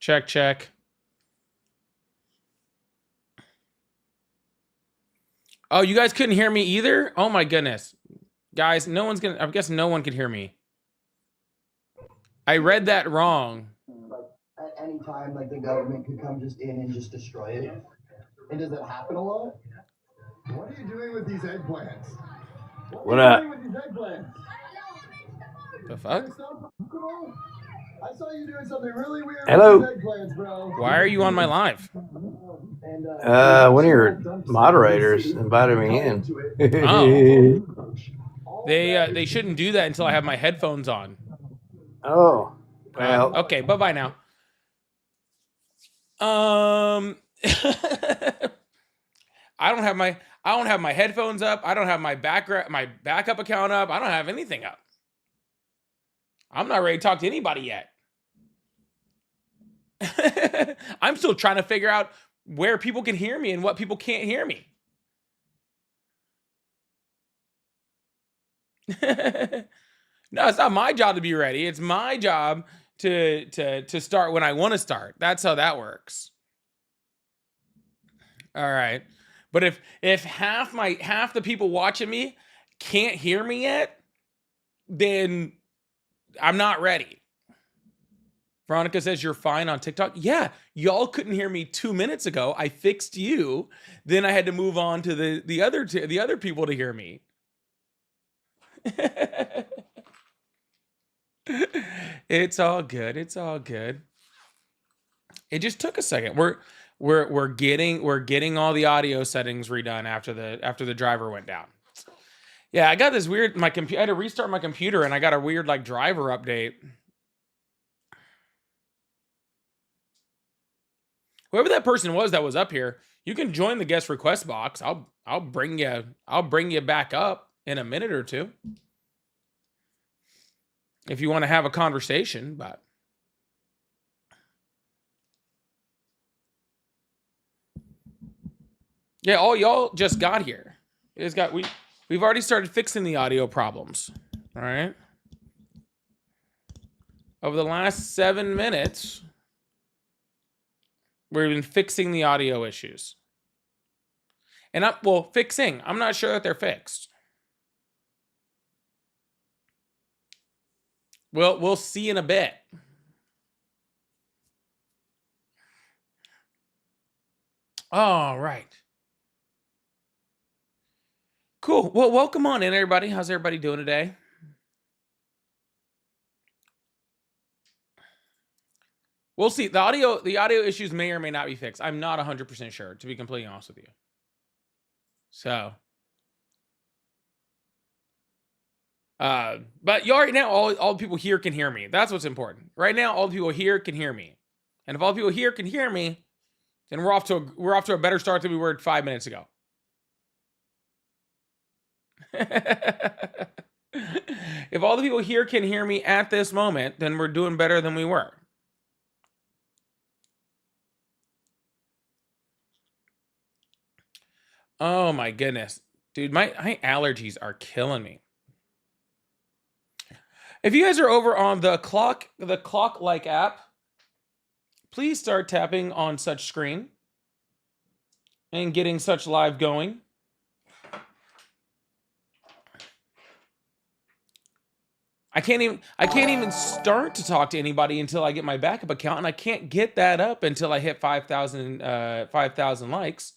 Check, check. Oh, you guys couldn't hear me either? Oh my goodness. Guys, I guess no one could hear me. I read that wrong. Like at any time, like the government could come just in and just destroy it. And does it happen a lot? What are you doing with these eggplants? What up? With these eggplants? The fuck? Come on. I saw you doing something really weird Hello. with these eggplants, bro. Why are you on my live? One of your moderators invited me in. Oh. They shouldn't do that until I have my headphones on. Oh. Well. Okay, bye-bye now. I don't have my headphones up. I don't have my backup account up. I don't have anything up. I'm not ready to talk to anybody yet. I'm still trying to figure out where people can hear me and what people can't hear me. No, it's not my job to be ready. It's my job to start when I want to start. That's how that works. All right. But if half the people watching me can't hear me yet, then I'm not ready. Veronica says you're fine on TikTok. Yeah, y'all couldn't hear me 2 minutes ago. I fixed you. Then I had to move on to the other people to hear me. It's all good. It's all good. It just took a second. We're getting all the audio settings redone after the driver went down. Yeah, I got this weird I had to restart my computer and I got a weird like driver update. Whoever that person was that was up here, you can join the guest request box. I'll bring you back up in a minute or two. If you want to have a conversation, but yeah, all y'all just got here. We've already started fixing the audio problems. All right. Over the last 7 minutes, we've been fixing the audio issues. And fixing. I'm not sure that they're fixed. We'll see in a bit. All right. Cool. Well, welcome on in, everybody. How's everybody doing today? We'll see. The audio issues may or may not be fixed. I'm not 100% sure, to be completely honest with you. So, but you already now all the people here can hear me. That's what's important. Right now, all the people here can hear me. And if all the people here can hear me, then we're off to a better start than we were 5 minutes ago. If all the people here can hear me at this moment, then we're doing better than we were. Oh my goodness. Dude, my allergies are killing me. If you guys are over on the clock-like app, please start tapping on such screen and getting such live going. I can't even start to talk to anybody until I get my backup account, and I can't get that up until I hit 5,000 likes.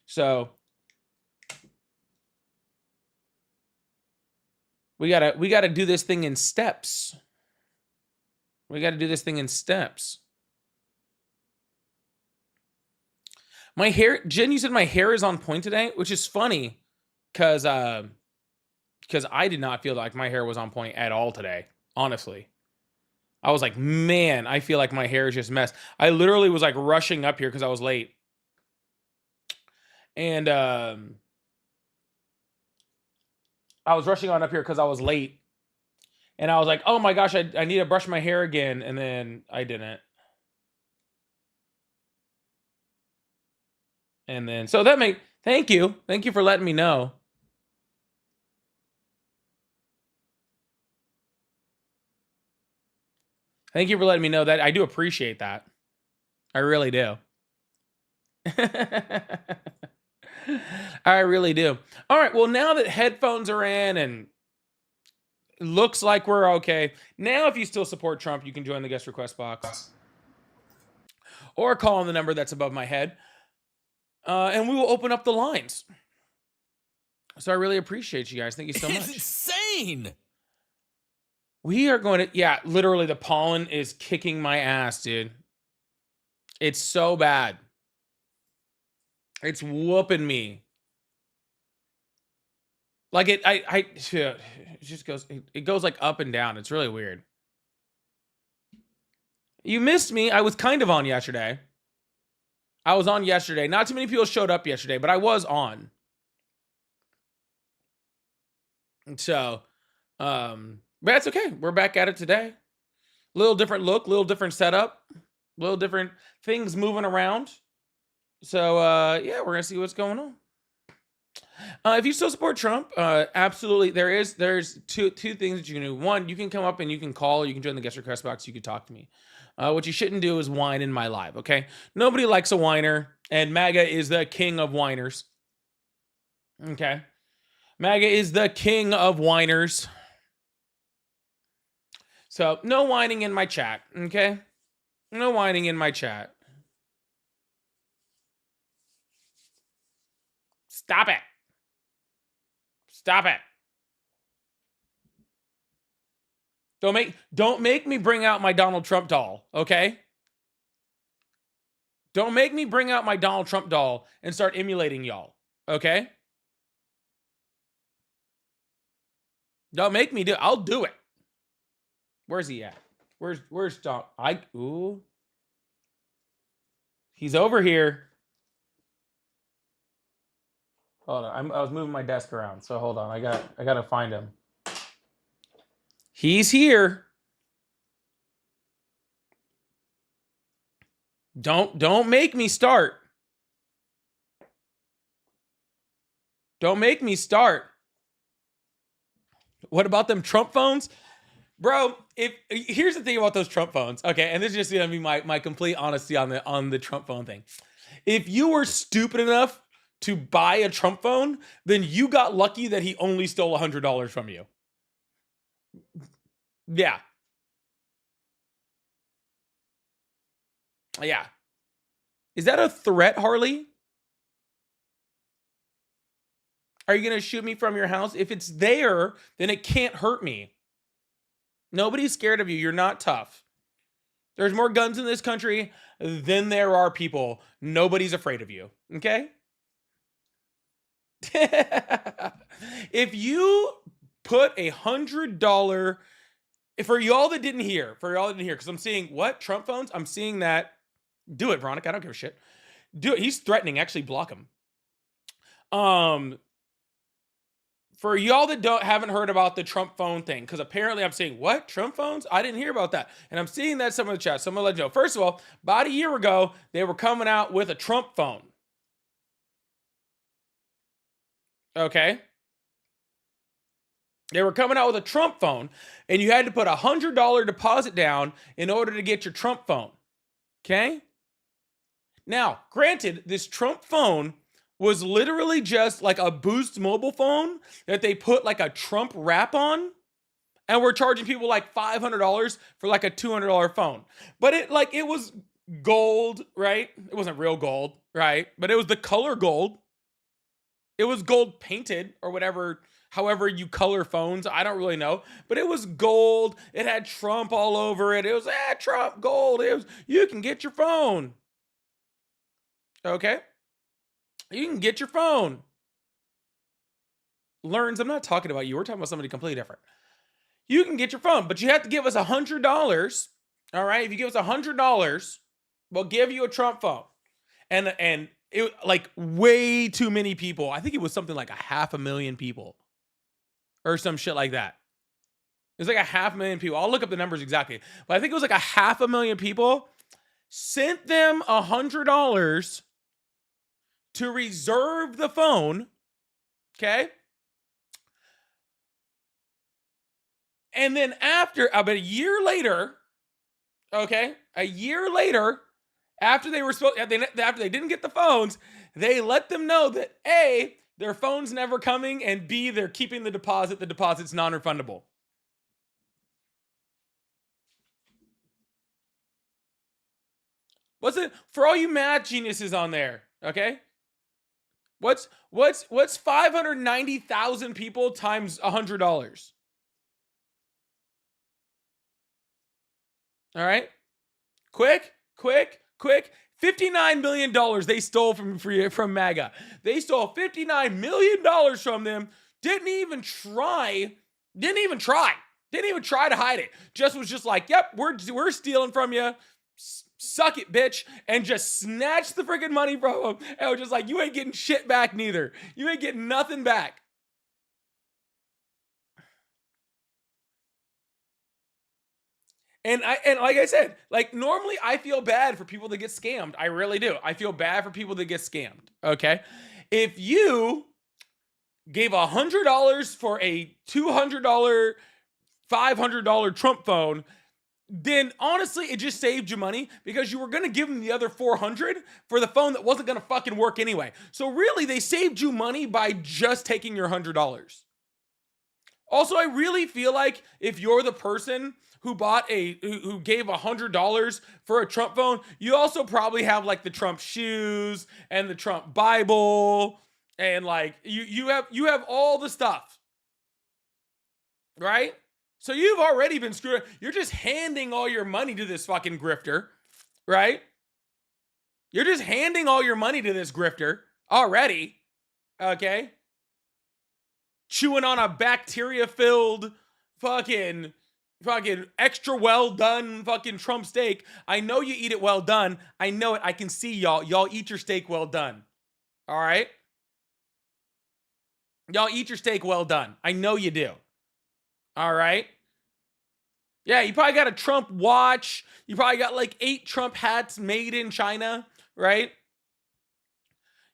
So we gotta do this thing in steps. We gotta do this thing in steps. My hair, Jen, you said my hair is on point today, which is funny, because I did not feel like my hair was on point at all today. Honestly, I was like, man, I feel like my hair is just a mess. I literally was like rushing up here because I was late, and I was rushing on up here because I was late, and I was like, oh my gosh, I need to brush my hair again, and then I didn't. And then, so thank you for letting me know. Thank you for letting me know that. I do appreciate that. I really do. I really do. All right. Well, now that headphones are in and it looks like we're okay, now if you still support Trump, you can join the guest request box or call on the number that's above my head, and we will open up the lines. So I really appreciate you guys. Thank you so much. It's insane. We are going to, yeah, literally the pollen is kicking my ass, dude. It's so bad. It's whooping me. Like it just goes, it goes like up and down. It's really weird. You missed me. I was kind of on yesterday. I was on yesterday. Not too many people showed up yesterday, but I was on. So, but that's okay. We're back at it today. Little different look, little different setup, little different things moving around. So, yeah, we're gonna see what's going on. If you still support Trump, absolutely, there's two things that you can do. One, you can come up and you can call, you can join the guest request box, you can talk to me. What you shouldn't do is whine in my live, okay? Nobody likes a whiner, and MAGA is the king of whiners. Okay? MAGA is the king of whiners. So, no whining in my chat, okay? No whining in my chat. Stop it. Stop it. Don't make me bring out my Donald Trump doll, okay? Don't make me bring out my Donald Trump doll and start emulating y'all, okay? Don't make me do it. I'll do it. Where's he at? Where's Don? Ooh. He's over here. Hold on. I was moving my desk around, so hold on. I gotta find him. He's here. Don't make me start. Don't make me start. What about them Trump phones? Bro, here's the thing about those Trump phones. Okay, and this is just gonna be my complete honesty on the Trump phone thing. If you were stupid enough to buy a Trump phone, then you got lucky that he only stole $100 from you. Yeah. Yeah. Is that a threat, Harley? Are you going to shoot me from your house? If it's there, then it can't hurt me. Nobody's scared of you. You're not tough. There's more guns in this country than there are people. Nobody's afraid of you. Okay? If you put $100, for y'all that didn't hear, because I'm seeing what? Trump phones? I'm seeing that. Do it, Veronica. I don't give a shit. Do it. He's threatening. Actually, block him. For y'all that haven't heard about the Trump phone thing, because apparently I'm saying, what? Trump phones? I didn't hear about that. And I'm seeing that some of the chat. So I'm going to let you know. First of all, about a year ago, they were coming out with a Trump phone. Okay? They were coming out with a Trump phone, and you had to put $100 deposit down in order to get your Trump phone. Okay? Now, granted, this Trump phone was literally just like a Boost mobile phone that they put like a Trump wrap on, and we're charging people like $500 for like a $200 phone. But it was gold, right? It wasn't real gold, right? But it was the color gold. It was gold painted or whatever, however you color phones. I don't really know, but it was gold. It had Trump all over it. It was Trump gold. You can get your phone. Okay? You can get your phone. Learns, I'm not talking about you. We're talking about somebody completely different. You can get your phone, but you have to give us $100. All right? If you give us $100, we'll give you a Trump phone. And it like way too many people. I think it was something like 500,000 people or some shit like that. It was like 500,000 people. I'll look up the numbers exactly. But I think it was like 500,000 people sent them $100 to reserve the phone. Okay? And then after, about a year later, okay, After they were after they didn't get the phones, they let them know that A, their phone's never coming, and B, they're keeping the deposit. The deposit's non-refundable. What's it for all you math geniuses on there? Okay, what's 590,000 people times $100? All right, quick. $59 million they stole from MAGA. They stole $59 million from them. Didn't even try to hide it. Was just like, yep, we're stealing from you. Suck it, bitch. And just snatched the freaking money from them. And was just like, you ain't getting shit back neither. You ain't getting nothing back. And like I said, like normally I feel bad for people that get scammed. I really do. I feel bad for people that get scammed. Okay. If you gave $100 for a $200, $500 Trump phone, then honestly, it just saved you money because you were going to give them the other $400 for the phone that wasn't going to fucking work anyway. So really, they saved you money by just taking your $100. Also, I really feel like if you're the person who gave $100 for a Trump phone, you also probably have like the Trump shoes and the Trump Bible and like you have all the stuff, right? So you've already been screwed. You're just handing all your money to this fucking grifter, right? You're just handing all your money to this grifter already, okay? Chewing on a bacteria-filled fucking extra well done fucking Trump steak. I know you eat it well done. I know it. I can see y'all. Y'all eat your steak well done. All right? Y'all eat your steak well done. I know you do. All right? Yeah, you probably got a Trump watch. You probably got like 8 Trump hats made in China, right?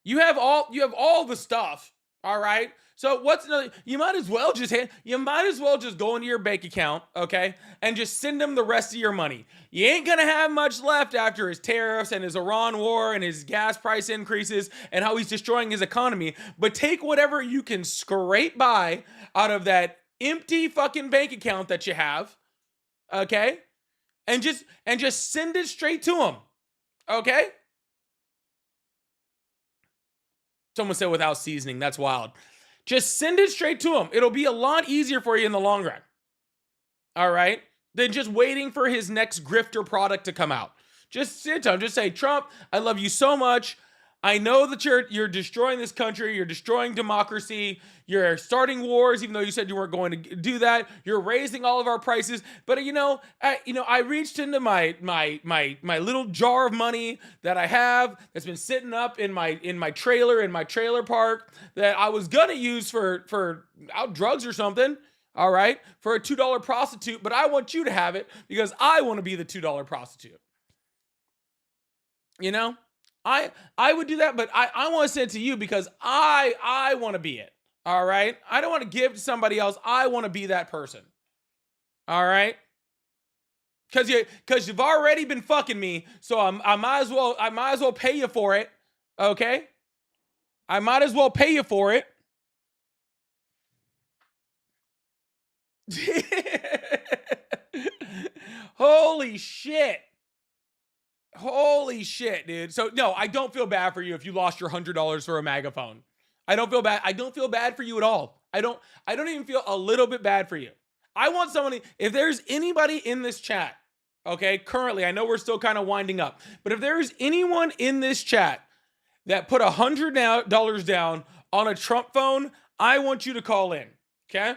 You have all the stuff, all right? So what's another? You might as well just go into your bank account, okay, and just send them the rest of your money. You ain't gonna have much left after his tariffs and his Iran war and his gas price increases and how he's destroying his economy. But take whatever you can scrape by out of that empty fucking bank account that you have, okay, and just send it straight to him, okay. Someone said without seasoning. That's wild. Just send it straight to him. It'll be a lot easier for you in the long run. All right? Than just waiting for his next grifter product to come out. Just sit down. Just say, Trump, I love you so much. I know that you're destroying this country. You're destroying democracy. You're starting wars, even though you said you weren't going to do that. You're raising all of our prices. But I reached into my little jar of money that I have that's been sitting up in my trailer park that I was gonna use for drugs or something. All right, for a $2 prostitute, but I want you to have it because I want to be the $2 prostitute. You know? I would do that, but I want to send it to you because I want to be it. All right. I don't want to give to somebody else. I want to be that person. All right. Because you've already been fucking me, so I might as well pay you for it. Okay. I might as well pay you for it. Holy shit. Holy shit, dude. So no, I don't feel bad for you if you lost your $100 for a megaphone. I don't feel bad. I don't feel bad for you at all. I don't even feel a little bit bad for you. I want somebody, if there's anybody in this chat, okay, currently, I know we're still kind of winding up, but if there is anyone in this chat that put $100 down on a Trump phone, I want you to call in, okay?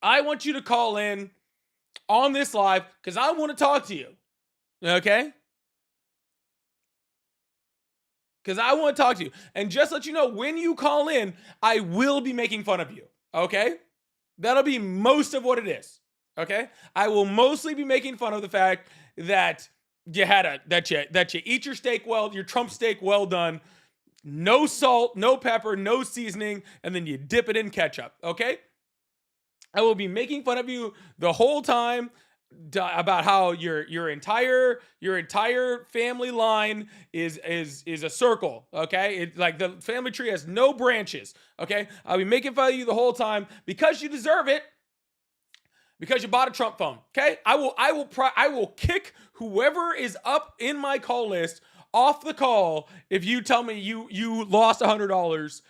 I want you to call in on this live because I want to talk to you, okay? Because I want to talk to you. And just let you know, when you call in, I will be making fun of you. Okay? That'll be most of what it is. Okay? I will mostly be making fun of the fact that you eat your steak your Trump steak well done, no salt, no pepper, no seasoning, and then you dip it in ketchup. Okay? I will be making fun of you the whole time. about how your entire family line is a circle. Okay, it's like the family tree has no branches. Okay, I'll be making fun of you the whole time because you deserve it. Because you bought a Trump phone. Okay, I will kick whoever is up in my call list off the call if you tell me you lost $100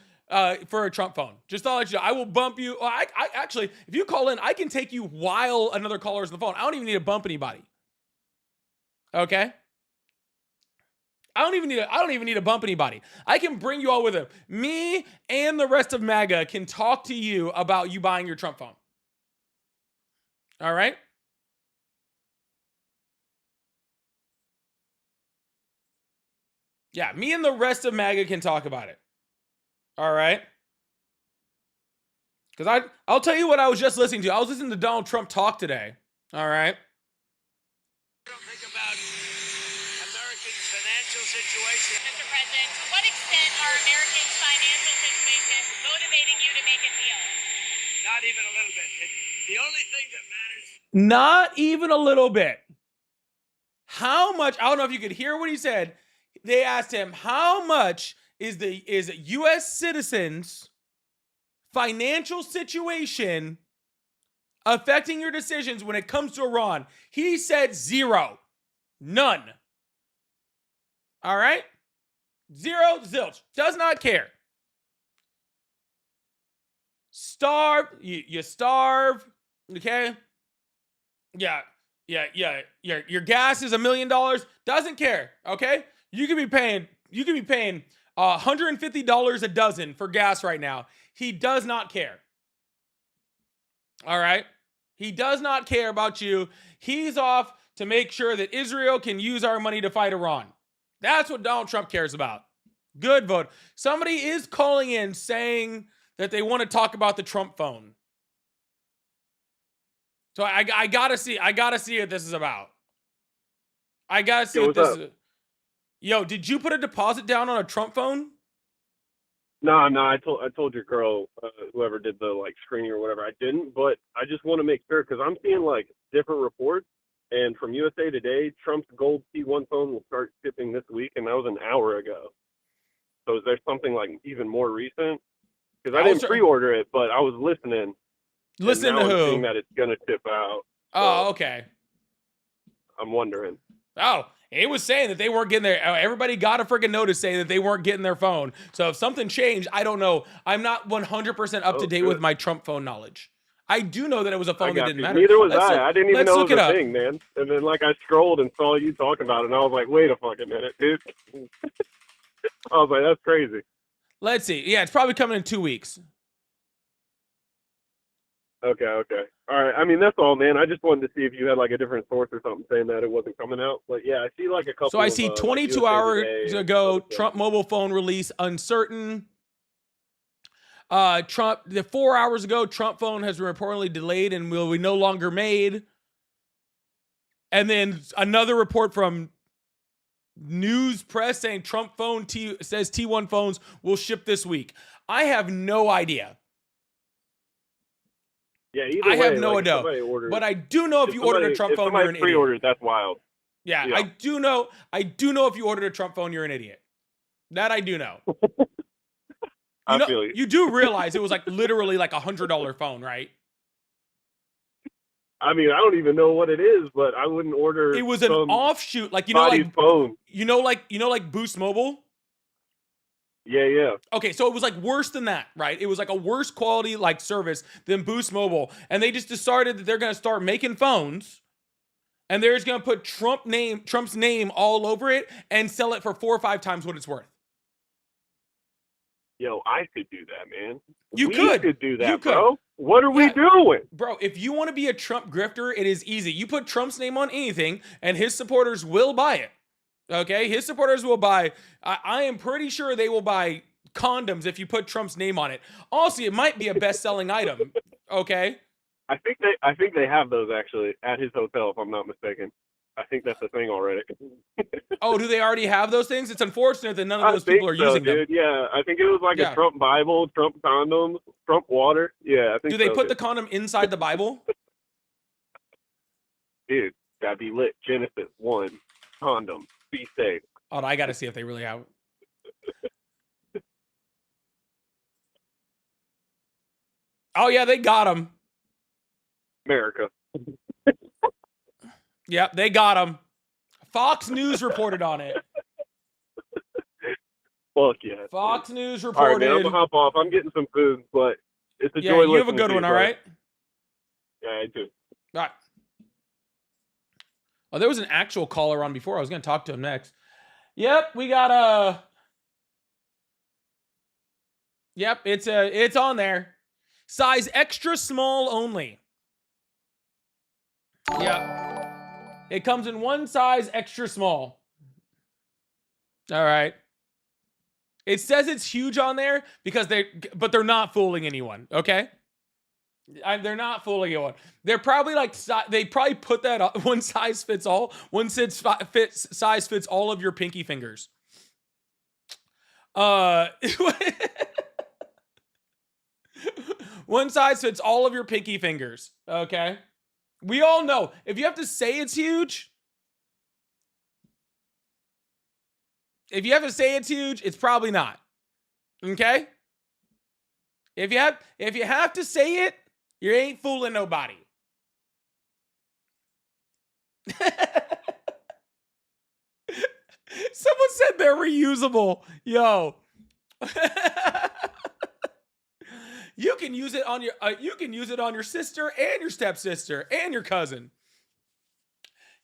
for a Trump phone. Just to let you know, I will bump you. I actually, if you call in, I can take you while another caller is on the phone. I don't even need to bump anybody. Okay. I don't even need to bump anybody. I can bring you all with him. Me and the rest of MAGA can talk to you about you buying your Trump phone. All right. Yeah, me and the rest of MAGA can talk about it. All right. Because I'll tell you what I was just listening to. I was listening to Donald Trump talk today. All right. Don't think about Americans' financial situation. Mr. President, to what extent are Americans' financial situation motivating you to make a deal? Not even a little bit. The only thing that matters. Not even a little bit. How much? I don't know if you could hear what he said. They asked him, how much is U.S. citizens' financial situation affecting your decisions when it comes to Iran? He said zero. None. All right? Zero, zilch. Does not care. Starve. You starve. Okay? Yeah. Your gas is $1 million. Doesn't care. Okay? You could be paying $150 a dozen for gas right now. He does not care. All right? He does not care about you. He's off to make sure that Israel can use our money to fight Iran. That's what Donald Trump cares about. Good vote. Somebody is calling in saying that they want to talk about the Trump phone. So I gotta see what this is about. I gotta see what this is. Yo, did you put a deposit down on a Trump phone? No, I told your girl, whoever did the like screening or whatever, I didn't, but I just want to make sure because I'm seeing like different reports, and from USA Today, Trump's gold T1 phone will start shipping this week, and that was an hour ago. So is there something like even more recent? Because I didn't pre-order it, but I was listening. Listening to who? who? Seeing that it's gonna ship out. Oh, okay. I'm wondering. Oh, it was saying that they weren't getting their. Everybody got a freaking notice saying that they weren't getting their phone. So if something changed, I don't know. I'm not 100% up to date with my Trump phone knowledge. I do know that it was a phone that didn't matter. Neither was I. I didn't even know it was a thing, man. And then like I scrolled and saw you talking about it, and I was like, wait a fucking minute, dude. I was like, that's crazy. Let's see. Yeah, it's probably coming in 2 weeks. Okay. All right. I mean, that's all, man. I just wanted to see if you had like a different source or something saying that it wasn't coming out. But yeah, I see like a couple. So I see 22 hours ago, Trump mobile phone release uncertain. Trump, the 4 hours ago, Trump phone has been reportedly delayed and will be no longer made. And then another report from News Press saying Trump phone says T1 phones will ship this week. I have no idea. Yeah, either I way, have no idea. But I do know if you ordered a Trump phone, you're an idiot. Pre-ordered, that's wild. Yeah, I do know if you ordered a Trump phone, you're an idiot. That I do know. I feel you. You do realize it was like literally like $100 phone, right? I mean, I don't even know what it is, but I wouldn't order. It was an offshoot, like phone. like Boost Mobile. Yeah. Okay, so it was like worse than that, right? It was like a worse quality like service than Boost Mobile, and they just decided that they're going to start making phones, and they're just going to put Trump's name all over it and sell it for 4 or 5 times what it's worth. Yo, I could do that, man. We could do that, bro. What are we doing? Bro, if you want to be a Trump grifter, it is easy. You put Trump's name on anything, and his supporters will buy it. Okay? His supporters will buy. I am pretty sure they will buy condoms if you put Trump's name on it. Also, it might be a best-selling item. Okay? I think they have those, actually, at his hotel, if I'm not mistaken. I think that's a thing already. Oh, do they already have those things? It's unfortunate that none of those people are using them. Yeah, I think it was like a Trump Bible, Trump condoms, Trump water. Yeah, I think. Do they put the condom inside the Bible? Dude, that'd be lit. Genesis 1, condom, be safe. Oh, I got to see if they really have. Oh, yeah, they got him. America. Yep, they got him. Fox News reported on it. Fuck yeah. Fox News All right, reported. man, I'm going to hop off. I'm getting some food, but it's a Yeah, joy you have a listening good to one, you, all brother. right? Yeah, I do. All right. Oh, there was an actual caller on before. I was going to talk to him next. Yep, we got Yep, it's on there. Size extra small only. Yep. It comes in one size extra small. All right. It says it's huge on there because but they're not fooling anyone, okay? They're not fooling anyone. They're probably like, they probably put that up, one size fits all. One size fits all of your pinky fingers. One size fits all of your pinky fingers, okay? We all know, if you have to say it's huge, it's probably not. Okay? If you have to say it, you ain't fooling nobody. Someone said they're reusable. Yo. You can use it on your sister and your stepsister and your cousin.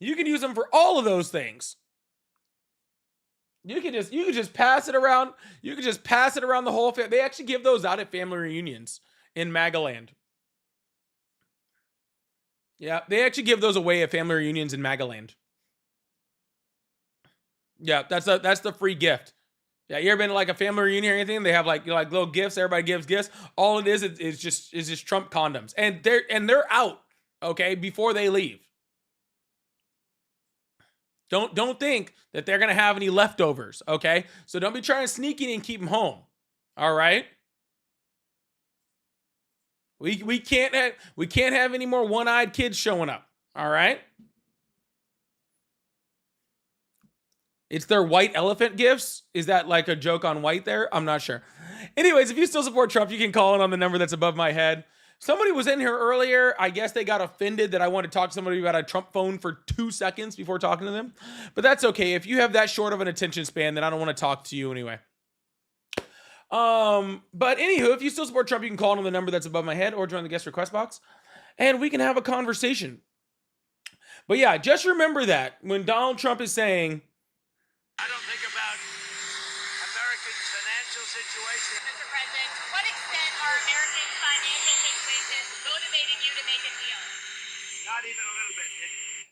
You can use them for all of those things. You can just pass it around. You can just pass it around the whole family. They actually give those out at family reunions in Magaland. Yeah, they actually give those away at family reunions in Magaland. Yeah, that's the free gift. Yeah, you ever been to like a family reunion or anything? They have like little gifts. Everybody gives gifts. All it is just Trump condoms, and they're out. Okay, before they leave. Don't think that they're gonna have any leftovers. Okay, so don't be trying to sneak in and keep them home. All right. We can't have any more one-eyed kids showing up. All right. It's their white elephant gifts. Is that like a joke on white there? I'm not sure. Anyways, if you still support Trump, you can call in on the number that's above my head. Somebody was in here earlier. I guess they got offended that I wanted to talk to somebody about a Trump phone for 2 seconds before talking to them. But that's okay. If you have that short of an attention span, then I don't want to talk to you anyway. But anywho, if you still support Trump, you can call in on the number that's above my head or join the guest request box and we can have a conversation. But yeah, just remember that when Donald Trump is saying, I don't think about Americans' financial situation. Mr. President, to what extent are Americans' financial situations motivating you to make a deal? Not even a little bit.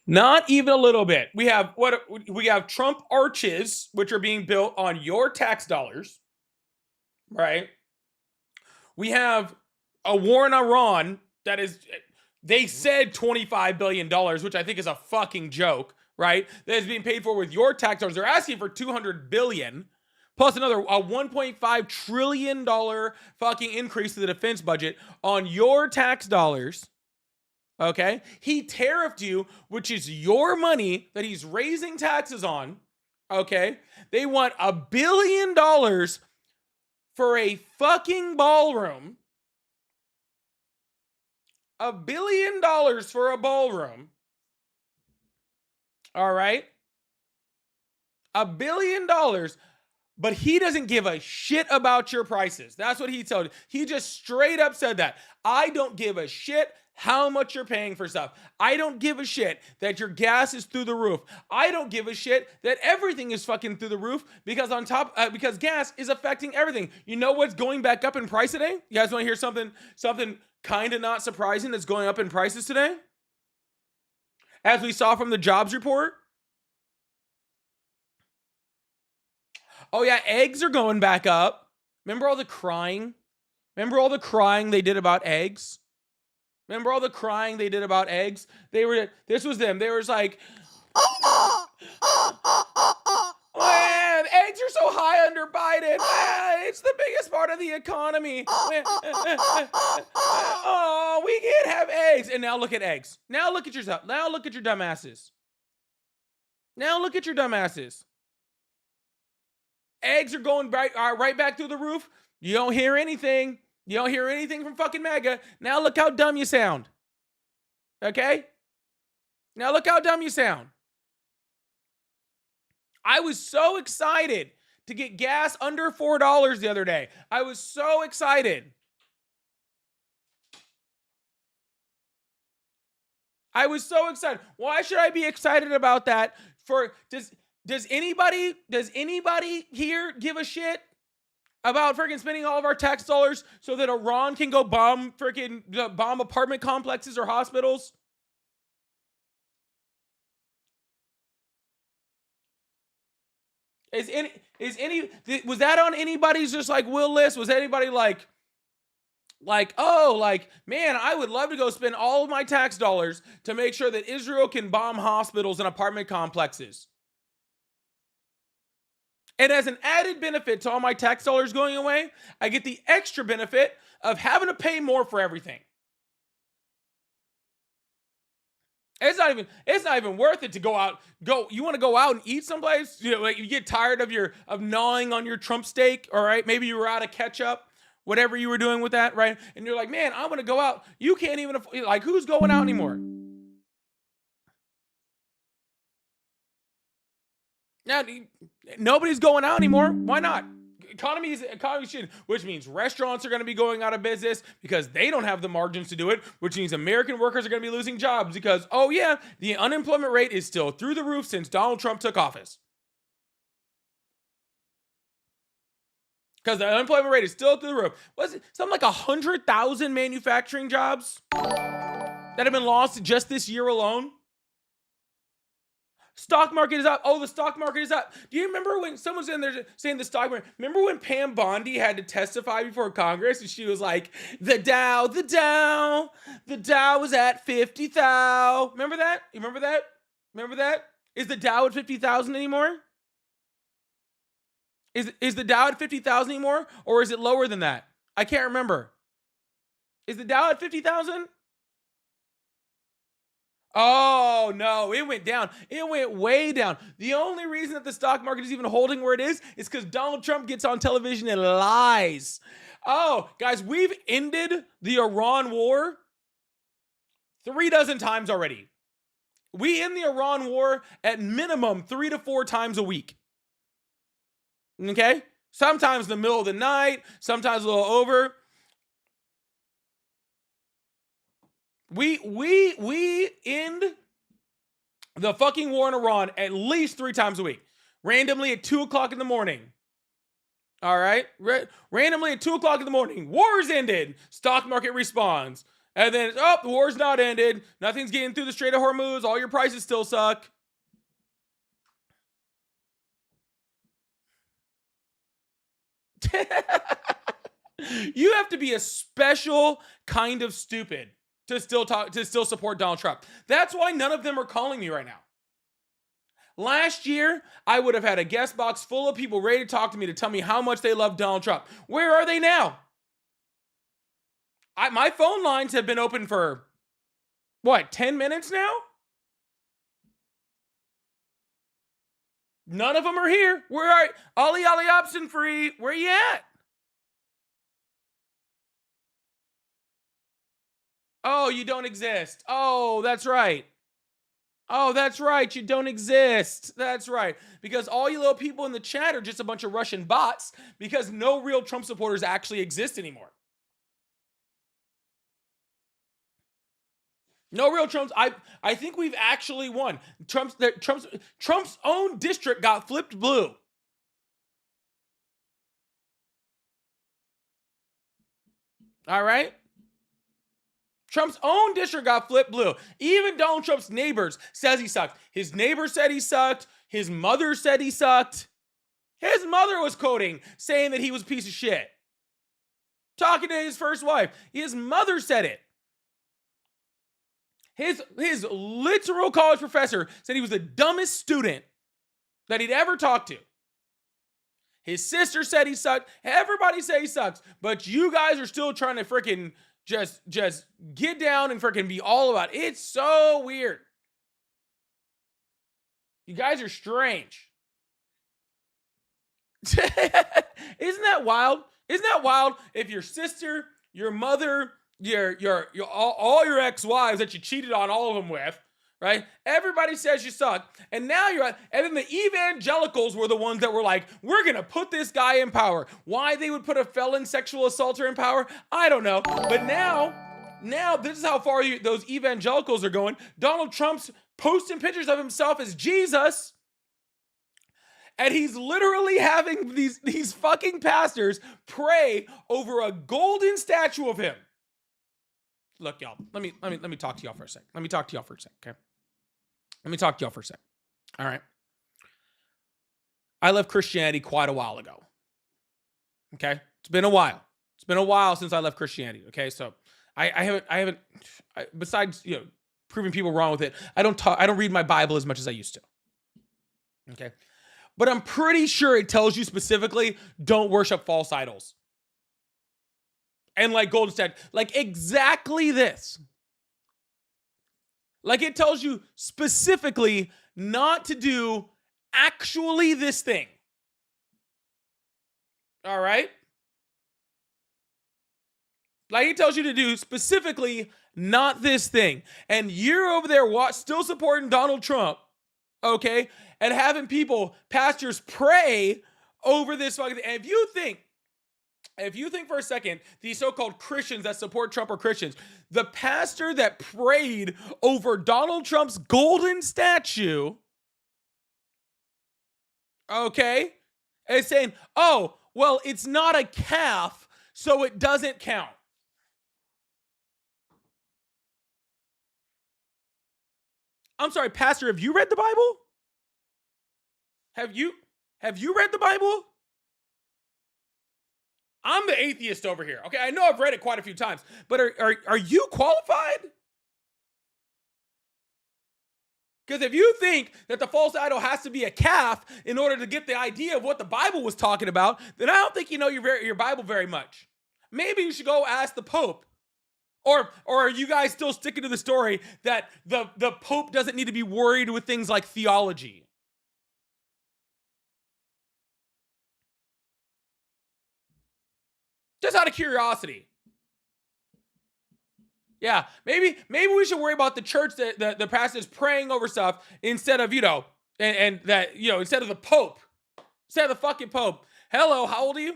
not even a little bit. We have Trump arches, which are being built on your tax dollars, right? We have a war in Iran that is, they said $25 billion, which I think is a fucking joke, right? That is being paid for with your tax dollars. They're asking for $200 billion plus another $1.5 trillion fucking increase to the defense budget on your tax dollars. Okay? He tariffed you, which is your money that he's raising taxes on. Okay? They want $1 billion for a fucking ballroom. $1 billion for a ballroom. All right? $1 billion. But he doesn't give a shit about your prices. That's what he told you. He just straight up said that. I don't give a shit how much you're paying for stuff. I don't give a shit that your gas is through the roof. I don't give a shit that everything is fucking through the roof because because gas is affecting everything. You know what's going back up in price today? You guys want to hear something kind of not surprising that's going up in prices today? As we saw from the jobs report. Oh yeah, eggs are going back up. Remember all the crying? Remember all the crying they did about eggs? Remember all the crying they did about eggs? This was them. They were like, man, eggs are so high under Biden. It's the biggest part of the economy. Oh, we can't have eggs. And now look at eggs. Now look at yourself. Now look at your dumbasses. Now look at your dumbasses. Eggs are going right back through the roof. You don't hear anything. You don't hear anything from fucking MAGA. Now look how dumb you sound. Okay? Now look how dumb you sound. I was so excited to get gas under $4 the other day. I was so excited. I was so excited. Why should I be excited about that? Does anybody here give a shit about freaking spending all of our tax dollars so that Iran can go bomb apartment complexes or hospitals? Was that on anybody's just like will list? Was anybody like, oh, like, man, I would love to go spend all of my tax dollars to make sure that Israel can bomb hospitals and apartment complexes? And as an added benefit to all my tax dollars going away, I get the extra benefit of having to pay more for everything. It's not even worth it to go out. You want to go out and eat someplace? You know, like you get tired of gnawing on your Trump steak, all right? Maybe you were out of ketchup, whatever you were doing with that, right? And you're like, man, I want to go out. You can't even afford, like, who's going out anymore? Now, nobody's going out anymore. Why not? Economy shit, which means restaurants are going to be going out of business because they don't have the margins to do it, which means American workers are going to be losing jobs because, oh yeah, the unemployment rate is still through the roof since Donald Trump took office. Because the unemployment rate is still through the roof. Was it something like 100,000 manufacturing jobs that have been lost just this year alone? Stock market is up. Oh, the stock market is up. Do you remember when someone's in there saying the stock market? Remember when Pam Bondi had to testify before Congress and she was like, the Dow was at 50,000. Remember that? You remember that? Is the Dow at 50,000 anymore? Is the Dow at 50,000 anymore? Or is it lower than that? I can't remember. Is the Dow at 50,000? Oh, no, it went down. It went way down. The only reason that the stock market is even holding where it is because Donald Trump gets on television and lies. Oh, guys, we've ended the Iran war 3 dozen times already. We end the Iran war at minimum 3 to 4 times a week. Okay? Sometimes in the middle of the night, sometimes a little over. We end the fucking war in Iran at least 3 times a week. Randomly at 2 o'clock in the morning. All right? Randomly at 2 o'clock in the morning. War's ended. Stock market responds. And then, the war's not ended. Nothing's getting through the Strait of Hormuz. All your prices still suck. You have to be a special kind of stupid to still support Donald Trump. That's why none of them are calling me right now. Last year, I would have had a guest box full of people ready to talk to me to tell me how much they love Donald Trump. Where are they now? My phone lines have been open for, 10 minutes now? None of them are here. Where are Ollie Opson free? Where you at? Oh, you don't exist. Oh, that's right. Oh, that's right. You don't exist. That's right. Because all you little people in the chat are just a bunch of Russian bots because no real Trump supporters actually exist anymore. No real Trumps. I think we've actually won. Trump's own district got flipped blue. All right? Trump's own district got flipped blue. Even Donald Trump's neighbors says he sucked. His neighbor said he sucked. His mother said he sucked. His mother was quoting, saying that he was a piece of shit. Talking to his first wife. His mother said it. His literal college professor said he was the dumbest student that he'd ever talked to. His sister said he sucked. Everybody say he sucks. But you guys are still trying to freaking just get down and freaking be all about it. It's so weird. You guys are strange. Isn't that wild? Isn't that wild? If your sister, your mother, all your ex-wives that you cheated on all of them with, right? Everybody says you suck. And now and then the evangelicals were the ones that were like, we're going to put this guy in power. Why they would put a felon sexual assaulter in power, I don't know. But now this is how far those evangelicals are going. Donald Trump's posting pictures of himself as Jesus. And he's literally having these fucking pastors pray over a golden statue of him. Look, y'all, let me talk to y'all for a sec. Okay? Let me talk to y'all for a sec. All right. I left Christianity quite a while ago. Okay? It's been a while. It's been a while since I left Christianity. Okay? So I haven't besides, proving people wrong with it, I don't read my Bible as much as I used to. Okay? But I'm pretty sure it tells you specifically, don't worship false idols. And like golden statue, like exactly this. Like it tells you specifically not to do actually this thing. All right? Like it tells you to do specifically not this thing. And you're over there still supporting Donald Trump, okay? And having pastors pray over this fucking thing. And if you think for a second, these so-called Christians that support Trump are Christians, the pastor that prayed over Donald Trump's golden statue, okay, is saying, oh, well, it's not a calf, so it doesn't count. I'm sorry, Pastor, have you read the Bible? Have you read the Bible? I'm the atheist over here. Okay, I know I've read it quite a few times, but are you qualified? Because if you think that the false idol has to be a calf in order to get the idea of what the Bible was talking about, then I don't think you know your Bible very much. Maybe you should go ask the Pope. Or are you guys still sticking to the story that the Pope doesn't need to be worried with things like theology? Just out of curiosity. Yeah, maybe we should worry about the church that the pastor is praying over stuff instead of, and that, instead of the Pope. Instead of the fucking Pope. Hello, how old are you?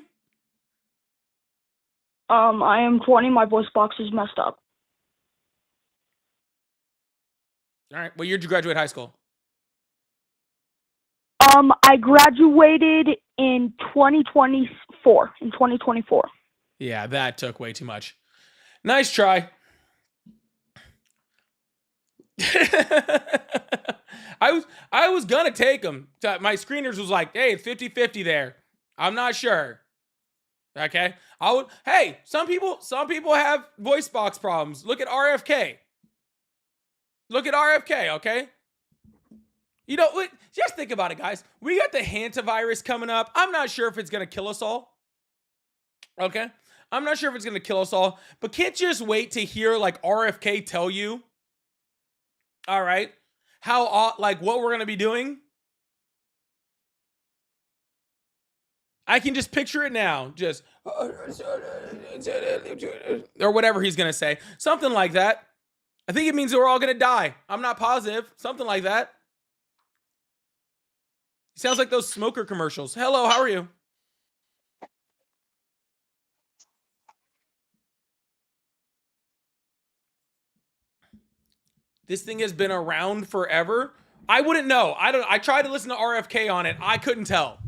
I am 20. My voice box is messed up. All right. What year did you graduate high school? I graduated in 2024. Yeah, that took way too much. Nice try. I was gonna take them. My screeners was like, hey, it's 50-50 there. I'm not sure. Okay. Hey, some people have voice box problems. Look at RFK. Okay? Just think about it, guys. We got the hantavirus coming up. I'm not sure if it's going to kill us all. Okay? I'm not sure if it's going to kill us all. But can't you just wait to hear, like, RFK tell you, all right, what we're going to be doing? I can just picture it now. Just, or whatever he's going to say. Something like that. I think it means that we're all going to die. I'm not positive. Something like that. Sounds like those smoker commercials. Hello, how are you? This thing has been around forever. I wouldn't know. I tried to listen to RFK on it. I couldn't tell.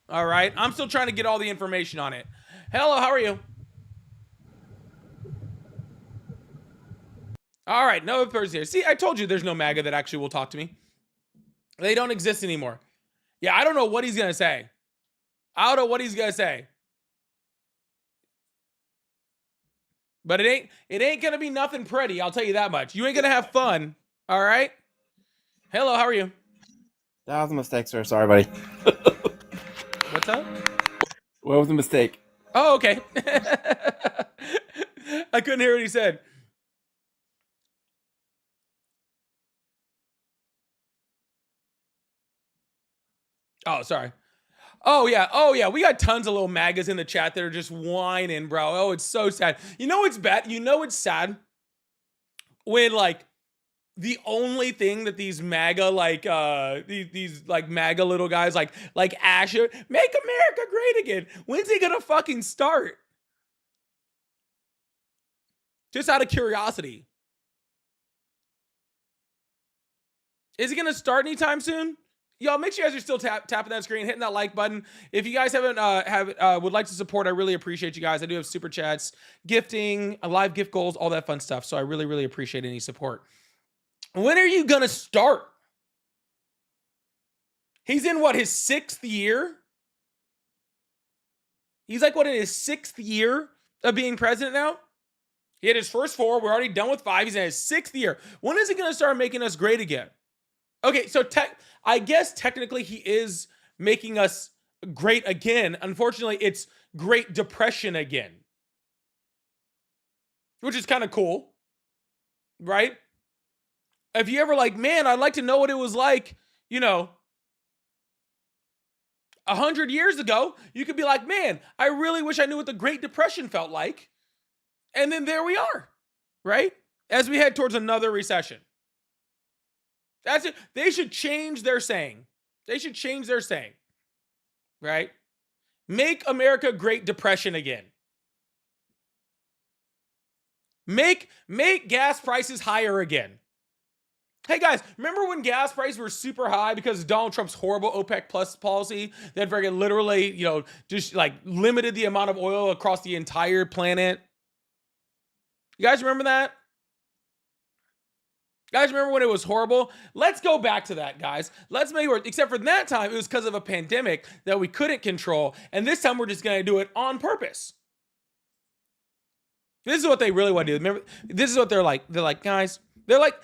All right. I'm still trying to get all the information on it. Hello, how are you? All right, no person here. See, I told you there's no MAGA that actually will talk to me. They don't exist anymore. Yeah, I don't know what he's going to say. But it ain't going to be nothing pretty, I'll tell you that much. You ain't going to have fun, all right? Hello, how are you? That was a mistake, sir. Sorry, buddy. What's up? What was the mistake? Oh, okay. I couldn't hear what he said. Oh, sorry. Oh yeah. We got tons of little MAGAs in the chat that are just whining, bro. Oh, it's so sad. You know what's bad? You know it's sad when like the only thing that these MAGA these like MAGA little guys like Asher make America great again. When's he gonna fucking start? Just out of curiosity, is he gonna start anytime soon? Y'all, make sure you guys are still tapping that screen, hitting that like button. If you guys haven't would like to support, I really appreciate you guys. I do have super chats, gifting, live gift goals, all that fun stuff. So I really appreciate any support. When are you gonna start? He's in what, his 6th year? He's like what, in his 6th year of being president now? He had his first 4. We're already done with 5. He's in his 6th year. When is he gonna start making us great again? Okay, so I guess technically he is making us great again. Unfortunately, it's Great Depression again, which is kind of cool, right? If you ever like, man, I'd like to know what it was like, 100 years ago, you could be like, man, I really wish I knew what the Great Depression felt like. And then there we are, right? As we head towards another recession. That's it. They should change their saying. Right? Make America Great Depression again. Make gas prices higher again. Hey guys, remember when gas prices were super high because of Donald Trump's horrible OPEC Plus policy that very literally, just like limited the amount of oil across the entire planet? You guys remember that? Guys, remember when it was horrible? Let's go back to that, guys. Let's make it work. Except for that time, it was because of a pandemic that we couldn't control. And this time, we're just going to do it on purpose. This is what they really want to do. Remember, this is what they're like. They're like, guys, they're like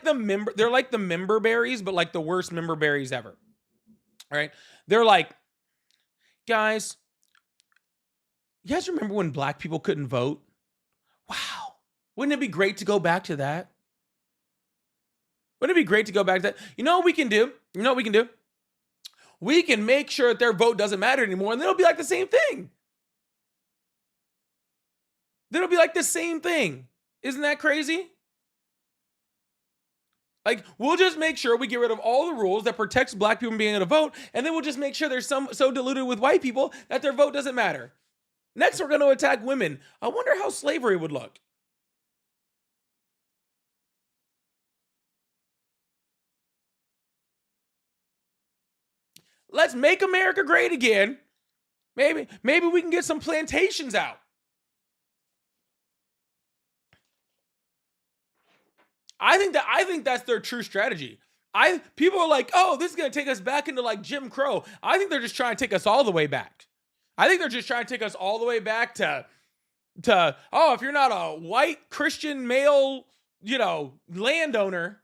the member berries, but like the worst member berries ever. All right? They're like, guys, you guys remember when black people couldn't vote? Wow. Wouldn't it be great to go back to that? Wouldn't it be great to go back to that? You know what we can do? We can make sure that their vote doesn't matter anymore, and then it'll be like the same thing. Isn't that crazy? Like, we'll just make sure we get rid of all the rules that protects black people from being able to vote, and then we'll just make sure they're so diluted with white people that their vote doesn't matter. Next, we're going to attack women. I wonder how slavery would look. Let's make America great again. Maybe we can get some plantations out. I think that's their true strategy. People are like, oh, this is gonna take us back into like Jim Crow. I think they're just trying to take us all the way back. I think they're just trying to take us all the way back to if you're not a white Christian male, landowner,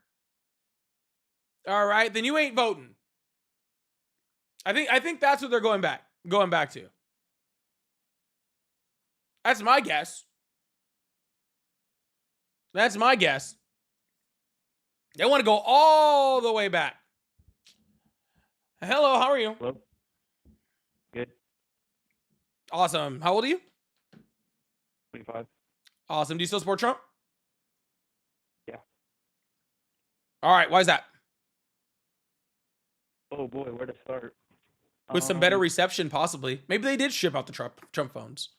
all right, then you ain't voting. I think that's what they're going back to. That's my guess. They want to go all the way back. Hello, how are you? Hello. Good. Awesome. How old are you? 25. Awesome. Do you still support Trump? Yeah. All right. Why is that? Oh boy, where to start? With some better reception, possibly. Maybe they did ship out the Trump phones.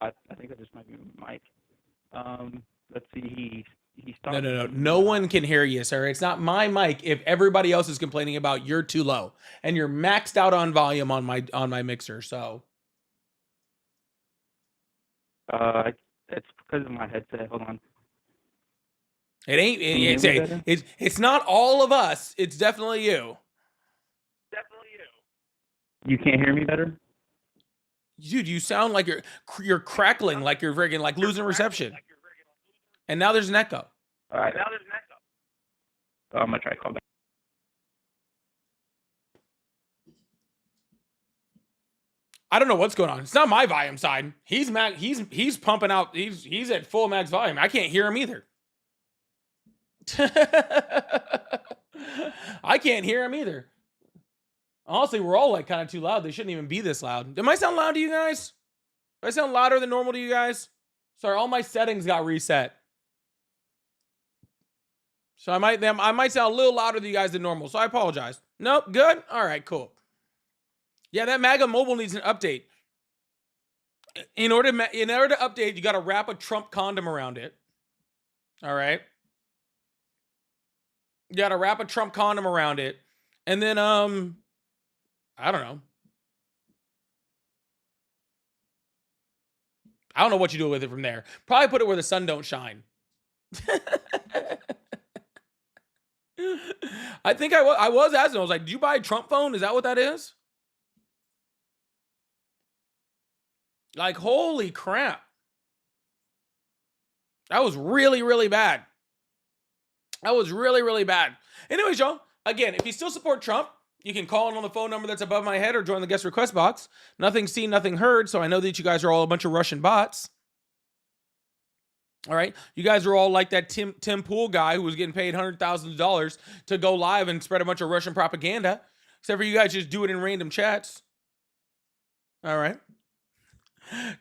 I think that just might be Mike. Let's see. He started. No. No one can hear you, sir. It's not my mic. If everybody else is complaining about you're too low and you're maxed out on volume on my mixer, so. It's because of my headset. Hold on. It ain't. It's not all of us. It's definitely you. You can't hear me better? Dude, you sound like you're crackling, like you're friggin' like losing reception. And now there's an echo. All right. Oh, I'm gonna try to call back. I don't know what's going on. It's not my volume side. He's pumping out. He's at full max volume. I can't hear him either. I can't hear him either. Honestly, we're all like kind of too loud. They shouldn't even be this loud. Am I sound loud to you guys? Do I sound louder than normal to you guys? Sorry, all my settings got reset. So I might sound a little louder to you guys than normal. So I apologize. Nope, good. All right, cool. Yeah, that MAGA mobile needs an update. In order to update, you got to wrap a Trump condom around it. All right. You got to wrap a Trump condom around it, and then I don't know. I don't know what you do with it from there. Probably put it where the sun don't shine. I think I was asking. I was like, "Did you buy a Trump phone? Is that what that is?" Like, holy crap. That was really, really bad. That was really, really bad. Anyways, y'all, again, if you still support Trump, you can call in on the phone number that's above my head or join the guest request box. Nothing seen, nothing heard, so I know that you guys are all a bunch of Russian bots. All right? You guys are all like that Tim Pool guy who was getting paid $100,000 to go live and spread a bunch of Russian propaganda. Except for you guys just do it in random chats. All right?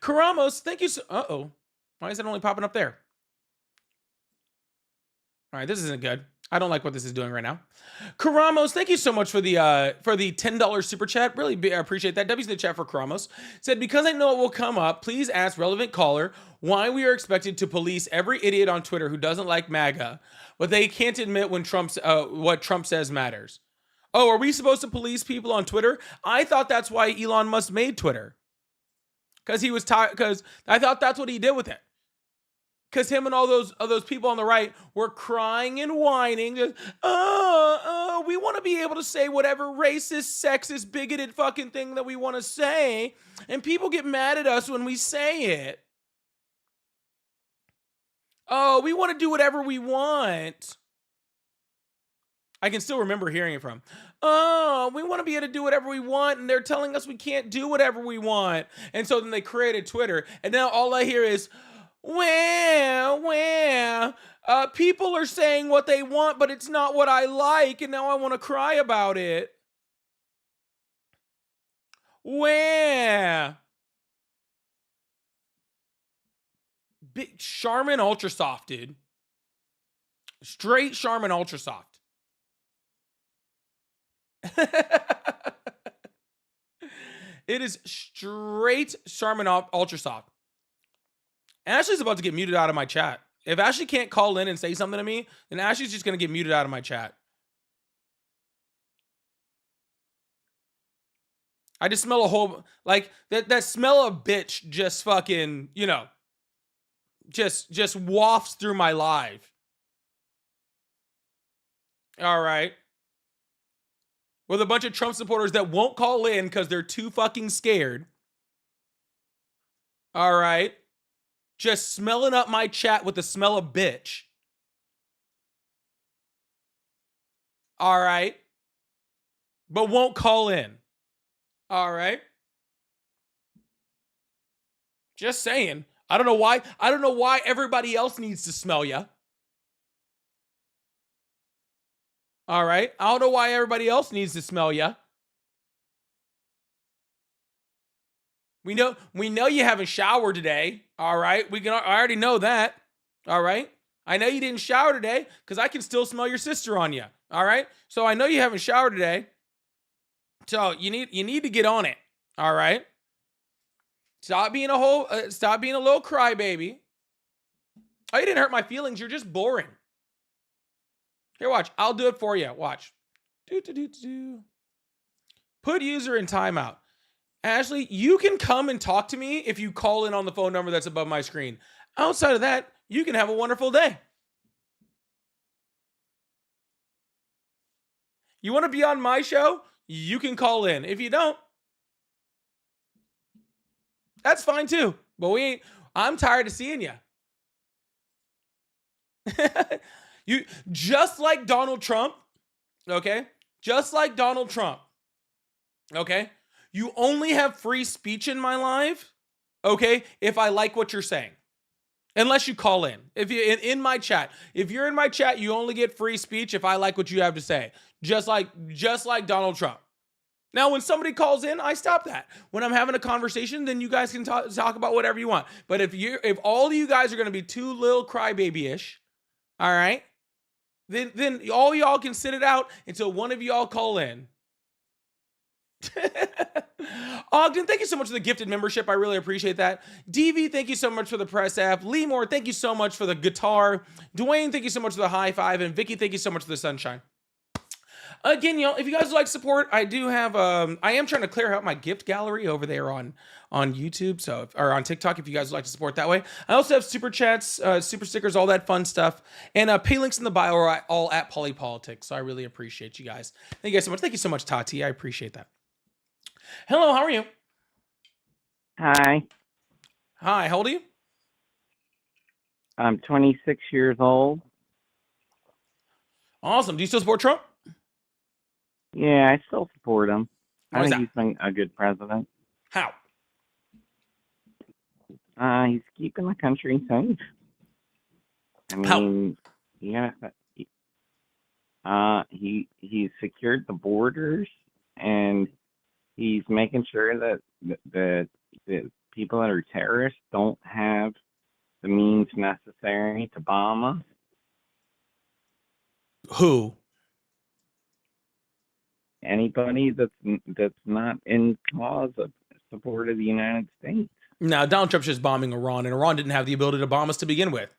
Karamos, thank you so... Uh-oh. Why is it only popping up there? All right, this isn't good. I don't like what this is doing right now. Karamos, thank you so much for the $10 super chat. Really appreciate that. W's in the chat for Karamos. Said, because I know it will come up, please ask relevant caller why we are expected to police every idiot on Twitter who doesn't like MAGA, but they can't admit when what Trump says matters. Oh, are we supposed to police people on Twitter? I thought that's why Elon Musk made Twitter. Because he was tired. Because I thought that's what he did with it. Because him and all those people on the right were crying and whining. Just, we want to be able to say whatever racist, sexist, bigoted fucking thing that we want to say. And people get mad at us when we say it. Oh, we want to do whatever we want. I can still remember hearing it from. Oh, we want to be able to do whatever we want, and they're telling us we can't do whatever we want. And so then they created Twitter, and now all I hear is, people are saying what they want, but it's not what I like, and now I want to cry about it. Big Charmin Ultra Soft, dude. Straight Charmin Ultra Soft. It is straight Charmin Ultra Soft. Ashley's about to get muted out of my chat. If Ashley can't call in and say something to me, then Ashley's just going to get muted out of my chat. I just smell a whole, like, that smell of bitch just fucking, just wafts through my live. All right. With a bunch of Trump supporters that won't call in because they're too fucking scared. All right. Just smelling up my chat with the smell of bitch. All right. But won't call in. All right. Just saying. I don't know why everybody else needs to smell ya. All right. I don't know why everybody else needs to smell ya. We know you haven't showered today. All right. I already know that. All right. I know you didn't shower today because I can still smell your sister on you. All right. So I know you haven't showered today. So you need to get on it. All right. Stop being a little crybaby. Oh, you didn't hurt my feelings. You're just boring. Here, watch. I'll do it for you. Watch. Put user in timeout. Ashley, you can come and talk to me if you call in on the phone number that's above my screen. Outside of that, you can have a wonderful day. You want to be on my show? You can call in. If you don't, that's fine too. But I'm tired of seeing you. You just like Donald Trump, okay? Just like Donald Trump, okay? You only have free speech in my live, okay, if I like what you're saying. Unless you call in. If you in my chat, if you're in my chat, you only get free speech if I like what you have to say. Just like Donald Trump. Now, when somebody calls in, I stop that. When I'm having a conversation, then you guys can talk about whatever you want. But if all of you guys are going to be too little crybaby-ish, all right, then all y'all can sit it out until one of y'all call in. Ogden, thank you so much for the gifted membership. I really appreciate that. DV, thank you so much for the press app. Lee Moore, thank you so much for the guitar. Dwayne, thank you so much for the high five. And Vicky, thank you so much for the sunshine. Again, y'all, if you guys would like support, I do have I am trying to clear out my gift gallery over there on YouTube, or on TikTok if you guys would like to support that way. I also have super chats, super stickers, all that fun stuff. And pay links in the bio are all at Polypolitics. So I really appreciate you guys. Thank you guys so much. Thank you so much, Tati. I appreciate that. Hello, how are you? Hi, Hi, how old are you? I'm 26 years old. Awesome. Do you still support Trump? Yeah, I still support him. Why I is think he's been a good president. How? He's keeping the country safe. I mean, yeah, he secured the borders, and he's making sure that people that are terrorists don't have the means necessary to bomb us. Who? Anybody that's not in cause of support of the United States. Now, Donald Trump's just bombing Iran, and Iran didn't have the ability to bomb us to begin with.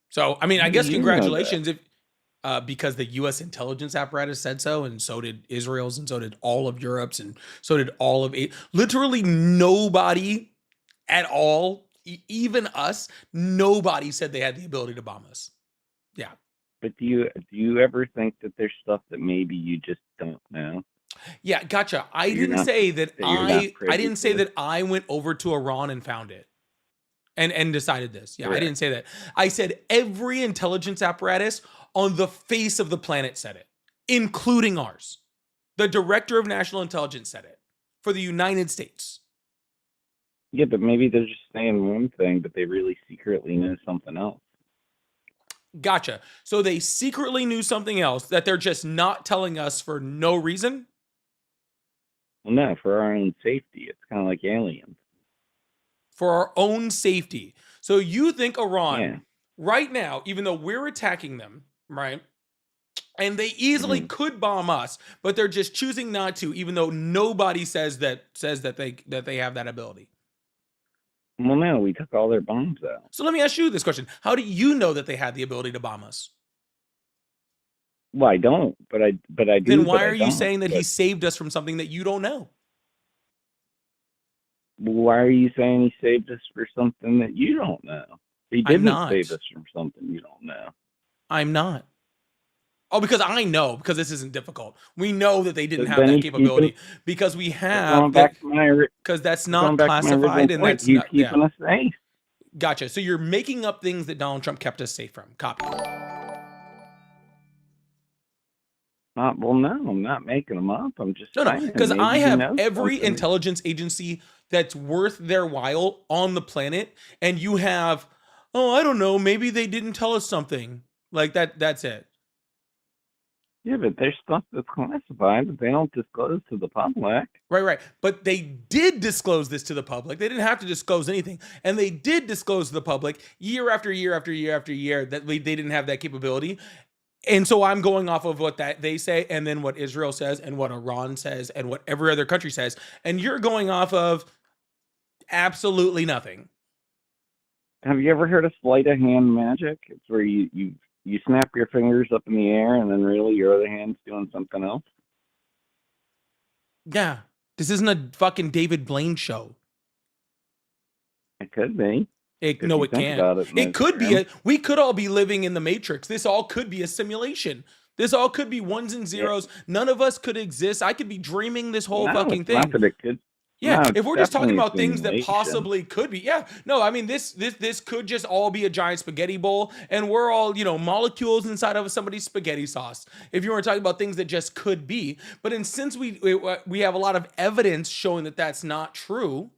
So, I mean, I guess congratulations if because the U.S. intelligence apparatus said so, and so did Israel's, and so did all of Europe's, and so did all of literally nobody at all, even us, nobody said they had the ability to bomb us. Yeah. But do you ever think that there's stuff that maybe you just don't know? Yeah, gotcha. I didn't say that I went over to Iran and found it and decided this. Yeah, right. I didn't say that. I said every intelligence apparatus on the face of the planet said it, including ours. The director of national intelligence said it for the United States. Yeah, but maybe they're just saying one thing, but they really secretly know something else. Gotcha. So they secretly knew something else that they're just not telling us for no reason? Well, no, for our own safety. It's kind of like aliens. For our own safety. So you think Iran, right now, even though we're attacking them, right? And they easily could bomb us, but they're just choosing not to, even though nobody says that they have that ability. Well, no, we took all their bombs out. So let me ask you this question. How do you know that they had the ability to bomb us? Well, I don't, but I do. Then why are you saying that he saved us from something that you don't know? Why are you saying he saved us for something that you don't know? He didn't save us from something you don't know. I'm not. Oh, because I know, because this isn't difficult. We know that they didn't have that capability because we have, because that's not classified and that's not keeping us safe. Gotcha. So you're making up things that Donald Trump kept us safe from. Copy. Well, no, I'm not making them up. I'm just saying. Because I have every intelligence agency that's worth their while on the planet, and you have, I don't know, maybe they didn't tell us something like that. That's it. Yeah, but there's stuff that's classified that they don't disclose to the public. Right. But they did disclose this to the public. They didn't have to disclose anything. And they did disclose to the public year after year after year after year that they didn't have that capability. And so I'm going off of what that they say, and then what Israel says, and what Iran says, and what every other country says. And you're going off of absolutely nothing. Have you ever heard of sleight of hand magic? It's where you snap your fingers up in the air, and then really your other hand's doing something else. Yeah, this isn't a fucking David Blaine show. It could be. No, it can't. It could be. We could all be living in the Matrix. This all could be a simulation. This all could be ones and zeros. Yeah. None of us could exist. I could be dreaming this whole fucking thing. Not that it could. Yeah, No, it's if we're just talking definitely a about things that simulation. possibly could be, yeah, no, I mean this could just all be a giant spaghetti bowl, and we're all molecules inside of somebody's spaghetti sauce. If you were talking about things that just could be, but since we have a lot of evidence showing that that's not true.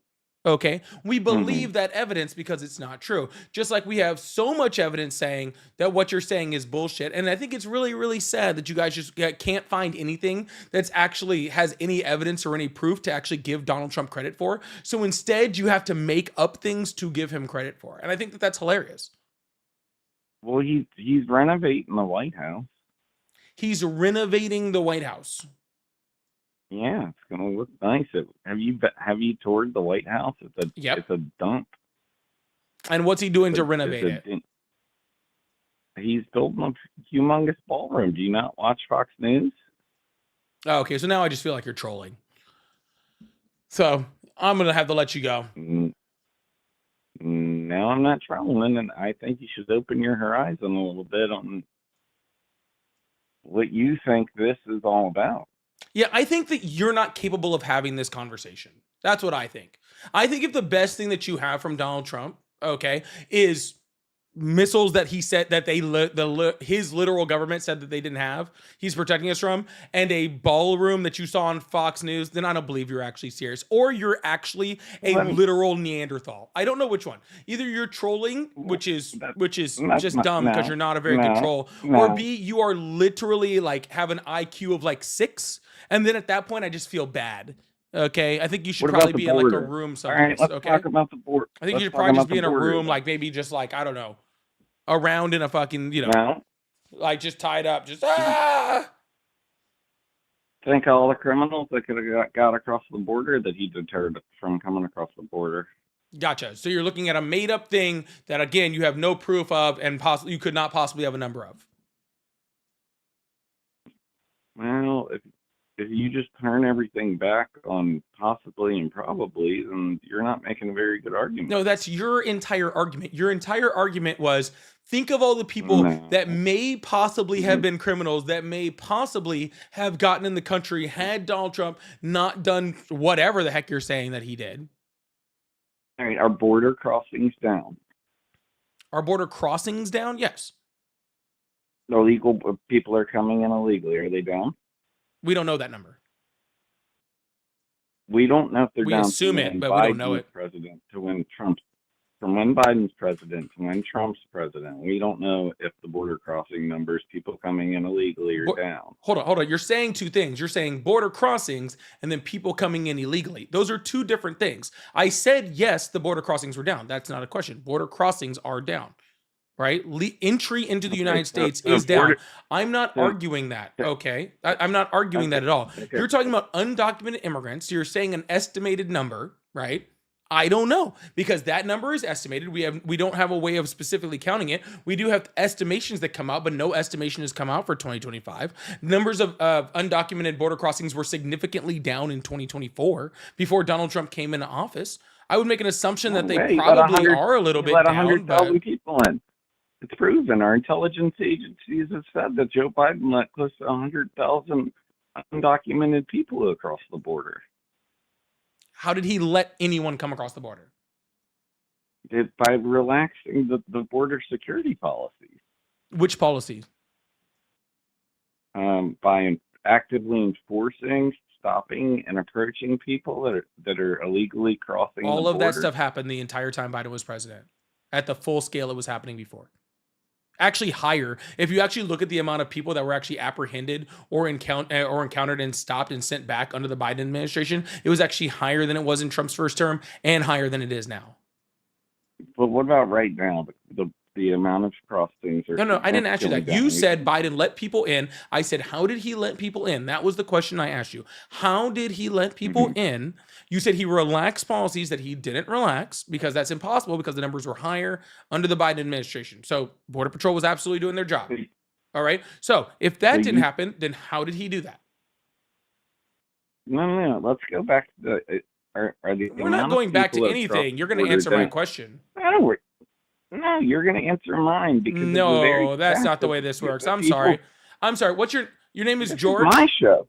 Okay, we believe that evidence because it's not true. Just like we have so much evidence saying that what you're saying is bullshit. And I think it's really, really sad that you guys just can't find anything that's actually has any evidence or any proof to actually give Donald Trump credit for. So instead, you have to make up things to give him credit for. And I think that that's hilarious. Well, he's renovating the White House. He's renovating the White House. Yeah, it's gonna look nice. Have you toured the White House? It's a dump. And what's he doing to renovate it? He's building a humongous ballroom. Do you not watch Fox News? Oh, okay, so now I just feel like you're trolling. So I'm gonna have to let you go. No, I'm not trolling, and I think you should open your horizon a little bit on what you think this is all about. Yeah, I think that you're not capable of having this conversation. That's what I think. I think if the best thing that you have from Donald Trump, okay, is missiles that he said that his literal government said that they didn't have, he's protecting us from, and a ballroom that you saw on Fox News, then I don't believe you're actually serious, or you're actually a literal Neanderthal. I don't know which one. Either you're trolling, which is just dumb because you're not a very good troll, or B, you are literally like have an IQ of like 6, and then at that point I just feel bad. Okay, I think you should probably be in like a room somewhere. All right, let's talk about the border. I think you should probably just be in a room, like maybe just like, I don't know, around in a fucking, like just tied up, just Think all the criminals that could have got across the border that he deterred from coming across the border. Gotcha. So you're looking at a made up thing that again you have no proof of, and you could not possibly have a number of. Well, if you just turn everything back on possibly and probably, then you're not making a very good argument. No, that's your entire argument. Your entire argument was think of all the people that may possibly have been criminals, that may possibly have gotten in the country had Donald Trump not done whatever the heck you're saying that he did. All right, are border crossings down? Are border crossings down? Yes. Illegal people are coming in illegally. Are they down? We don't know that number. We don't know if they're down. We assume it, but we don't know it. President to when from when Biden's president to when Trump's president, we don't know if the border crossing numbers, people coming in illegally, are down. Hold on. You're saying two things. You're saying border crossings and then people coming in illegally. Those are two different things. I said yes, the border crossings were down. That's not a question. Border crossings are down. Right? Entry into the United States is down. I'm not arguing that, okay? I'm not arguing that at all. You're talking about undocumented immigrants. You're saying an estimated number, right? I don't know, because that number is estimated. We don't have a way of specifically counting it. We do have estimations that come out, but no estimation has come out for 2025. Numbers of undocumented border crossings were significantly down in 2024 before Donald Trump came into office. I would make an assumption that they probably are a little bit down. 100,000 people in. It's proven. Our intelligence agencies have said that Joe Biden let close to 100,000 undocumented people across the border. How did he let anyone come across the border? By relaxing the border security policies. Which policies? By actively enforcing, stopping, and approaching people that are illegally crossing the border. All of that stuff happened the entire time Biden was president. At the full scale it was happening before. Actually higher. If you actually look at the amount of people that were actually apprehended or encountered and stopped and sent back under the Biden administration, it was actually higher than it was in Trump's first term and higher than it is now. But what about right now? The amount of crossings are... No, I didn't ask you that. You said Biden let people in. I said, how did he let people in? That was the question I asked you. How did he let people in? You said he relaxed policies that he didn't relax because that's impossible because the numbers were higher under the Biden administration. So Border Patrol was absolutely doing their job. All right. So if that didn't happen, then how did he do that? No. Let's go back to we're not going back to anything. You're going to answer my question. No, you're going to answer mine because no, that's not the way this works. I'm sorry. What's your name is George? It's my show.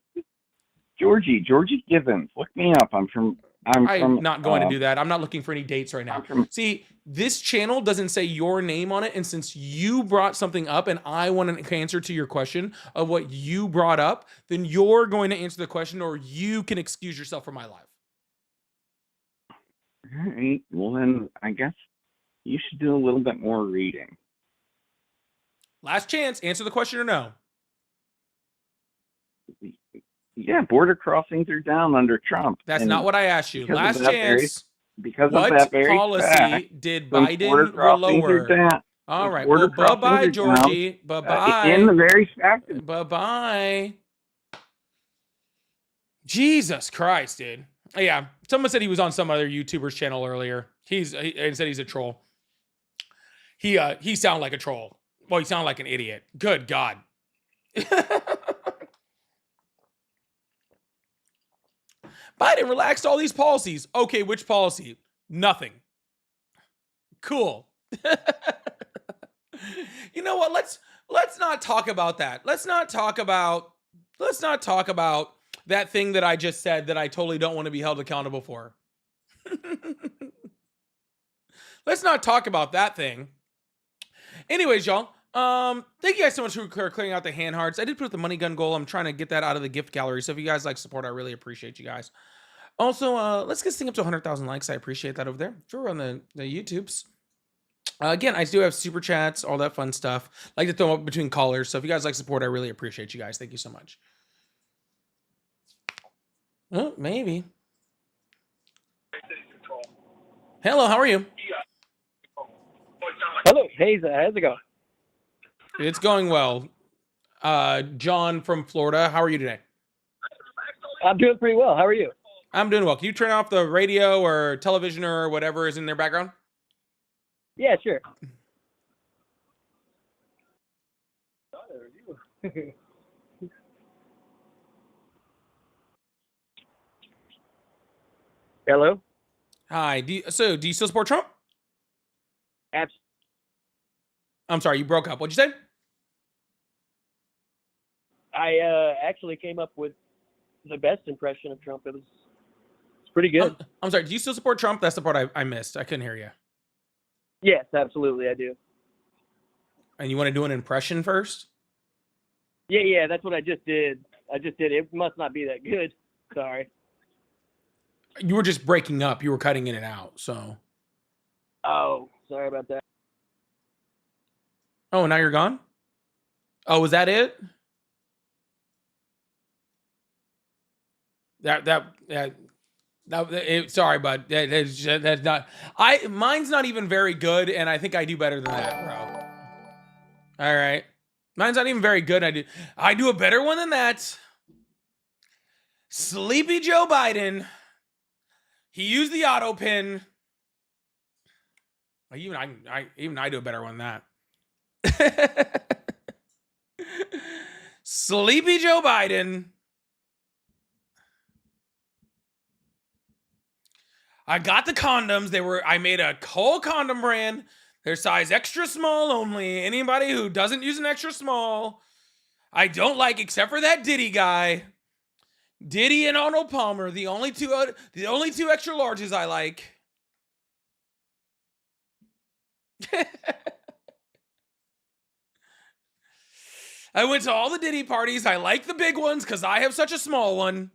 Georgie Givens. Look me up. I'm from I'm not going to do that. I'm not looking for any dates right now. I'm from See, this channel doesn't say your name on it, and since you brought something up and I want an answer to your question of what you brought up, then you're going to answer the question, or you can excuse yourself from my life. all right. Well, then I guess you should do a little bit more reading. Last chance, answer the question or no. Yeah, border crossings are down under Trump. That's and not what I asked you. because of Last that chance. because of What that very policy fact, did since border Biden crossings are lower? down, All since right. border Well, crossings bye-bye, are down, Georgie. in Bye-bye. the very fact, Bye-bye. Jesus Christ, dude. Yeah. Someone said he was on some other YouTuber's channel earlier. He said he's a troll. He sounded like a troll. Well, he sounded like an idiot. Good God. Biden relaxed all these policies. Okay, which policy? Nothing. Cool. You know what? Let's not talk about that. Let's not talk about that thing that I just said that I totally don't want to be held accountable for. Let's not talk about that thing. Anyways, y'all. Thank you guys so much for clearing out the hand hearts. I did put up the money gun goal. I'm trying to get that out of the gift gallery. So if you guys like support, I really appreciate you guys. Also, let's get this thing up to 100,000 likes. I appreciate that over there. If you're on the YouTubes. Again, I do have super chats, all that fun stuff. I like to throw up between callers. So if you guys like support, I really appreciate you guys. Thank you so much. Oh, maybe. Hello, how are you? Hello, hey, how's it going? It's going well. John from Florida, how are you today? I'm doing pretty well. How are you? I'm doing well. Can you turn off the radio or television or whatever is in their background? Yeah, sure. Hello? Hi. Do you still support Trump? Absolutely. I'm sorry, you broke up. What'd you say? I actually came up with the best impression of Trump. It's pretty good. I'm sorry, do you still support Trump? That's the part I missed. I couldn't hear you. Yes, absolutely, I do. And you want to do an impression first? Yeah, that's what I just did. It must not be that good. Sorry. You were just breaking up. You were cutting in and out, so. Oh, sorry about that. Oh, now you're gone? Oh, was that it? Sorry, bud. That's not. Mine's not even very good, and I think I do better than that, bro. All right, mine's not even very good. I do a better one than that. Sleepy Joe Biden. He used the auto pin. Even I do a better one than that. Sleepy Joe Biden. I got the condoms. I made a whole condom brand. They're size extra small only. Anybody who doesn't use an extra small, I don't like, except for that Diddy guy. Diddy and Arnold Palmer, the only two extra larges I like. I went to all the Diddy parties. I like the big ones because I have such a small one.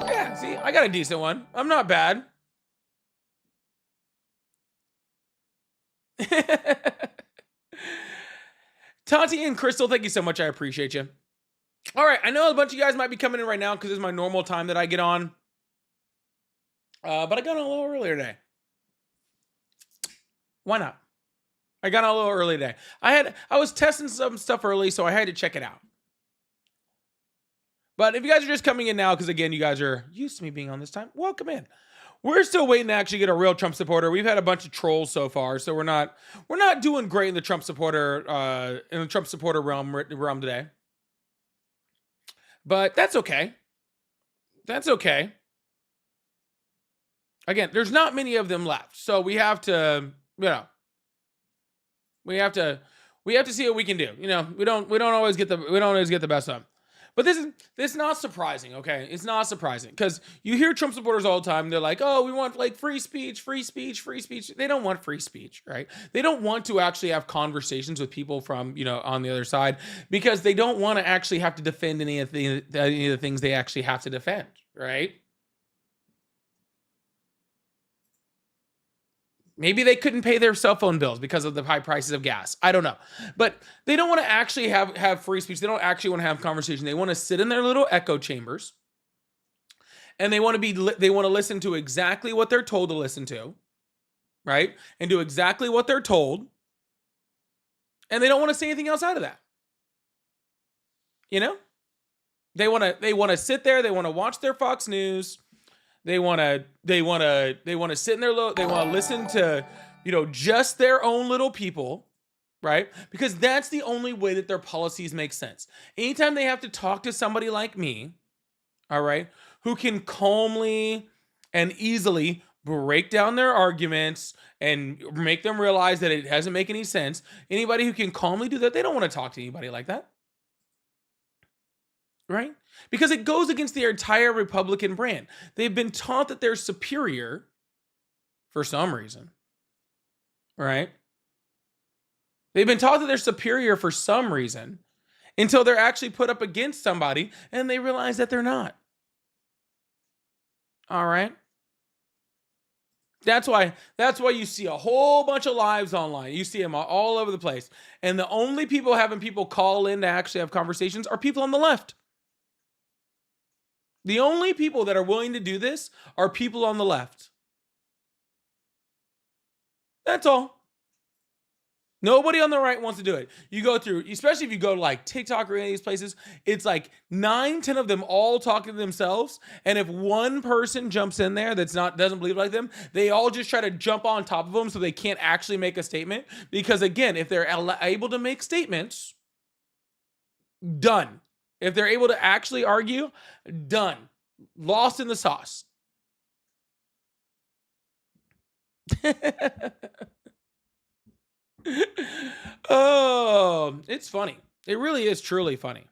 Yeah, see, I got a decent one. I'm not bad. Tati and Crystal, thank you so much. I appreciate you. All right, I know a bunch of you guys might be coming in right now because it's my normal time that I get on. But I got on a little earlier today. Why not? I got on a little early today. I was testing some stuff early, so I had to check it out. But if you guys are just coming in now, because again, you guys are used to me being on this time, welcome in. We're still waiting to actually get a real Trump supporter. We've had a bunch of trolls so far, so we're not doing great in the Trump supporter realm today. But that's okay. That's okay. Again, there's not many of them left, so we have to We have to see what we can do. You know, we don't always get the best of them. But this is not surprising, okay? It's not surprising because you hear Trump supporters all the time. They're like, "Oh, we want like free speech, free speech, free speech." They don't want free speech, right? They don't want to actually have conversations with people from on the other side because they don't want to actually have to defend any of the things they actually have to defend, right? Maybe they couldn't pay their cell phone bills because of the high prices of gas. I don't know. But they don't want to actually have free speech. They don't actually want to have conversation. They want to sit in their little echo chambers. And they want to listen to exactly what they're told to listen to, right? And do exactly what they're told. And they don't want to say anything else out of that. You know? They want to sit there, they want to watch their Fox News. They want to sit in their they want to listen to, just their own little people, right? Because that's the only way that their policies make sense. Anytime they have to talk to somebody like me, all right, who can calmly and easily break down their arguments and make them realize that it doesn't make any sense, anybody who can calmly do that, they don't want to talk to anybody like that. Right? Because it goes against their entire Republican brand. They've been taught that they're superior for some reason. Right? They've been taught that they're superior for some reason until they're actually put up against somebody and they realize that they're not. All right? That's why you see a whole bunch of lives online. You see them all over the place. And the only people having people call in to actually have conversations are people on the left. The only people that are willing to do this are people on the left. That's all. Nobody on the right wants to do it. You go through, especially if you go to like TikTok or any of these places, it's like 9-10 of them all talking to themselves. And if one person jumps in there doesn't believe like them, they all just try to jump on top of them so they can't actually make a statement. Because again, if they're able to make statements, done. If they're able to actually argue, done. Lost in the sauce. Oh, it's funny. It really is truly funny.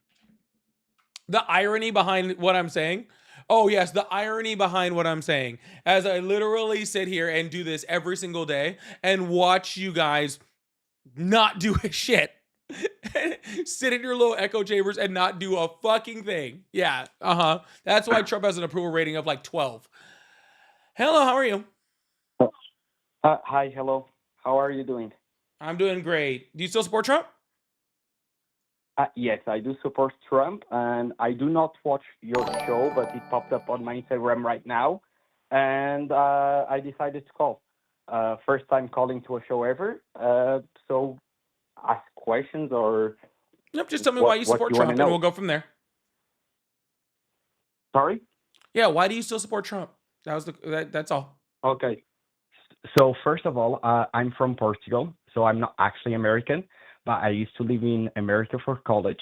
The irony behind what I'm saying. Oh, yes, the irony behind what I'm saying. As I literally sit here and do this every single day and watch you guys not do a shit. Sit in your little echo chambers and not do a fucking thing. Yeah, That's why Trump has an approval rating of like 12. Hello, how are you? Hi, hello. How are you doing? I'm doing great. Do you still support Trump? Yes, I do support Trump, and I do not watch your show, but it popped up on my Instagram right now, and I decided to call. First time calling to a show ever. So ask questions or... Nope, just tell me why you support Trump, and we'll go from there. Sorry? Yeah, why do you still support Trump? That's all. Okay. So first of all, I'm from Portugal, so I'm not actually American, but I used to live in America for college.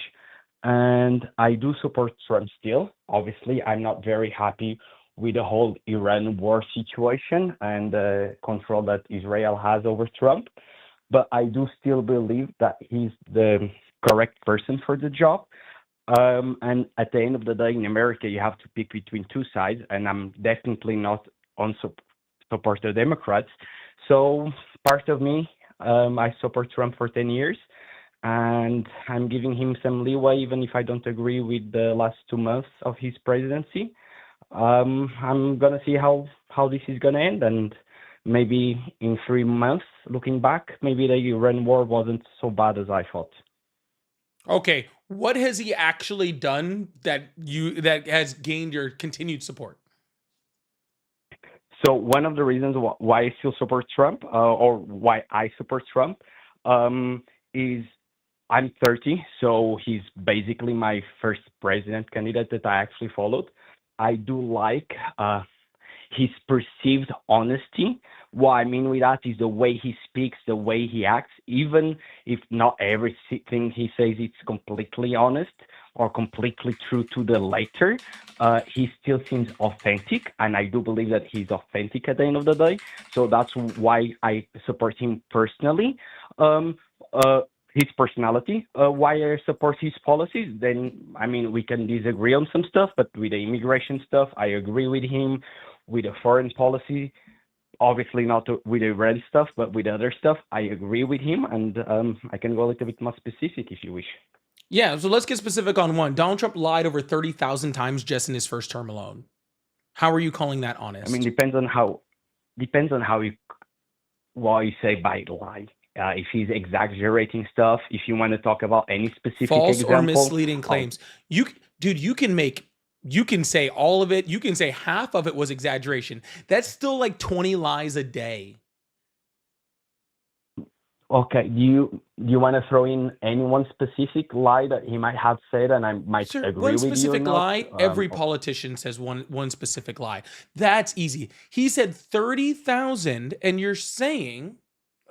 And I do support Trump still. Obviously, I'm not very happy with the whole Iran war situation and the control that Israel has over Trump. But I do still believe that he's the correct person for the job. And at the end of the day, in America, you have to pick between two sides, and I'm definitely not on support the Democrats. So part of me, I support Trump for 10 years, and I'm giving him some leeway, even if I don't agree with the last 2 months of his presidency. I'm going to see how this is going to end, and maybe in 3 months, looking back, maybe the Iran war wasn't so bad as I thought. Okay, what has he actually done that has gained your continued support? So one of the reasons why I still support Trump, or why I support Trump, is I'm 30, so he's basically my first president candidate that I actually followed. I do like his perceived honesty. What I mean with that is the way he speaks, the way he acts, even if not everything he says is completely honest or completely true to the letter, he still seems authentic, and I do believe that he's authentic at the end of the day. So that's why I support him personally. his personality, why I support his policies. Then, I mean, we can disagree on some stuff, but with the immigration stuff, I agree with him. With the foreign policy, obviously not with the rent stuff, but with other stuff, I agree with him. And I can go a little bit more specific if you wish. Yeah, so let's get specific on one. Donald Trump lied over 30,000 times just in his first term alone. How are you calling that honest? I mean, depends on how you what you say by lie. If he's exaggerating stuff, if you want to talk about any specific false example, or misleading claims. You can say all of it. You can say half of it was exaggeration. That's still like 20 lies a day. Okay, do you want to throw in any one specific lie that he might have said, and I might agree One with you or specific not? lie. Every politician says one specific lie. That's easy. He said 30,000, and you're saying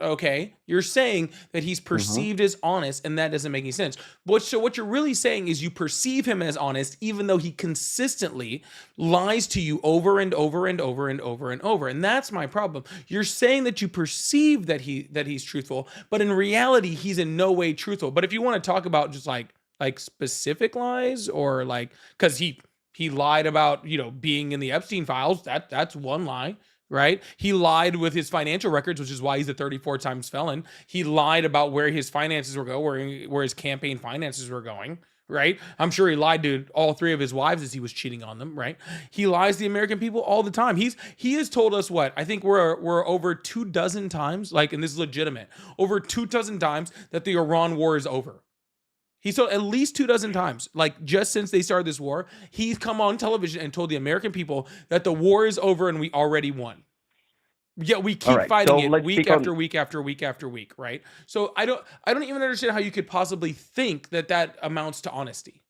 that he's perceived as honest, and that doesn't make any sense. So what you're really saying is you perceive him as honest, even though he consistently lies to you over and over and over and over and over. And that's my problem. You're saying that you perceive that he's truthful, but in reality, he's in no way truthful. But if you want to talk about just like specific lies, or like, because he lied about being in the Epstein files, that's one lie. Right? He lied with his financial records, which is why he's a 34 times felon. He lied about where his finances were going, where his campaign finances were going. Right? I'm sure he lied to all three of his wives as he was cheating on them. Right? He lies to the American people all the time. He has told us what? I think we're over 24 times, and this is legitimate, over 24 times that the Iran war is over. He's told at least 24 times, just since they started this war, he's come on television and told the American people that the war is over and we already won. Yet we keep fighting it week after week after week after week, right? So I don't even understand how you could possibly think that amounts to honesty.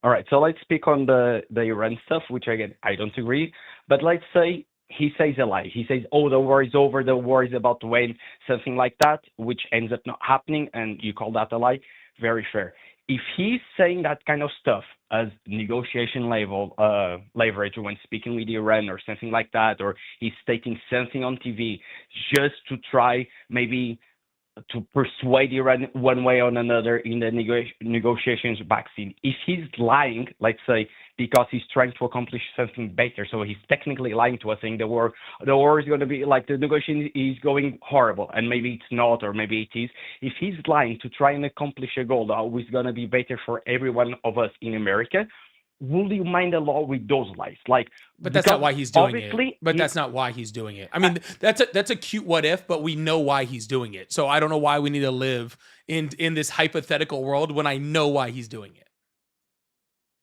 All right, so let's speak on the Iran stuff, which again I don't agree. But let's say he says a lie. He says, "Oh, the war is over. The war is about to win," something like that, which ends up not happening, and you call that a lie. Very fair. If he's saying that kind of stuff as negotiation leverage when speaking with Iran or something like that, or he's stating something on TV just to try maybe to persuade Iran one way or another in the negotiations vaccine. If he's lying, let's say, because he's trying to accomplish something better, so he's technically lying to us, saying the war is going to be the negotiation is going horrible, and maybe it's not, or maybe it is. If he's lying to try and accomplish a goal that is going to be better for every one of us in America, will you mind the law with those lies? But that's not why he's doing it. But that's not why he's doing it. I mean, that's a cute what if, but we know why he's doing it. So I don't know why we need to live in this hypothetical world when I know why he's doing it.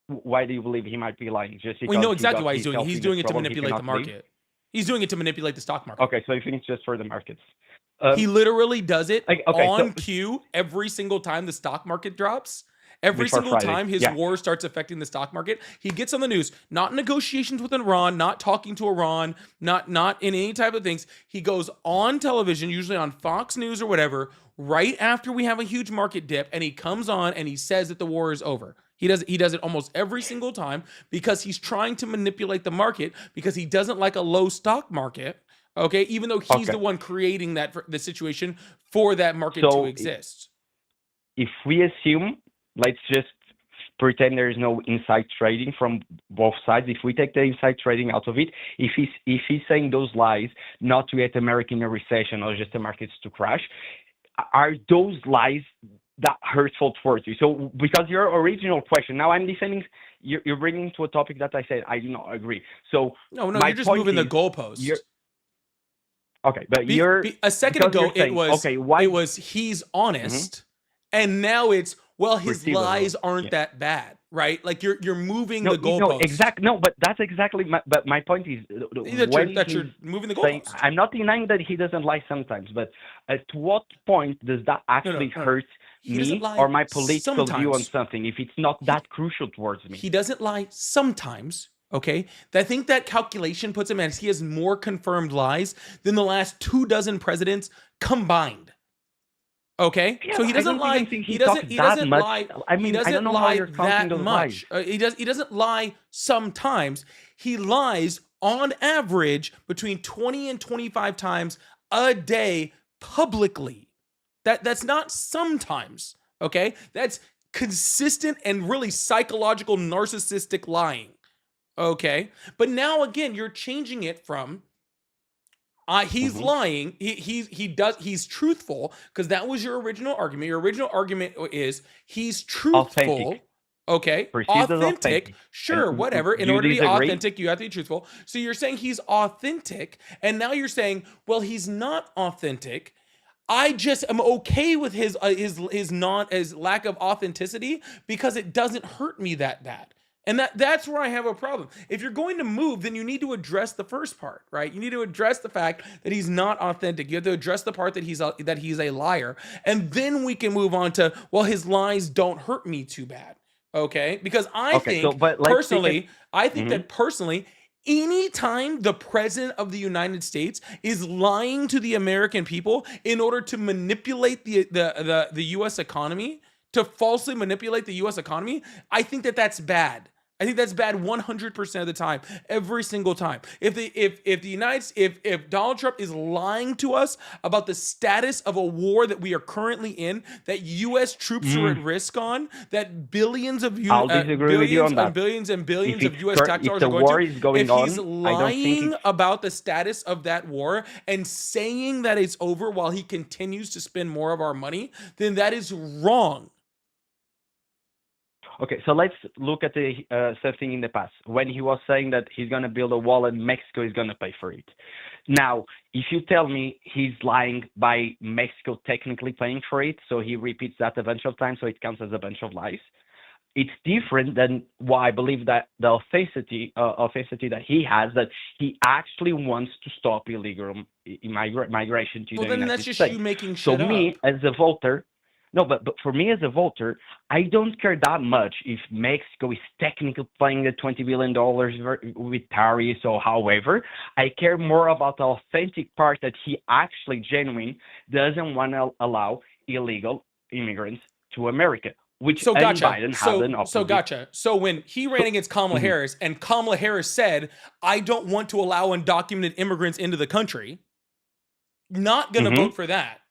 Why do you believe he might be lying? Just because we know exactly why he's doing it. He's doing it to manipulate the market. He's doing it to manipulate the stock market. Okay, so you think it's just for the markets? He literally does it on cue every single time the stock market drops. Every single time his war starts affecting the stock market, he gets on the news, not negotiations with Iran, not talking to Iran, not in any type of things. He goes on television, usually on Fox News or whatever, right after we have a huge market dip, and he comes on and he says that the war is over. He does it almost every single time because he's trying to manipulate the market, because he doesn't like a low stock market. Okay, even though he's the one creating the situation for that market to exist. If we assume, let's just pretend there is no inside trading from both sides. If we take the inside trading out of it, if he's saying those lies not to get America in a recession or just the markets to crash, are those lies that hurtful towards you? So because your original question, now I'm defending, you're bringing to a topic that I said I do not agree. So no, you're just moving the goalpost. Okay, but a second ago it was he's honest, and now it's his lies aren't that bad, right? Like you're moving the goalpost. No, but that's exactly my point is that you're moving the goalpost. I'm not denying that he doesn't lie sometimes, but at what point does that actually hurt me or my political view on something if it's not that crucial towards me? He doesn't lie sometimes. Okay, I think that calculation puts him as he has more confirmed lies than the last 24 presidents combined. Okay, so he doesn't lie. He doesn't lie. I mean, I don't know how you're counting those lies. He doesn't lie sometimes. He lies on average between 20 and 25 times a day publicly. That's not sometimes, okay? That's consistent and really psychological narcissistic lying. Okay? But now again, you're changing it from he's lying. He's truthful, because that was your original argument. Your original argument is he's truthful. Authentic. Okay. Perceived as Authentic. Sure, And whatever. In do you order to be disagree? authentic, you have to be truthful. So you're saying he's authentic, and now you're saying, well, he's not authentic. I just am okay with his lack of authenticity because it doesn't hurt me that bad. And that's where I have a problem. If you're going to move, then you need to address the first part, right? You need to address the fact that he's not authentic. You have to address the part that he's a liar, and then we can move on to, well, his lies don't hurt me too bad, okay? Because I think personally, anytime the president of the United States is lying to the American people in order to manipulate the U.S. economy, to falsely manipulate the U.S. economy, I think that's bad. I think that's bad 100% of the time, every single time. If Donald Trump is lying to us about the status of a war that we are currently in, that U.S. troops are at risk on, that billions of I'll disagree with you on that. billions and billions If of U.S. tax dollars the are going war to, is going if on, he's I don't lying think it's about the status of that war and saying that it's over while he continues to spend more of our money, then that is wrong. okay. So let's look at the same thing in the past when he was saying that he's going to build a wall and Mexico is going to pay for it. Now, if you tell me he's lying by Mexico technically paying for it, so he repeats that a bunch of times, so it counts as a bunch of lies. It's different than why I believe that the authenticity that he has, that he actually wants to stop illegal migration to the Well, then United that's just States. you making So shit me up. as a voter, no, but for me as a voter, I don't care that much if Mexico is technically paying the $20 billion with tariffs or however. I care more about the authentic part that he actually genuinely doesn't want to allow illegal immigrants to America. Which So gotcha. Biden had an opposite. So gotcha. So when he ran against Kamala Harris, and Kamala Harris said, "I don't want to allow undocumented immigrants into the country," not gonna vote for that,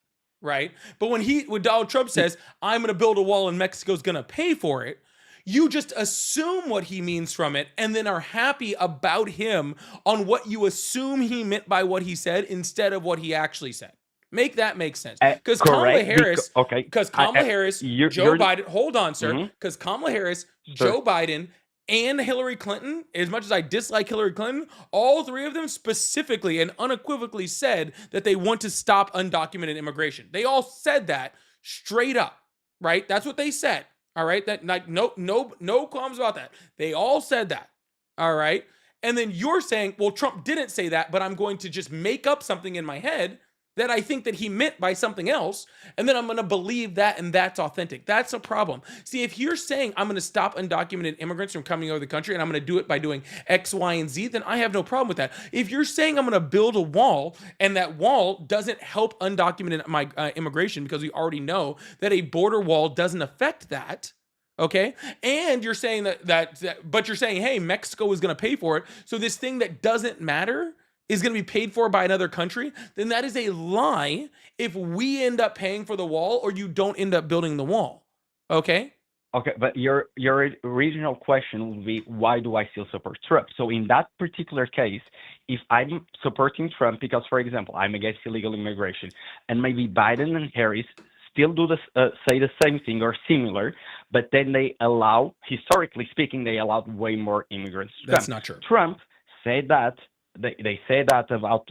right? But when Donald Trump says, "I'm gonna build a wall and Mexico's gonna pay for it," you just assume what he means from it, and then are happy about him on what you assume he meant by what he said instead of what he actually said. Make that make sense. Because Kamala Harris, Joe Biden, hold on, sir. Because Kamala Harris, Joe Biden, and Hillary Clinton, as much as I dislike Hillary Clinton, all three of them specifically and unequivocally said that they want to stop undocumented immigration. They all said that straight up, right? That's what they said. All right. That like no qualms about that. They all said that. All right. And then you're saying, well, Trump didn't say that, but I'm going to just make up something in my head that I think that he meant by something else, and then I'm going to believe that, and that's authentic. That's a problem. See, if you're saying I'm going to stop undocumented immigrants from coming over the country, and I'm going to do it by doing X, Y, and Z, then I have no problem with that. If you're saying I'm going to build a wall, and that wall doesn't help undocumented immigration, because we already know that a border wall doesn't affect that, okay? And you're saying but you're saying, hey, Mexico is going to pay for it, so this thing that doesn't matter is going to be paid for by another country, then that is a lie if we end up paying for the wall or you don't end up building the wall. Okay? Okay, but your original question would be, why do I still support Trump? So in that particular case, if I'm supporting Trump because, for example, I'm against illegal immigration, and maybe Biden and Harris still do say the same thing or similar, but then they allow, historically speaking, they allowed way more immigrants to come. That's not true. Trump said that. They say that about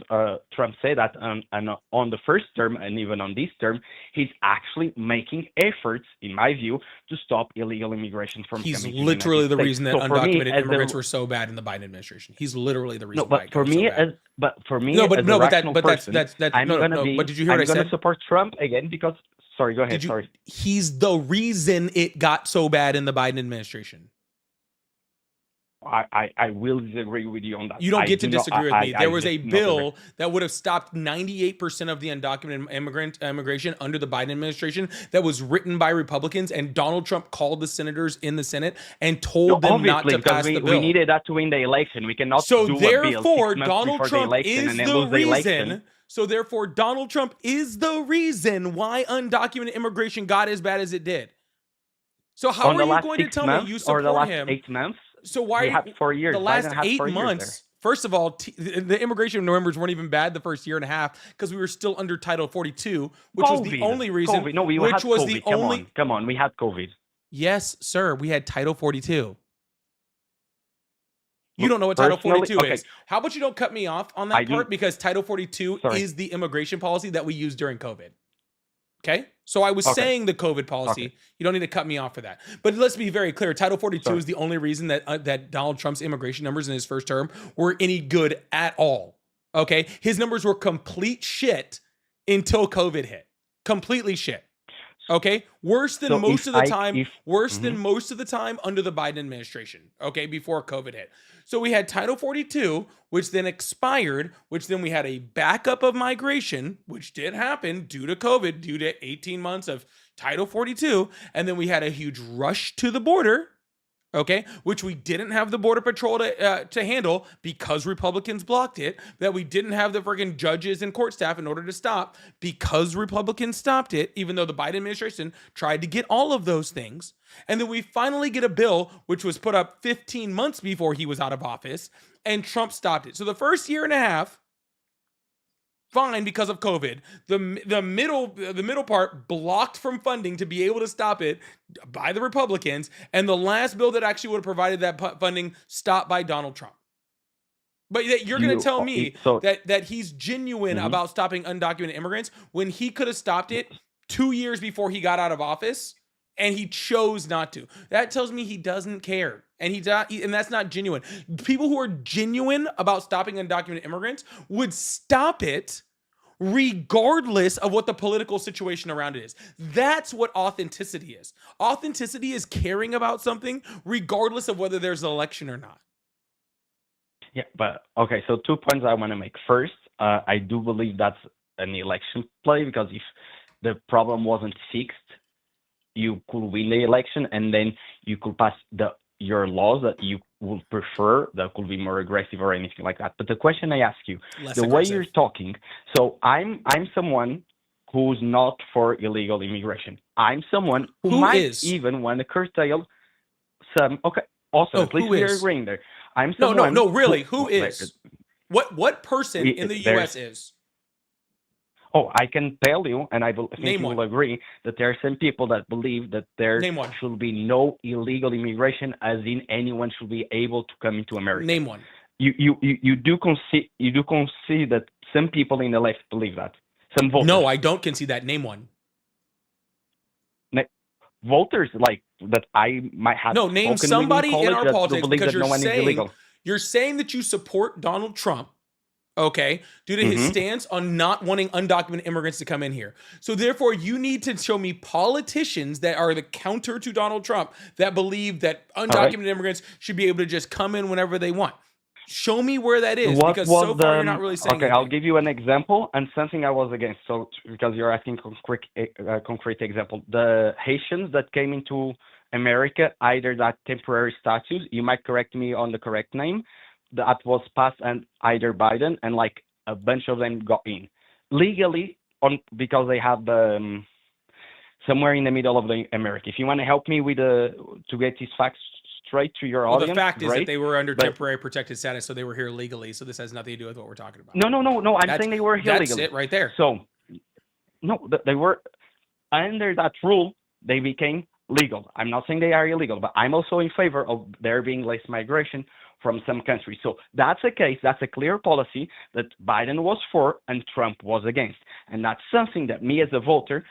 Trump said that on the first term, and even on this term, he's actually making efforts, in my view, to stop illegal immigration from coming to the United States. He's literally the reason that undocumented immigrants were so bad in the Biden administration. He's literally the reason. No, but for me, but did you hear what I said? I'm going to support Trump again because. Sorry, go ahead. Sorry. He's the reason it got so bad in the Biden administration. I will disagree with you on that. You don't I get to do not. disagree with me. I There was just a do not agree. bill that would have stopped 98% of the undocumented immigration under the Biden administration that was written by Republicans, and Donald Trump called the senators in the Senate and No, told them not obviously, to because pass the we bill. needed that to win the election. We cannot So do a bill 6 therefore, months Donald before the Trump election and is then the lose the election. reason. So therefore, Donald Trump is the reason why undocumented immigration got as bad as it did. So how On are the you last going to 6 tell me months you or the support last him? 8 months, So why we are had you, 4 years. the last Biden had 8 4 years there. months? First of all, the immigration numbers weren't even bad the first year and a half because we were still under Title 42, which was the only reason. COVID. No, we which had was COVID. the Come only. on, come on. We had COVID. Yes, sir. We had Title 42. You Look, don't know what Title personally, 42 okay, is. How about you don't cut me off on I that do. part, because Title 42 Sorry. is the immigration policy that we used during COVID. Okay? So I was Okay. saying the COVID policy. Okay. You don't need to cut me off for that. But let's be very clear. Title 42 Sorry. is the only reason that that Donald Trump's immigration numbers in his first term were any good at all. Okay? His numbers were complete shit until COVID hit. Completely shit. Okay? Worse than So most if of the I- time. if- Worse than Mhm. most of the time under the Biden administration. Okay? Before COVID hit. So we had Title 42, which then expired, which then we had a backup of migration, which did happen due to COVID, due to 18 months of Title 42. And then we had a huge rush to the border, okay, which we didn't have the Border Patrol to handle because Republicans blocked it, that we didn't have the freaking judges and court staff in order to stop because Republicans stopped it, even though the Biden administration tried to get all of those things. And then we finally get a bill which was put up 15 months before he was out of office, and Trump stopped it. So the first year and a half, fine because of COVID. The middle part blocked from funding to be able to stop it by the Republicans, and the last bill that actually would have provided that funding stopped by Donald Trump. But you're going to tell me that he's genuine about stopping undocumented immigrants when he could have stopped it 2 years before he got out of office, and he chose not to. That tells me he doesn't care. And and that's not genuine. People who are genuine about stopping undocumented immigrants would stop it regardless of what the political situation around it is. That's what authenticity is. Authenticity is caring about something regardless of whether there's an election or not. Yeah, but okay, so 2 points I want to make. First, I do believe that's an election play, because if the problem wasn't fixed, you could win the election and then you could pass your laws that you would prefer that could be more aggressive or anything like that. But the question I ask you, the way you're talking, so I'm someone who's not for illegal immigration. I'm someone who might even want to curtail some. Okay, awesome. At least we're agreeing there. I'm someone. No, really. Who is? What person in the U.S. is? Oh, I can tell you, and I think you will agree, that there are some people that believe that there should be no illegal immigration, as in anyone should be able to come into America. Name one. You do concede that some people in the left believe that. Some voters. No, I don't concede that. Name one. Voters like that I might have. No, name somebody in our politics, because you're saying that you support Donald Trump. Okay, due to his stance on not wanting undocumented immigrants to come in here. So therefore, you need to show me politicians that are the counter to Donald Trump that believe that undocumented immigrants should be able to just come in whenever they want. Show me where that is, because so far you're not really saying Okay, I'll give you an example and something I was against. So because you're asking concrete example, the Haitians that came into America, either that temporary status, you might correct me on the correct name, that was passed and either Biden, and like a bunch of them got in legally because they have somewhere in the middle of the America. If you want to help me with to get these facts straight to your audience, the fact is great, that they were under temporary protected status, so they were here legally. So this has nothing to do with what we're talking about. No. I'm saying they were here legally. That's it right there. So no, they were under that rule. They became legal. I'm not saying they are illegal, but I'm also in favor of there being less migration from some countries. So that's a case, that's a clear policy that Biden was for and Trump was against. And that's something that me as a voter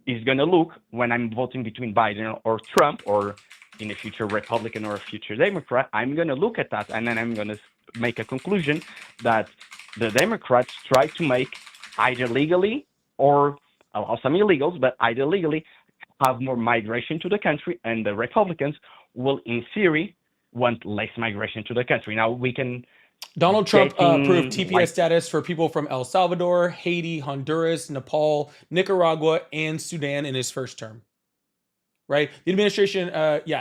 is going to look when I'm voting between Biden or Trump, or in the future Republican or a future Democrat. I'm going to look at that and then I'm going to make a conclusion that the Democrats try to make either legally or allow some illegals, but either legally have more migration to the country, and the Republicans will, in theory, want less migration to the country. Now we can Donald Trump approved getting TPS like status for people from El Salvador, Haiti, Honduras, Nepal, Nicaragua, and Sudan in his first term. Right? The administration,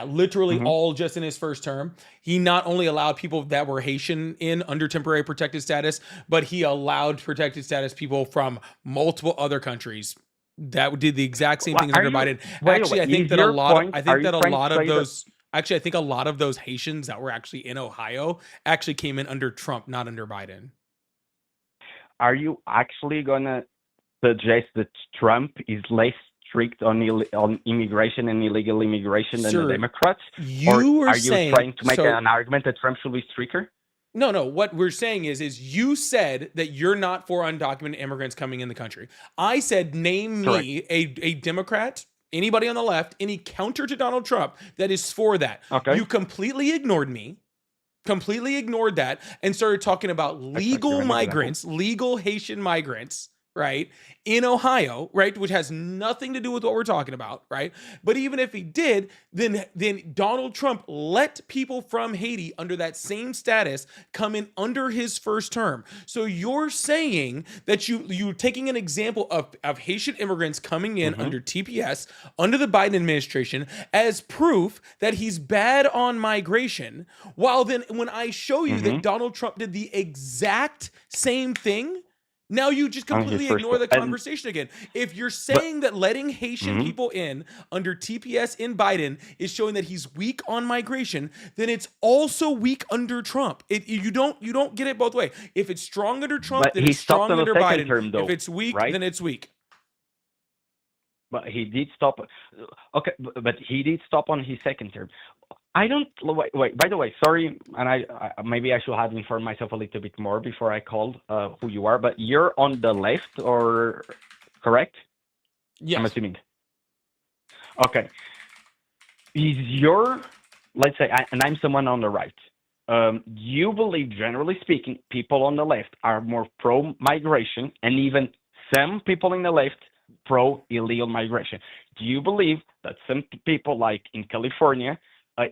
literally Mhm. all just in his first term. He not only allowed people that were Haitian in under temporary protected status, but he allowed protected status people from multiple other countries that did the exact same thing as Are under you? Biden. Wait, Actually, I think is that a your lot of point? I Are think you that a trying to lot of say that? those actually I think a lot of those Haitians that were actually in Ohio actually came in under Trump, not under Biden. Are you actually gonna suggest that Trump is less strict on immigration and illegal immigration than the Sir, Democrats, or you are are you saying trying to make so. an argument that Trump should be stricter? No. What we're saying is you said that you're not for undocumented immigrants coming in the country. I said, name Correct. me a Democrat, anybody on the left, any counter to Donald Trump that is for that. Okay. You completely ignored me. Completely ignored that and started talking about legal migrants, legal Haitian migrants, right, in Ohio, right, which has nothing to do with what we're talking about, right? But even if he did, then Donald Trump let people from Haiti under that same status come in under his first term. So you're saying that you're taking an example of Haitian immigrants coming in under TPS under the Biden administration as proof that he's bad on migration, while then when I show you that Donald Trump did the exact same thing, now you just completely ignore the conversation again. If you're saying that letting Haitian people in under TPS in Biden is showing that he's weak on migration, then it's also weak under Trump. You don't get it both ways. If it's strong under Trump, then it's strong under Biden. Term, though, if it's weak, right? then it's weak. But he did stop. Okay, but he did stop on his second term. I don't wait. By the way, sorry, and I maybe I should have informed myself a little bit more before I called who you are. But you're on the left, or correct? Yes. I'm assuming. Okay. Is your, let's say, and I'm someone on the right. You believe, generally speaking, people on the left are more pro-migration, and even some people in the left pro-illegal migration. Do you believe that some people, like in California,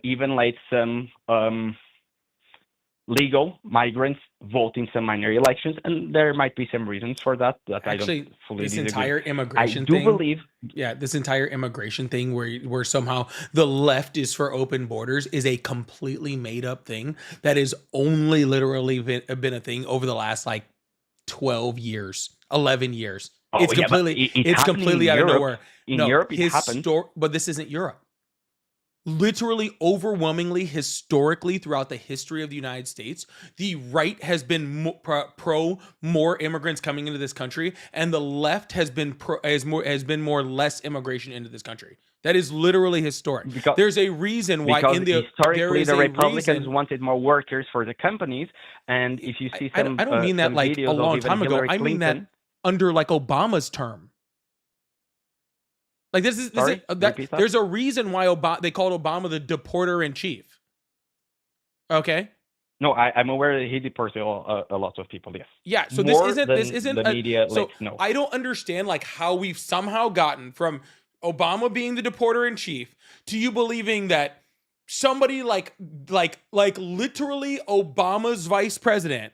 even let some legal migrants vote in some minor elections, and there might be some reasons for that Actually, I don't fully this disagree. entire immigration I do thing, believe, this entire immigration thing where somehow the left is for open borders is a completely made up thing that is only literally been a thing over the last like 12 years, 11 years. It's completely it's completely out of nowhere. In Europe, it happened. But this isn't Europe. Literally, overwhelmingly, historically, throughout the history of the United States, the right has been pro more immigrants coming into this country, and the left has been more less immigration into this country. That is literally historic. There's a reason why historically the Republicans wanted more workers for the companies, and if you see some, I don't mean that like a long time ago. I mean that under like Obama's term. Like there's a reason why they called Obama the deporter in chief. Okay. No, I'm aware that he deported a lot of people. Yes. Yeah. So More this isn't the media. So no. I don't understand like how we've somehow gotten from Obama being the deporter in chief to you believing that somebody like literally Obama's vice president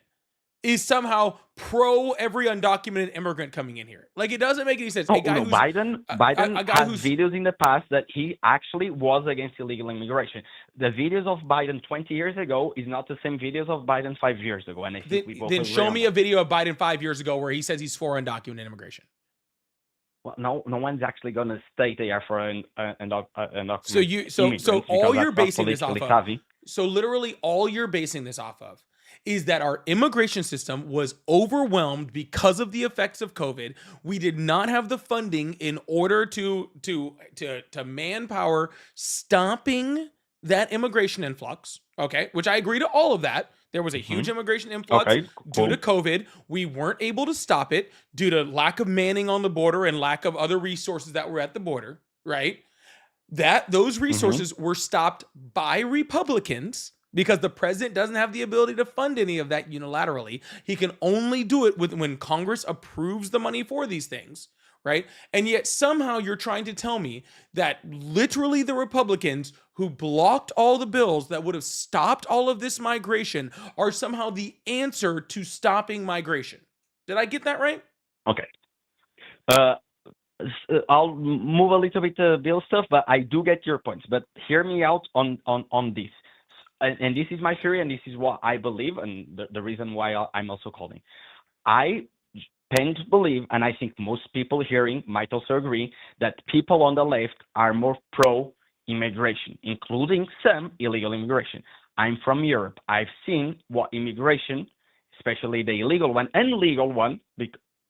is somehow pro every undocumented immigrant coming in here. Like, it doesn't make any sense. Biden has videos in the past that he actually was against illegal immigration. The videos of Biden 20 years ago is not the same videos of Biden 5 years ago. And I think we both then agree show on me that. a video of Biden 5 years ago where he says he's for undocumented immigration. Well, no one's actually going to state they are for undocumented. So all you're basing this off of. So literally all you're basing this off of is that our immigration system was overwhelmed because of the effects of COVID. We did not have the funding in order to manpower stopping that immigration influx. Okay, which I agree to all of that. There was a huge immigration influx due to COVID. We weren't able to stop it due to lack of manning on the border and lack of other resources that were at the border, right? Those resources were stopped by Republicans because the president doesn't have the ability to fund any of that unilaterally. He can only do it when Congress approves the money for these things, right? And yet somehow you're trying to tell me that literally the Republicans who blocked all the bills that would have stopped all of this migration are somehow the answer to stopping migration. Did I get that right? Okay. Uh, I'll move a little bit to bill stuff, but I do get your points. But hear me out on this. And this is my theory, and this is what I believe, and the reason why I'm also calling. I tend to believe, and I think most people hearing might also agree, that people on the left are more pro-immigration, including some illegal immigration. I'm from Europe. I've seen what immigration, especially the illegal one and legal one,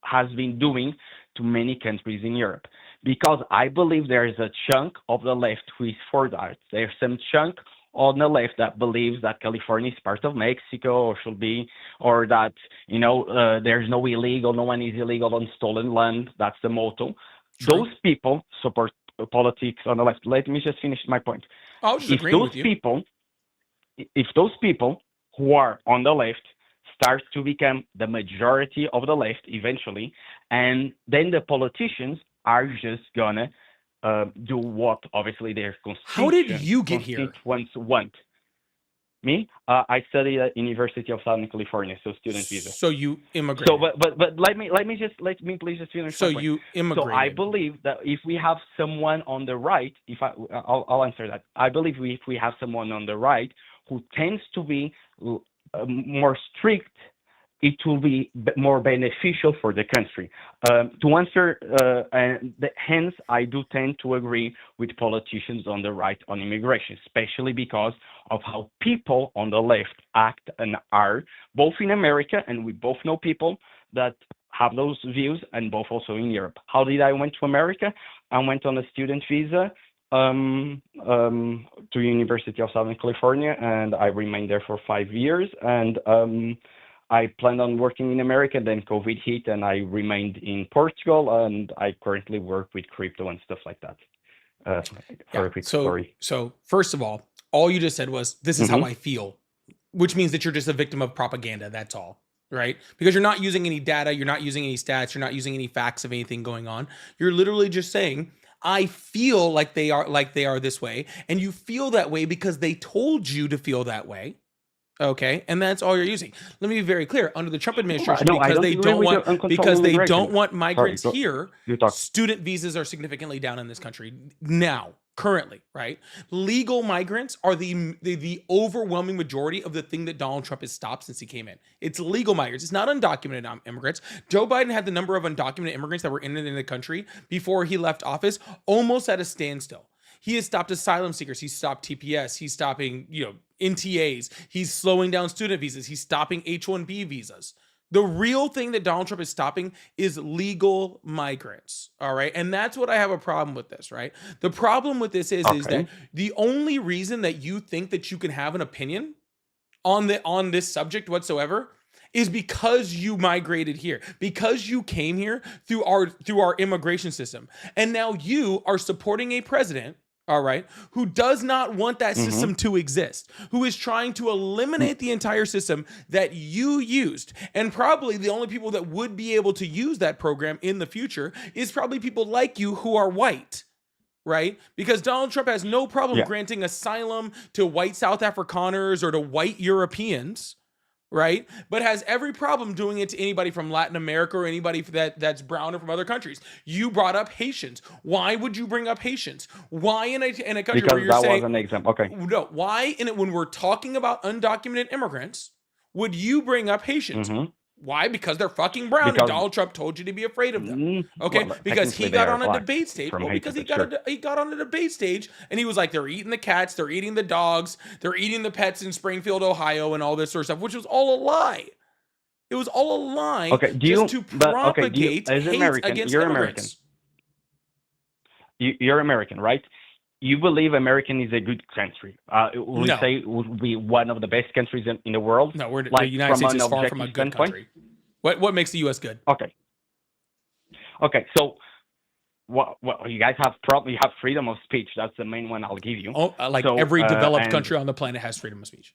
has been doing to many countries in Europe. Because I believe there is a chunk of the left who is for that. There's some chunk on the left that believes that California is part of Mexico or should be, or that, there's no one is illegal on stolen land. That's the motto. True. Those people support politics on the left. Let me just finish my point. I was just agreeing with you. If those people who are on the left start to become the majority of the left eventually, and then the politicians are just gonna do what obviously their constitution. How did you get here? Want. Me? I studied at University of Southern California, so student visa. So you immigrated. So, but let me please just finish. So you immigrated. So I believe that if we have someone on the right, I'll answer that. I believe if we have someone on the right who tends to be more strict, it will be more beneficial for the country. To answer, hence, I do tend to agree with politicians on the right on immigration, especially because of how people on the left act and are, both in America, and we both know people that have those views, and both also in Europe. How did I went to America? I went on a student visa to University of Southern California, and I remained there for 5 years. And I planned on working in America, then COVID hit, and I remained in Portugal, and I currently work with crypto and stuff like that. For a quick story. So first of all you just said was, this is how I feel, which means that you're just a victim of propaganda. That's all, right? Because you're not using any data, you're not using any stats, you're not using any facts of anything going on. You're literally just saying, I feel like they are this way, and you feel that way because they told you to feel that way. Okay, and that's all you're using. Let me be very clear. Under the Trump administration, because they don't want migrants here, student visas are significantly down in this country now, currently, right? Legal migrants are the overwhelming majority of the thing that Donald Trump has stopped since he came in. It's legal migrants. It's not undocumented immigrants. Joe Biden had the number of undocumented immigrants that were in the country before he left office almost at a standstill. He has stopped asylum seekers. He's stopped TPS. He's stopping, NTAs. He's slowing down student visas. He's stopping H-1B visas. The real thing that Donald Trump is stopping is legal migrants. All right. And that's what I have a problem with this, right? The problem with this is that the only reason that you think that you can have an opinion on this subject whatsoever is because you migrated here, because you came here through our immigration system. And now you are supporting a president, all right, who does not want that system to exist, who is trying to eliminate the entire system that you used. And probably the only people that would be able to use that program in the future is probably people like you who are white, right? Because Donald Trump has no problem granting asylum to white South Afrikaners or to white Europeans, right? But has every problem doing it to anybody from Latin America or anybody that's brown or from other countries. You brought up Haitians. Why would you bring up Haitians? Why in a country because where you're that saying, was an example. Okay. No, why when we're talking about undocumented immigrants, would you bring up Haitians? Why? Because they're fucking brown, and Donald Trump told you to be afraid of them. Okay, because he got on a debate stage. Well, because he got on a debate stage, and he was like, they're eating the cats, they're eating the dogs, they're eating the pets in Springfield, Ohio, and all this sort of stuff, which was all a lie. It was all a lie to propagate hate against immigrants. You're American, right? You believe American is a good country. We say it would be one of the best countries in the world. No, the United States is far from a good country. What makes the U.S. good? Okay. So, you guys have you have freedom of speech. That's the main one I'll give you. Every developed country on the planet has freedom of speech.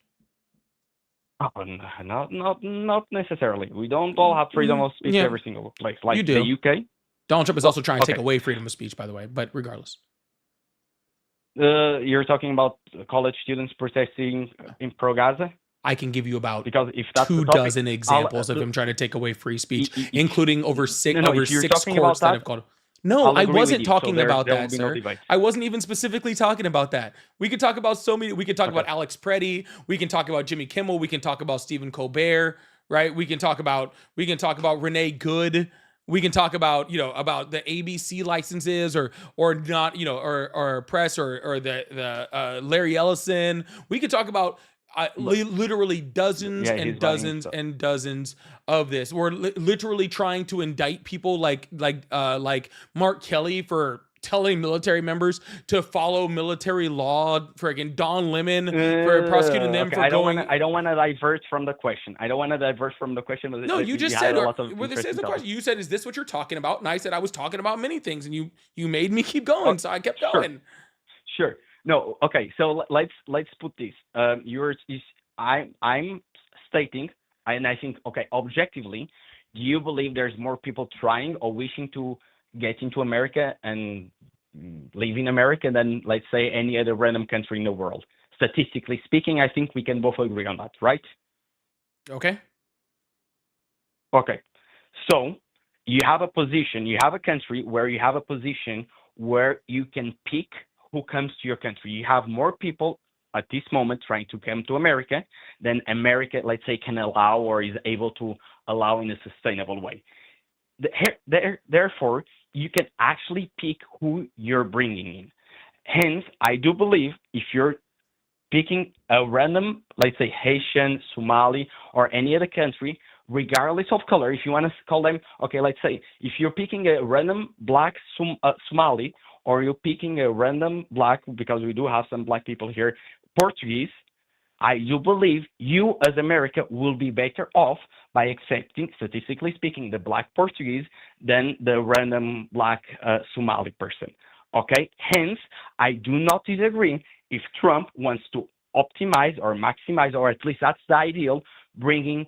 Not necessarily. We don't all have freedom of speech every single place. Like the UK. Donald Trump is also trying to take away freedom of speech, by the way, but regardless. You're talking about college students protesting in pro-Gaza? I can give you about because if that's 24 examples of him trying to take away free speech, including over six courts that have called. No, I wasn't talking about that, sir. I wasn't even specifically talking about that. We could talk about so many. We could talk about Alex Preddy. We can talk about Jimmy Kimmel. We can talk about Stephen Colbert. Right? We can talk about Renee Good. We can talk about, about the ABC licenses or not, or press or the Larry Ellison. We could talk about literally dozens and dozens and dozens of this. We're literally trying to indict people like Mark Kelly for telling military members to follow military law, friggin' Don Lemon for prosecuting them for going. I don't want to divert from the question. No, you just said, this is the question. You said, is this what you're talking about? And I said, I was talking about many things, and you made me keep going, so I kept going. Sure. No, okay. So let's put this. I'm stating, and I think, okay, objectively, do you believe there's more people trying or wishing to get into America and live in America than, let's say, any other random country in the world? Statistically speaking, I think we can both agree on that, right? Okay. Okay. So you have a position, you have a country where you have a position where you can pick who comes to your country. You have more people at this moment trying to come to America than America, let's say, can allow or is able to allow in a sustainable way. Therefore, you can actually pick who you're bringing in. Hence, I do believe if you're picking a random, let's say, Haitian, Somali, or any other country, regardless of color, if you want to call them, okay, let's say, if you're picking a random black Somali, or you're picking a random black, because we do have some black people here, Portuguese, I do believe you as America will be better off by accepting, statistically speaking, the black Portuguese than the random black Somali person. Okay? Hence, I do not disagree if Trump wants to optimize or maximize, or at least that's the ideal, bringing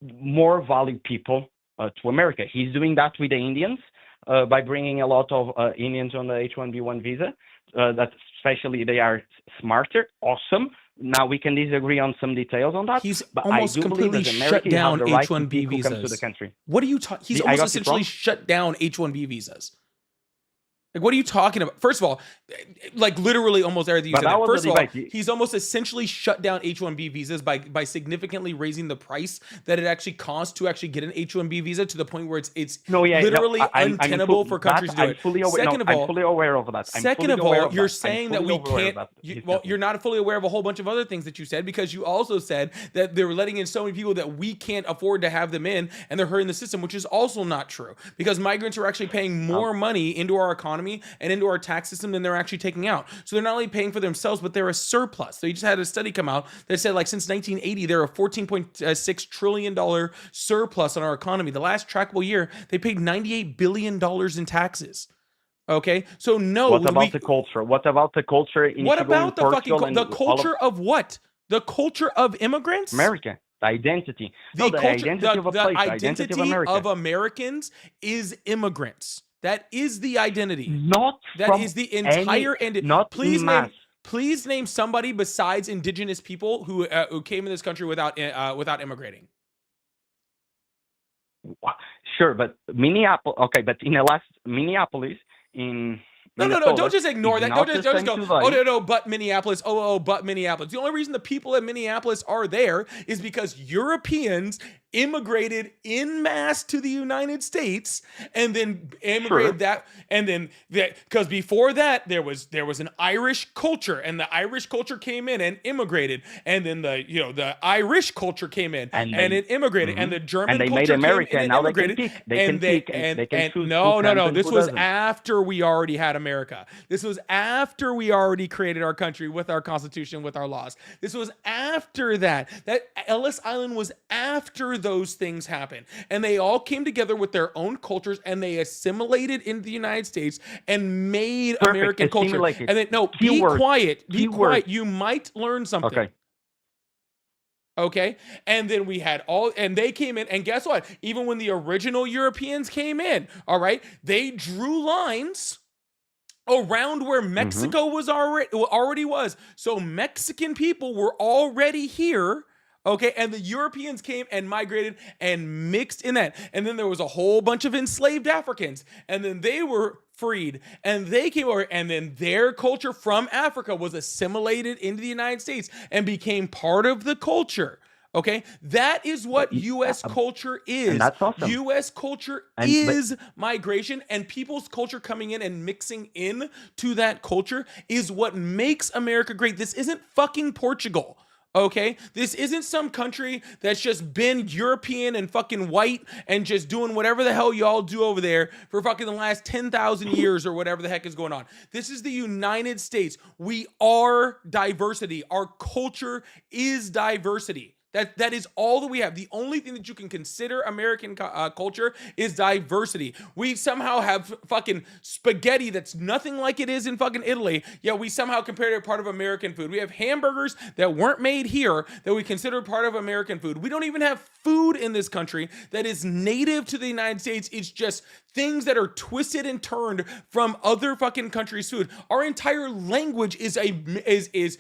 more valued people to America. He's doing that with the Indians. By bringing a lot of Indians on the H-1B1 visa, that especially they are smarter, awesome. Now we can disagree on some details on that. He's but almost completely shut down H-1B visas. To the country. What are you talking? He's almost essentially shut down H-1B visas. Like, what are you talking about? First of all, like literally almost everything you said. First of all, he's almost essentially shut down H-1B visas by significantly raising the price that it actually costs to actually get an H-1B visa to the point where it's literally untenable for countries to do it. Second of all, I'm fully aware of that. Second of all, you're saying that we can't. You're not fully aware of a whole bunch of other things that you said, because you also said that they were letting in so many people that we can't afford to have them in, and they're hurting the system, which is also not true, because migrants are actually paying more money into our economy and into our tax system than they're actually taking out. So they're not only paying for themselves, but they're a surplus. So you just had a study come out that said, like, since 1980, they're a $14.6 trillion surplus on our economy. The last trackable year, they paid $98 billion in taxes. Okay, so no. What about the culture? What about the culture? What about the fucking the culture of what? The culture of immigrants? America. The identity. The identity of a place. The identity of America. Of Americans is immigrants. That is the identity. Not that is the entire entity. Not please name somebody besides indigenous people who came in this country without immigrating. Sure, but Minneapolis. Okay, but in the last Minneapolis in. No, don't just ignore that. Don't just go, oh, no, but Minneapolis. Oh, but Minneapolis. The only reason the people in Minneapolis are there is because Europeans immigrated en masse to the United States, and then immigrated because before that there was an Irish culture, and the Irish culture came in and immigrated, and then the Irish culture came in and it immigrated, and the German and they culture made America, came in and now immigrated. They can choose. No. This was after we already had America. This was after we already created our country with our Constitution, with our laws. This was after that. That Ellis Island was after those things happened, and they all came together with their own cultures, and they assimilated into the United States and made American culture. And then be quiet. You might learn something. Okay. Okay. And then we had and they came in, and guess what? Even when the original Europeans came in, all right, they drew lines around where Mexico was already was. So Mexican people were already here. Okay, and the Europeans came and migrated and mixed in that. And then there was a whole bunch of enslaved Africans, and then they were freed, and they came over, and then their culture from Africa was assimilated into the United States and became part of the culture. Okay, that is what U.S. culture is. And that's awesome. U.S. culture is migration, and people's culture coming in and mixing in to that culture is what makes America great. This isn't fucking Portugal. Okay, this isn't some country that's just been European and fucking white and just doing whatever the hell y'all do over there for fucking the last 10,000 years or whatever the heck is going on. This is the United States. We are diversity. Our culture is diversity. That is all that we have. The only thing that you can consider American culture is diversity. We somehow have fucking spaghetti that's nothing like it is in fucking Italy, yet we somehow compare it to part of American food. We have hamburgers that weren't made here that we consider part of American food. We don't even have food in this country that is native to the United States. It's just things that are twisted and turned from other fucking countries' food. Our entire language is English,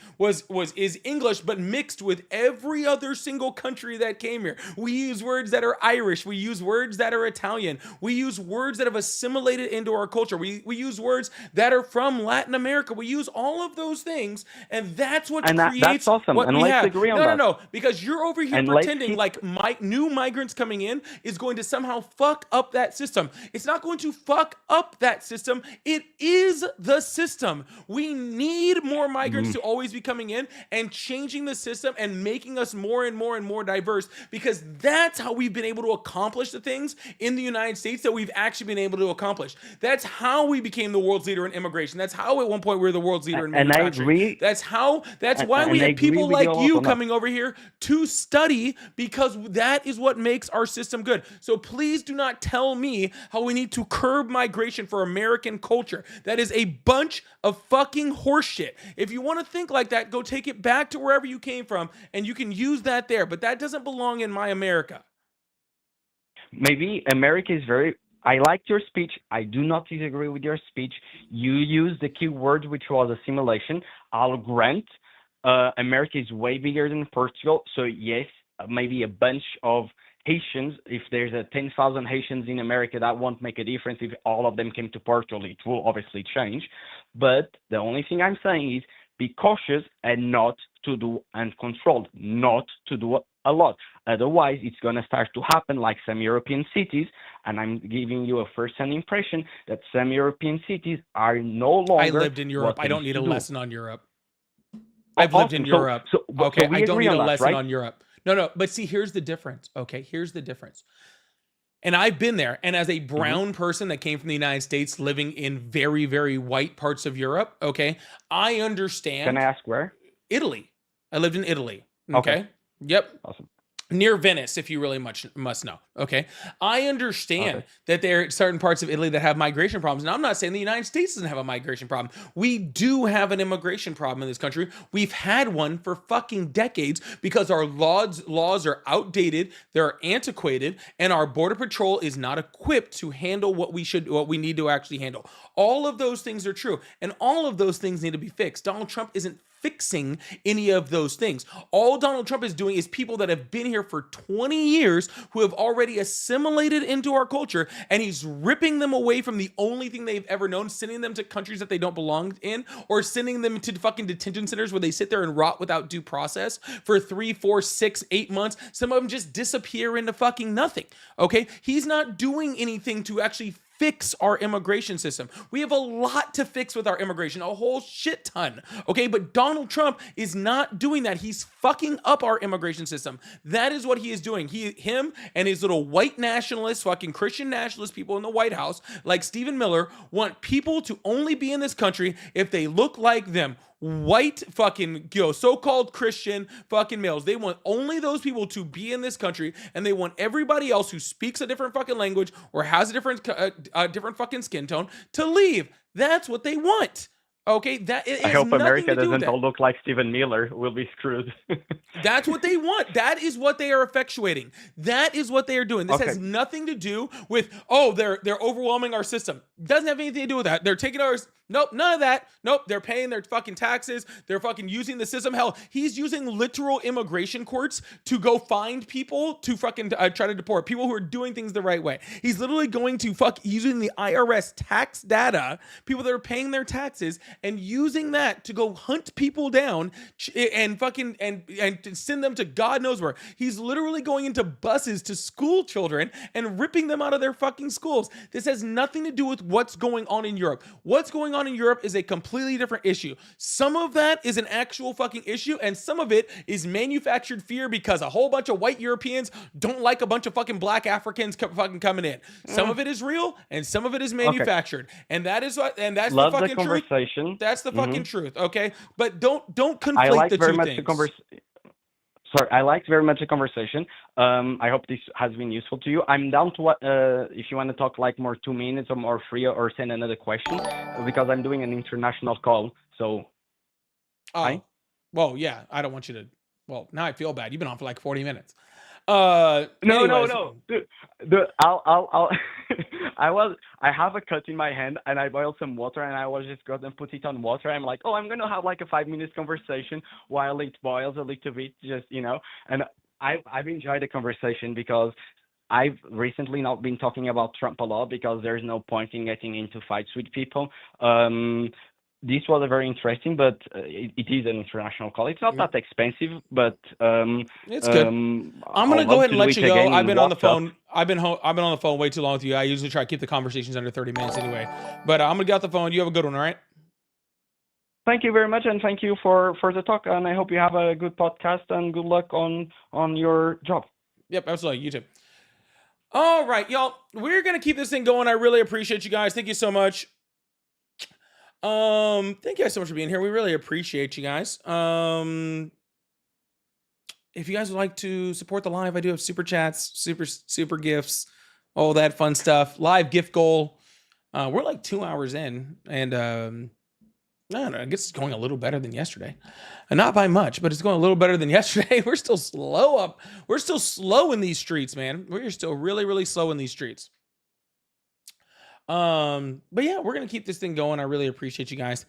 but mixed with every other single country that came here. We use words that are Irish. We use words that are Italian. We use words that have assimilated into our culture. We use words that are from Latin America. We use all of those things, and that's what creates that's awesome. what and we let's have. agree on that. No, because you're over here pretending like new migrants coming in is going to somehow fuck up that system. It's not going to fuck up that system. It is the system. We need more migrants to always be coming in and changing the system and making us more and more and more diverse, because that's how we've been able to accomplish the things in the United States that we've actually been able to accomplish. That's how we became the world's leader in immigration. That's how at one point we were the world's leader in manufacturing. And I agree. That's why we have people like you coming over here to study, because that is what makes our system good. So please do not tell me how we need to curb migration for American culture. That is a bunch of fucking horseshit. If you want to think like that, go take it back to wherever you came from and you can use that there, but that doesn't belong in my America. Maybe America is very... I liked your speech. I do not disagree with your speech. You used the key word, which was assimilation. I'll grant America is way bigger than Portugal. So yes, maybe a bunch of Haitians, if there's 10,000 Haitians in America, that won't make a difference. If all of them came to Portugal, it will obviously change. But the only thing I'm saying is be cautious and not to do uncontrolled, not to do a lot. Otherwise, it's going to start to happen like some European cities, and I'm giving you a first-hand impression that some European cities are no longer... I lived in Europe. I don't need a lesson on Europe. I've lived in Europe. Okay, so I don't need a lesson right? on Europe. No, but see, here's the difference. Okay, here's the difference. And I've been there. And as a brown person that came from the United States living in very, very white parts of Europe, okay, I understand. Can I ask where? Italy. I lived in Italy. Okay. Yep. Awesome. Near Venice, if you really must know. Okay. I understand that there are certain parts of Italy that have migration problems. And I'm not saying the United States doesn't have a migration problem. We do have an immigration problem in this country. We've had one for fucking decades because our laws are outdated, they're antiquated, and our border patrol is not equipped to handle what we need to actually handle. All of those things are true, and all of those things need to be fixed. Donald Trump isn't fixing any of those things. All Donald Trump is doing is people that have been here for 20 years who have already assimilated into our culture, and he's ripping them away from the only thing they've ever known, sending them to countries that they don't belong in, or sending them to fucking detention centers where they sit there and rot without due process for 3, 4, 6, 8 months. Some of them just disappear into fucking nothing. Okay? He's not doing anything to actually fix our immigration system. We have a lot to fix with our immigration, a whole shit ton. Okay, but Donald Trump is not doing that. He's fucking up our immigration system. That is what he is doing. Him and his little white nationalists, fucking Christian nationalist people in the White House, like Stephen Miller, want people to only be in this country if they look like them. White fucking, so-called Christian fucking males. They want only those people to be in this country, and they want everybody else who speaks a different fucking language or has a different fucking skin tone to leave. That's what they want. Okay, that it I has hope nothing America to do with doesn't that. all look like Stephen Miller. We'll be screwed. That's what they want. That is what they are effectuating. That is what they are doing. This Okay. has nothing to do with they're overwhelming our system. Doesn't have anything to do with that. They're taking ours. Nope, none of that. Nope, they're paying their fucking taxes. They're fucking using the system. Hell, he's using literal immigration courts to go find people to fucking try to deport people who are doing things the right way. He's literally going to using the IRS tax data, people that are paying their taxes, and using that to go hunt people down and fucking and to send them to God knows where. He's literally going into buses to school children and ripping them out of their fucking schools. This has nothing to do with what's going on in Europe. What's going on in Europe is a completely different issue. Some of that is an actual fucking issue, and some of it is manufactured fear because a whole bunch of white Europeans don't like a bunch of fucking black Africans fucking coming in. Some of it is real, and some of it is manufactured, and that is what, and that's Love the fucking the truth. conversation. That's the fucking truth, okay? But don't conflate I like the very two much things. the conversation. Sorry, I liked very much the conversation. I hope this has been useful to you. I'm down to what if you want to talk like more 2 minutes or more free or send another question because I'm doing an international call. So, Oh, well, yeah. I don't want you to. Well, now I feel bad. You've been on for like 40 minutes. Anyways. No. I'll I have a cut in my hand and I boiled some water and I was just gonna put it on water. I'm like, oh, I'm gonna have like a 5 minute conversation while it boils a little bit, just And I've enjoyed the conversation because I've recently not been talking about Trump a lot because there's no point in getting into fights with people. This was a very interesting, but it is an international call. It's not that expensive, but it's good. I'm gonna go ahead and let you go. I've been on the phone. I've been on the phone way too long with you. I usually try to keep the conversations under 30 minutes anyway. But I'm gonna get off the phone. You have a good one, all right? Thank you very much, and thank you for the talk. And I hope you have a good podcast and good luck on your job. Yep, absolutely. You too. All right, y'all. We're gonna keep this thing going. I really appreciate you guys. Thank you so much. Thank you guys so much for being here. We really appreciate you guys. If you guys would like to support the live, I do have super chats, super gifts, all that fun stuff. Live gift goal. We're like 2 hours in, and I don't know, I guess it's going a little better than yesterday. Not by much, but it's going a little better than yesterday. We're still slow up. We're still slow in these streets, man. We're still really, really slow in these streets. But yeah, we're gonna keep this thing going. I really appreciate you guys.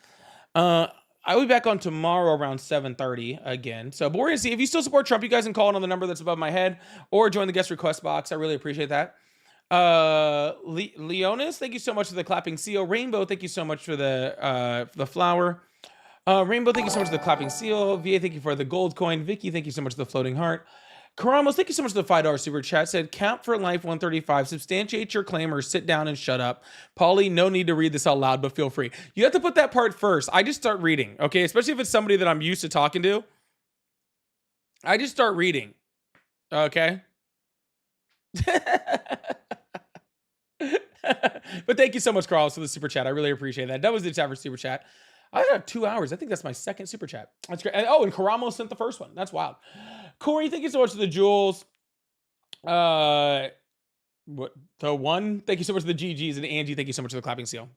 I'll be back on tomorrow around 7:30 again. So, but we're gonna see if you still support Trump. You guys can call in on the number that's above my head or join the guest request box. I really appreciate that. Leonis, thank you so much for the clapping seal. Rainbow, thank you so much for the flower. Rainbow, thank you so much for the clapping seal. VA, thank you for the gold coin. Vicky, thank you so much for the floating heart. Karamos, thank you so much for the $5 super chat. Said, count for life 135. Substantiate your claim or sit down and shut up. Paulie, no need to read this out loud, but feel free. You have to put that part first. I just start reading, okay? Especially if it's somebody that I'm used to talking to. I just start reading, okay? But thank you so much, Carlos, for the super chat. I really appreciate that. That was the average super chat. I got 2 hours. I think that's my second super chat. That's great. Oh, and Karamo sent the first one. That's wild. Corey, thank you so much for the jewels. What the one? Thank you so much for the GGs, and Angie, thank you so much for the clapping seal.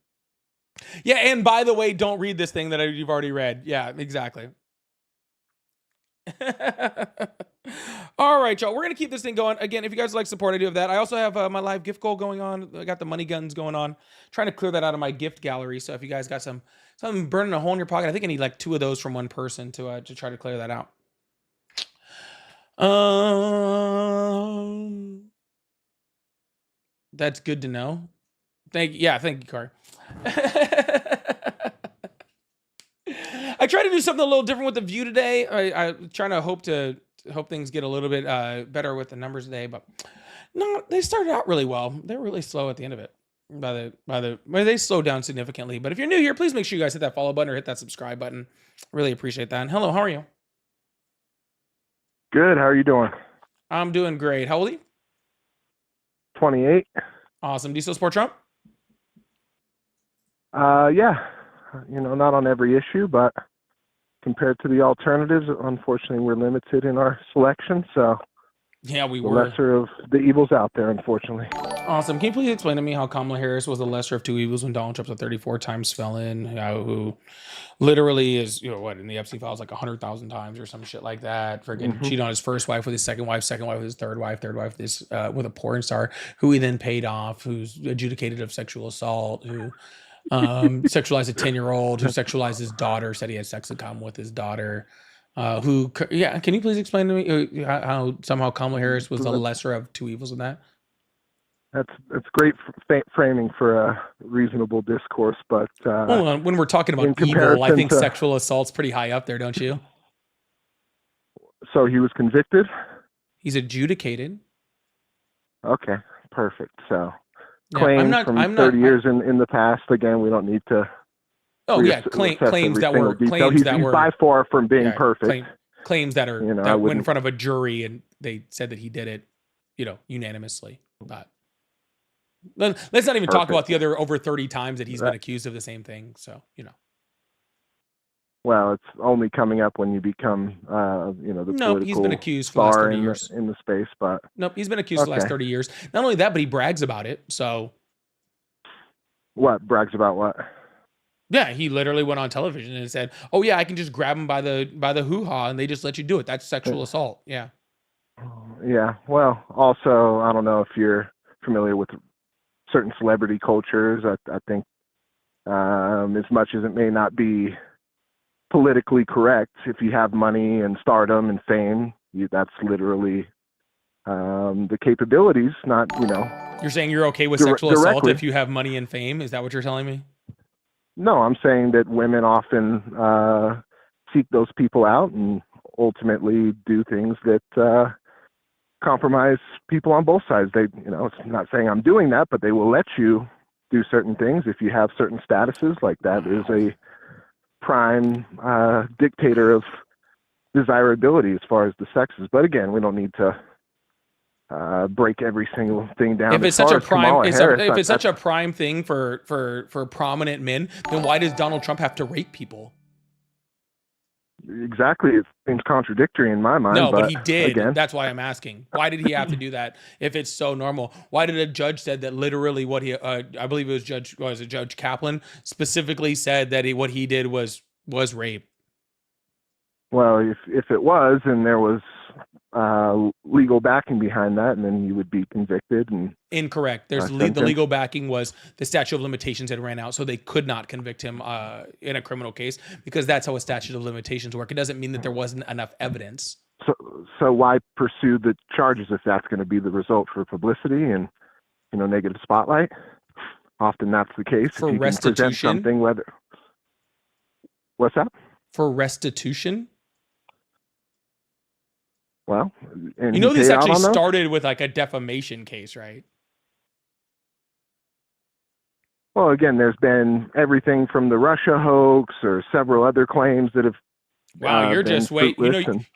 Yeah, and by the way, don't read this thing that you've already read. Yeah, exactly. All right, y'all. We're gonna keep this thing going. Again, if you guys like support, I do have that. I also have my live gift goal going on. I got the money guns going on. Trying to clear that out of my gift gallery. So if you guys got something burning a hole in your pocket, I think I need like 2 of those from one person to try to clear that out. That's good to know. Thank you, Car. I try to do something a little different with the view today. I'm trying to hope things get a little bit better with the numbers today, but no, they started out really well. They're really slow at the end of it. They slowed down significantly. But if you're new here, please make sure you guys hit that follow button or hit that subscribe button. Really appreciate that. And hello, how are you? Good. How are you doing? I'm doing great. How old are you? 28. Awesome. Do you still support Trump? Yeah. Not on every issue, but compared to the alternatives, unfortunately, we're limited in our selection. So Yeah, we the were. lesser of the evils out there, unfortunately. Awesome. Can you please explain to me how Kamala Harris was the lesser of two evils when Donald Trump's a 34 times felon, who literally is, what, in the Epstein files like 100,000 times or some shit like that, for getting cheated on his first wife with his second wife with his third wife with this with a porn star who he then paid off, who's adjudicated of sexual assault, who sexualized a 10-year-old, who sexualized his daughter, said he had sex in common with his daughter. Can you please explain to me how somehow Kamala Harris was the lesser of two evils in that? That's great framing for a reasonable discourse, but when we're talking about evil, I think sexual assault's pretty high up there, don't you? So he was convicted? He's adjudicated. Okay, perfect. So claims from 30 years in the past. Again, we don't need to. Oh yeah, claims that were he's by far from being perfect. Claims that are that went in front of a jury and they said that he did it, unanimously. But let's not even talk about the other over 30 times that he's been accused of the same thing. So Well, it's only coming up when you become, the political he's been accused for the last 30 years in the space, but nope, he's been accused for the last 30 years. Not only that, but he brags about it. So what brags about what? Yeah, he literally went on television and said, "Oh yeah, I can just grab him by the hoo-ha and they just let you do it. That's sexual assault." Yeah. Yeah. Well, also, I don't know if you're familiar with certain celebrity cultures. I think as much as it may not be politically correct, if you have money and stardom and fame, that's literally the capabilities, not, You're saying you're okay with sexual assault if you have money and fame? Is that what you're telling me? No, I'm saying that women often seek those people out and ultimately do things that compromise people on both sides. It's not saying I'm doing that, but they will let you do certain things if you have certain statuses. Like that is a prime dictator of desirability as far as the sexes. But again, we don't need to break every single thing down. If it's such a prime, if it's such a prime thing for prominent men, then why does Donald Trump have to rape people? Exactly, it seems contradictory in my mind. No, but he did. Again, that's why I'm asking. Why did he have to do that if it's so normal? Why did a judge said that literally what he, I believe it was Judge Kaplan, specifically said that what he did was rape? Well, if it was, and there was legal backing behind that, and then you would be convicted. And incorrect. There's the legal backing was the statute of limitations had ran out, so they could not convict him in a criminal case because that's how a statute of limitations work. It doesn't mean that there wasn't enough evidence. So why pursue the charges if that's going to be the result for publicity and negative spotlight? Often that's the case. For if you restitution. Can present something, what's that? For restitution. Well, and this actually started with like a defamation case, right? Well, again, there's been everything from the Russia hoax or several other claims that have. Wow, you're just wait.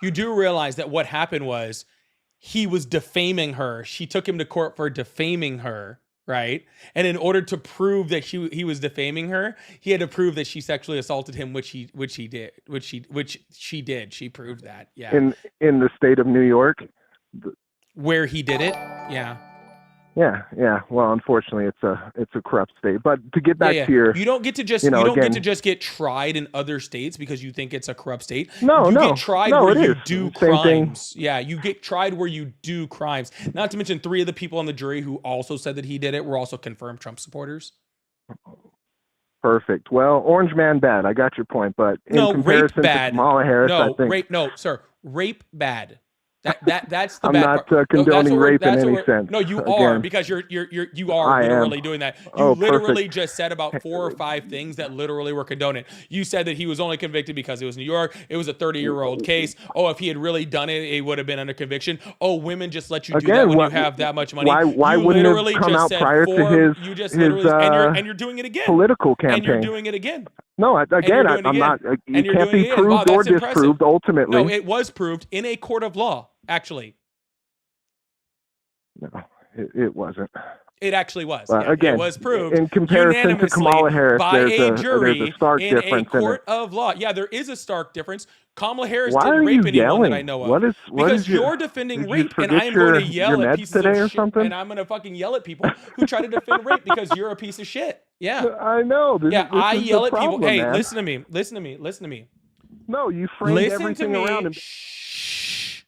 You do realize that what happened was he was defaming her. She took him to court for defaming her, right? And in order to prove that he was defaming her, he had to prove that she sexually assaulted him, which she did. She proved that. Yeah. In the state of New York, where he did it. Yeah. Yeah. Well, unfortunately, it's a corrupt state. But to get back to your, you don't get to just get to just get tried in other states because you think it's a corrupt state. No, you get tried where you do crimes. Thing. Yeah, you get tried where you do crimes. Not to mention 3 of the people on the jury who also said that he did it were also confirmed Trump supporters. Perfect. Well, Orange Man bad. I got your point, but in comparison to Kamala Harris, I think rape bad. That's the I'm bad not part. condoning rape in any sense. No, you are, because you are literally doing that. You literally just said about 4 or 5 things that literally were condoning. You said that he was only convicted because it was New York. It was a 30-year-old case. Oh, if he had really done it, it would have been under conviction. Oh, women just let you do that when you have that much money. Why wouldn't it come out prior to his and you're doing it again. Political campaign. And you're doing it again. No, again, I'm not. You can't be proved or disproved ultimately. No, it was proved in a court of law. Actually, no, it wasn't. It actually was. Yeah, Again, it was proved in comparison to unanimously Kamala Harris, by there's a a jury stark in a difference in it. court of law. Yeah, there is a stark difference. Kamala Harris Why didn't are rape you anyone that yelling? I know of. What is Because your, you're defending did you rape, and forget I am going to your yell at meds pieces today or of shit, something? and I'm going to fucking yell at people who try to defend rape because you're a piece of shit. Yeah. I know. This I is yell the at people. problem, Hey, man. listen to me. Listen to me. Listen to me. No, you framed Listen to everything me. around him. Shh.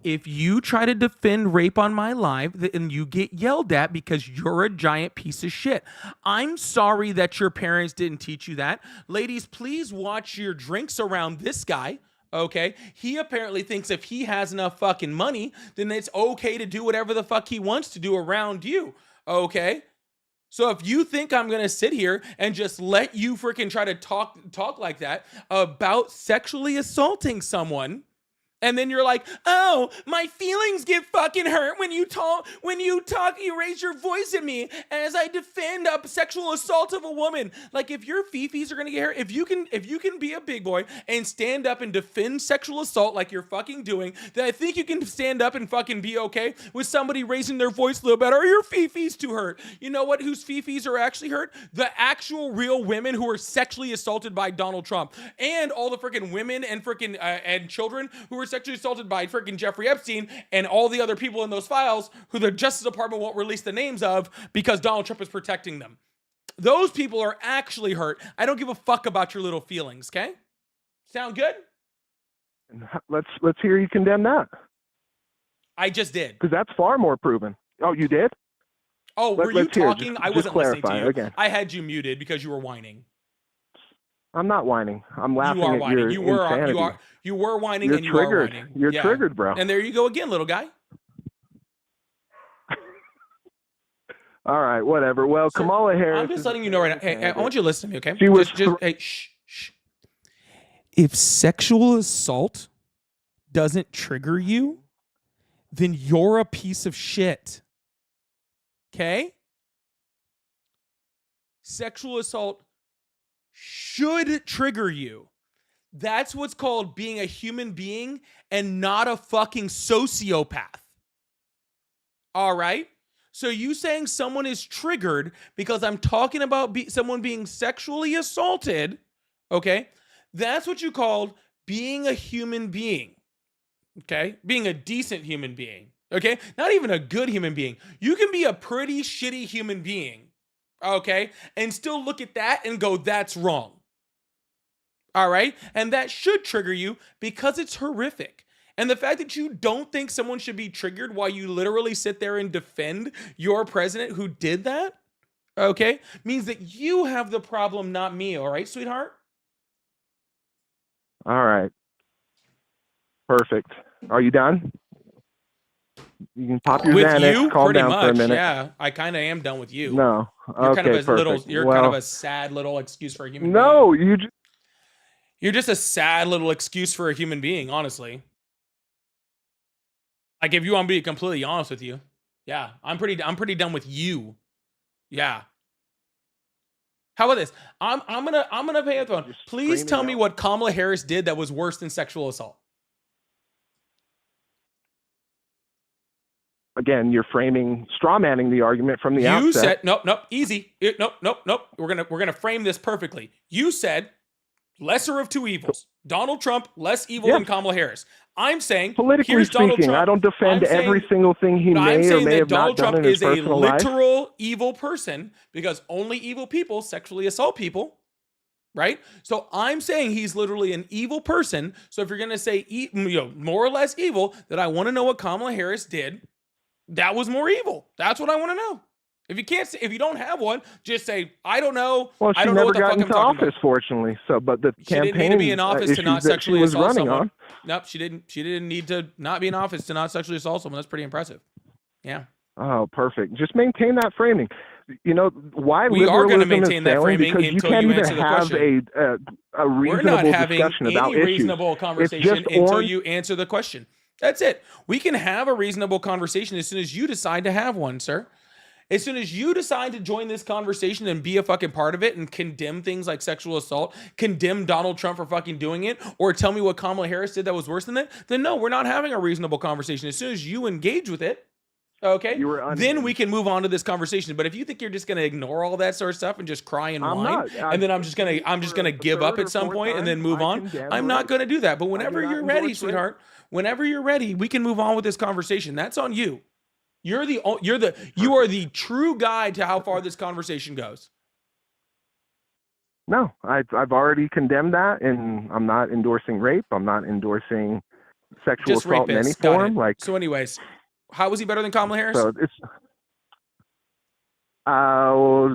If you try to defend rape on my live, then you get yelled at because you're a giant piece of shit. I'm sorry that your parents didn't teach you that. Ladies, please watch your drinks around this guy. Okay? He apparently thinks if he has enough fucking money, then it's okay to do whatever the fuck he wants to do around you. Okay? So if you think I'm going to sit here and just let you freaking try to talk like that about sexually assaulting someone, and then you're like, oh, my feelings get fucking hurt when you talk, you raise your voice at me as I defend a sexual assault of a woman. Like, if your fifis are gonna get hurt, if you can be a big boy and stand up and defend sexual assault like you're fucking doing, then I think you can stand up and fucking be okay with somebody raising their voice a little bit. Are your fifis too hurt? You know what? Whose fifis are actually hurt? The actual real women who were sexually assaulted by Donald Trump, and all the freaking women and freaking and children who were sexually assaulted by freaking Jeffrey Epstein and all the other people in those files who the Justice Department won't release the names of because Donald Trump is protecting them. Those people are actually hurt. I don't give a fuck about your little feelings, okay? Sound good? Let's hear you condemn that. I just did. Because that's far more proven. Oh, you did? Oh, were you talking? I wasn't listening to you. Again. I had you muted because you were whining. I'm not whining. I'm laughing you are at whining. your insanity. You were whining, You're and you triggered. are whining. You're triggered, bro. And there you go again, little guy. All right, whatever. Well, So, Kamala Harris. I'm just letting you know right now. Hey, I want you to listen to me, okay? She was hey, shh. If sexual assault doesn't trigger you, then you're a piece of shit. Okay? Sexual assault should trigger you. That's what's called being a human being and not a fucking sociopath. All right? So you saying someone is triggered because I'm talking about someone being sexually assaulted, okay? That's what you called being a human being, okay? Being a decent human being, okay? Not even a good human being. You can be a pretty shitty human being, okay? And still look at that and go, that's wrong. All right? And that should trigger you because it's horrific. And the fact that you don't think someone should be triggered while you literally sit there and defend your president who did that, okay, means that you have the problem, not me. All right, sweetheart? All right. Perfect. Are you done? You can pop your with Xanax, you, calm pretty down much, for a minute. yeah. I kind of am done with you. No. You're Okay, kind of a perfect. little. You're kind of a sad little excuse for a human being. No, You're just a sad little excuse for a human being, honestly. Like, if you want me to be completely honest with you, yeah, I'm pretty done with you. Yeah. How about this? I'm gonna pay a phone. Please tell me what Kamala Harris did that was worse than sexual assault. Again, you're straw manning the argument from the outset. You said nope, easy. Nope. We're gonna frame this perfectly. You said lesser of two evils. Donald Trump less evil than Kamala Harris. I'm saying politically here's Donald speaking, Trump. I don't defend every single thing he may or may have not done in his personal life. Donald Trump is a literal evil person because only evil people sexually assault people, right? So I'm saying he's literally an evil person. So if you're gonna say more or less evil, then I want to know what Kamala Harris did that was more evil. That's what I want to know. If you don't have one, just say I don't know. Well, I she don't know never what the got fuck I'm into talking office, about. fortunately. So, but the She didn't need to be in office to not sexually assault someone. Nope, she didn't need to not be in office to not sexually assault someone. That's pretty impressive. Yeah. Oh, perfect. Just maintain that framing. You know why we are going to liberalism maintain is that failing? framing Because you until can't you even answer the have question. a We're not reasonable having discussion about any issues. reasonable It's conversation just until you answer the question. That's it. We can have a reasonable conversation as soon as you decide to have one, sir. As soon as you decide to join this conversation and be a fucking part of it and condemn things like sexual assault, condemn Donald Trump for fucking doing it, or tell me what Kamala Harris did that was worse than that, then no, we're not having a reasonable conversation. As soon as you engage with it, Okay, You were then we can move on to this conversation. But if you think you're just going to ignore all that sort of stuff and just cry and I'm whine, not. and then I'm just gonna give up at some point and then move on, I'm not going to do that. But whenever you're ready, sweetheart, whenever you're ready, we can move on with this conversation. That's on you. You are the true guide to how far this conversation goes. No, I've already condemned that, and I'm not endorsing rape. I'm not endorsing sexual Just assault in any rapist. Got form. it. Like, So, anyways, how was he better than Kamala Harris? so it's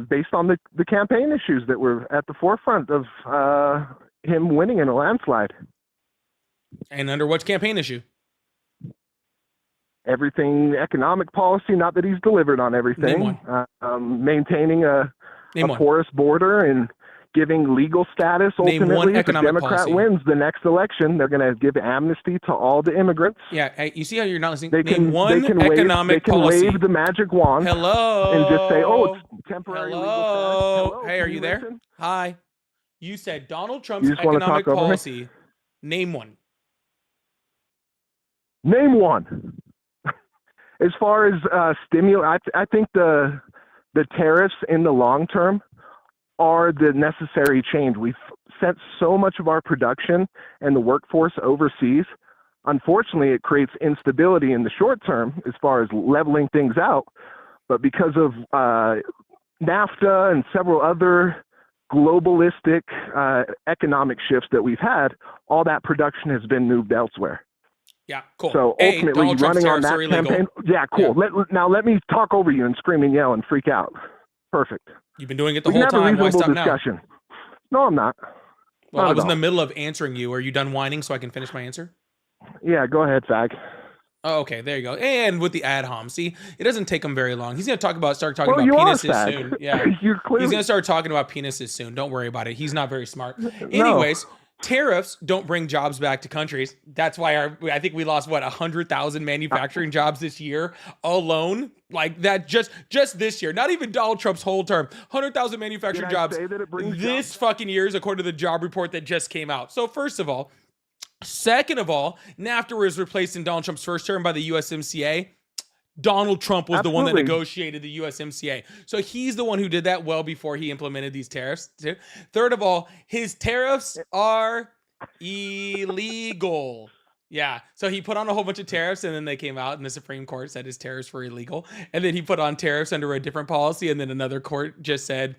based on the campaign issues that were at the forefront of him winning in a landslide. And under what campaign issue? Everything economic policy, not that he's delivered on everything. Maintaining a porous border and giving legal status. Name Ultimately, one if a economic Democrat policy. wins the next election, they're going to give amnesty to all the immigrants. Yeah, hey, you see how you're not listening? They Name can, one they can economic policy. wave the magic wand. Hello. And just say, "Oh, it's temporary legal status." Hello. Hello, Hey, can are you there? listen? Hi. You said Donald Trump's You just wanna economic talk over me? policy. Name one. Name one. As far as stimulus, I think the tariffs in the long term are the necessary change. We've sent so much of our production and the workforce overseas. Unfortunately, it creates instability in the short term as far as leveling things out. But because of NAFTA and several other globalistic economic shifts that we've had, all that production has been moved elsewhere. Yeah, cool. So ultimately, Donald Trump's running on tariffs that are illegal. campaign, yeah, cool. Now let me talk over you and scream and yell and freak out. Perfect. You've been doing it the We can whole have a time. Why reasonable stop now? discussion. No, I'm not. Well, Not I at was in the all. middle of answering you. Are you done whining so I can finish my answer? Yeah, go ahead, fag. Oh, okay, there you go. And with the ad hom, see, it doesn't take him very long. He's gonna start talking Well, about you are penises fag. soon. Yeah, You're clearly. he's gonna start talking about penises soon. Don't worry about it. He's not very smart. Anyways, tariffs don't bring jobs back to countries. That's why I think we lost 100,000 manufacturing jobs this year alone. Like that, just this year. Not even Donald Trump's whole term. 100,000 manufacturing Did I jobs say that it brings this fucking year, is according to the job report that just came out. So first of all. Second of all, NAFTA was replaced in Donald Trump's first term by the USMCA. Donald Trump was the one that Absolutely. negotiated the USMCA. So he's the one who did that well before he implemented these tariffs. Third of all, his tariffs are illegal. Yeah. So he put on a whole bunch of tariffs and then they came out and the Supreme Court said his tariffs were illegal. And then he put on tariffs under a different policy and then another court just said,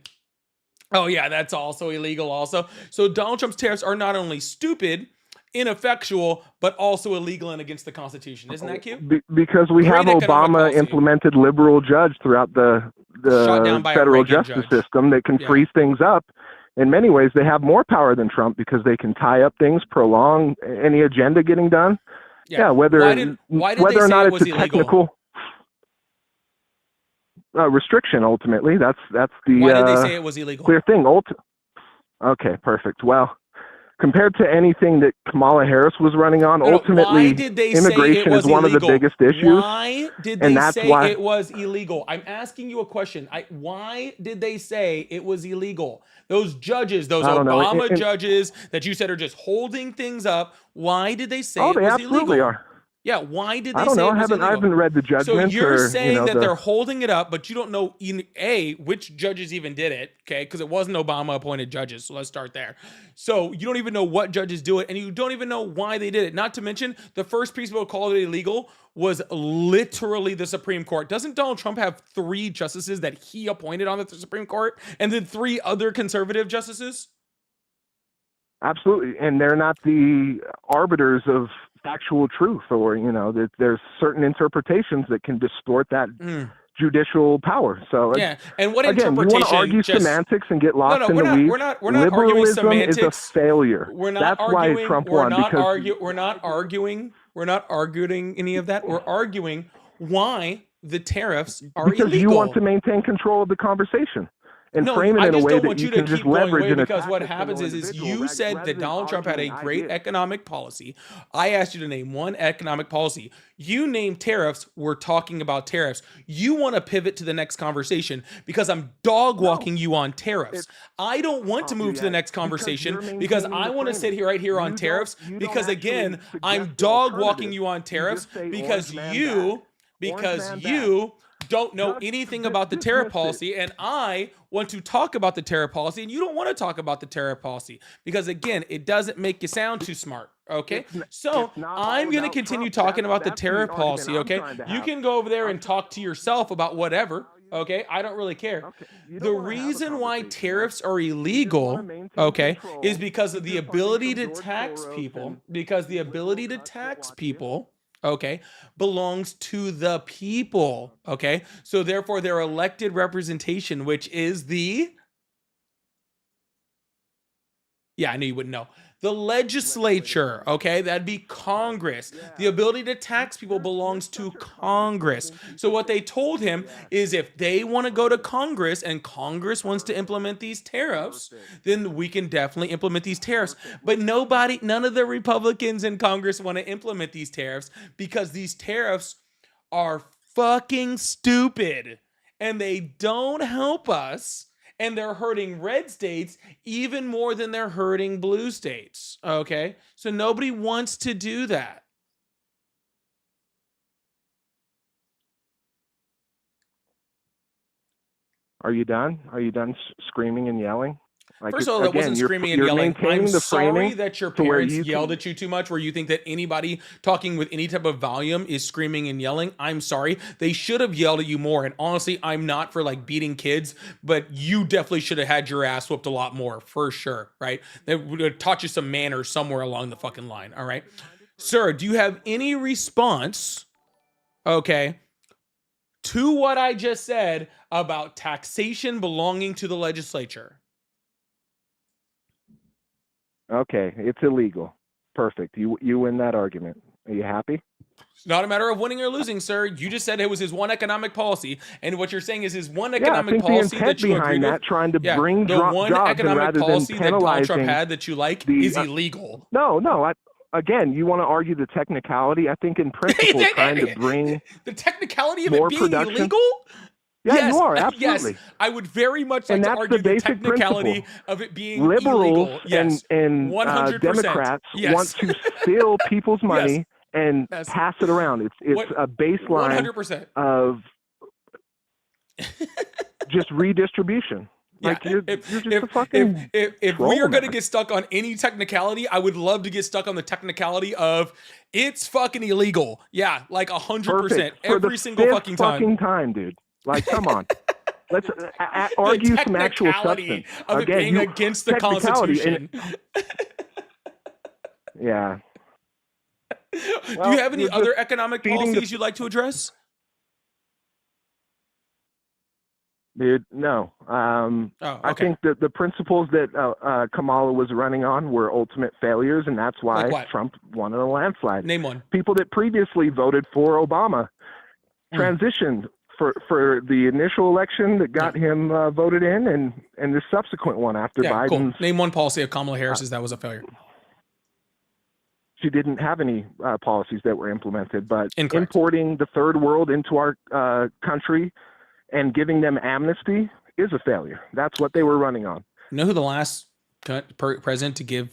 oh yeah, that's also illegal also. So Donald Trump's tariffs are not only stupid, ineffectual, but also illegal and against the Constitution. Isn't that cute? Because we Great have economic Obama policy. implemented liberal judge throughout the Shot down by a federal Reagan justice judge. system that can Yeah. freeze things up. In many ways, they have more power than Trump because they can tie up things, prolong any agenda getting done. Yeah, whether why did they or say not it it's was a illegal? technical restriction. Ultimately, that's the Why did they say it was illegal? clear thing. Okay, perfect. Well, compared to anything that Kamala Harris was running on, ultimately, why did they say it immigration was is one illegal? of the biggest issues. Why did and they that's say why, it was illegal? I'm asking you a question. Why did they say it was illegal? Those judges, those I don't know. Obama judges that you said are just holding things up, why did they say Oh, it they was absolutely illegal? are. Yeah, why did they I don't say know. it was illegal? I haven't read the So judgment. you're or, saying that the, they're holding it up, but you don't know which judges even did it, okay? Because it wasn't Obama appointed judges. So let's start there. So you don't even know what judges do it, and you don't even know why they did it. Not to mention, the first people who called it illegal was literally the Supreme Court. Doesn't Donald Trump have 3 justices that he appointed on the Supreme Court, and then 3 other conservative justices? Absolutely, and they're not the arbiters of factual truth, or that there's certain interpretations that can distort that judicial power. So Yeah, and what again, you want interpretation? to argue semantics and get lost in we're the not. weeds. We're not arguing Liberalism semantics. is a failure. We're not That's arguing. why Trump we're won. not because argue. We're not arguing. We're not arguing any of that. We're arguing why the tariffs are because illegal. you want to maintain control of the conversation. And No, frame it I in a just way don't that want you you to can keep just going leverage away and because attack what a happens single is individual you rather said that than Donald Trump had a arguing great ideas. economic policy. I asked you to name one economic policy. You named tariffs. We're talking about tariffs. You want to pivot to the next conversation because I'm dog walking you on tariffs. I don't want to move to the next conversation because I want to sit here right here on tariffs because again, I'm dog walking you on tariffs because because man you don't know anything about the tariff dismiss it. policy, and I want to talk about the tariff policy, and you don't want to talk about the tariff policy because, again, it doesn't make you sound too smart. Okay, so it's not I'm all going to about continue Trump. talking about the That's tariff argument policy. I'm Okay, trying to you have. can go over there and talk to yourself about whatever. Okay, I don't really care. Okay, you The don't wanna have a reason why conversation, tariffs are You just wanna illegal, maintain okay, control, is because of keep the your funding ability from to George tax Soros people, and because the ability to tax people, okay, belongs to the people, okay? So therefore their elected representation, which is I knew you wouldn't know. The legislature, okay? That'd be Congress. The ability to tax people belongs to Congress. So what they told him is if they want to go to Congress and Congress wants to implement these tariffs, then we can definitely implement these tariffs. But none of the Republicans in Congress want to implement these tariffs because these tariffs are fucking stupid and they don't help us. And they're hurting red states even more than they're hurting blue states. Okay? So nobody wants to do that. Are you done? Are you done screaming and yelling? Like, First of all, that wasn't screaming and you're yelling. maintaining I'm the sorry framing that your to where parents you yelled can- at you too much, where you think that anybody talking with any type of volume is screaming and yelling. I'm sorry. They should have yelled at you more. And honestly, I'm not for like beating kids, but you definitely should have had your ass whooped a lot more, for sure, right? They would have taught you some manners somewhere along the fucking line, all right? Sir, do you have any response, okay, to what I just said about taxation belonging to the legislature? Okay, it's illegal. Perfect. You win that argument. Are you happy? It's not a matter of winning or losing, sir. You just said it was his one economic policy, and what you're saying is his one Yeah, I economic think the policy intent that you agreed behind that, with. trying to Yeah, bring the one jobs, and economic rather than policy that Donald Trump penalizing had that you like the, is illegal. No. Again, you want to argue the technicality. I think in principle, trying to bring the technicality of more it being production. illegal. Yeah, Yes, you are, absolutely. Yes, I would very much like And to that's argue the the basic technicality principle. of it being Liberals illegal. Yes, and 100%. Democrats Yes. want to steal people's money and Yes. pass it around. It's a baseline 100%. of just redistribution. Like you're just a fucking if troll, we are going to man. get stuck on any technicality, I would love to get stuck on the technicality of it's fucking illegal. Yeah, like 100%. Perfect. For Every the single fifth fucking time. dude. Like, come on. Let's argue some actual technicality substance. of it Again, being against the technicality, Constitution. Yeah. Do you have any you're other just economic feeding the- policies you'd like to address? Dude, no. I think that the principles that Kamala was running on were ultimate failures, and that's why Like what? Trump won in a landslide. Name one. People that previously voted for Obama transitioned for the initial election that got him voted in, and the subsequent one after Yeah, Biden's. cool. Name one policy of Kamala Harris's that was a failure. She didn't have any policies that were implemented, but Incorrect. importing the third world into our country and giving them amnesty is a failure. That's what they were running on. You know who the last president to give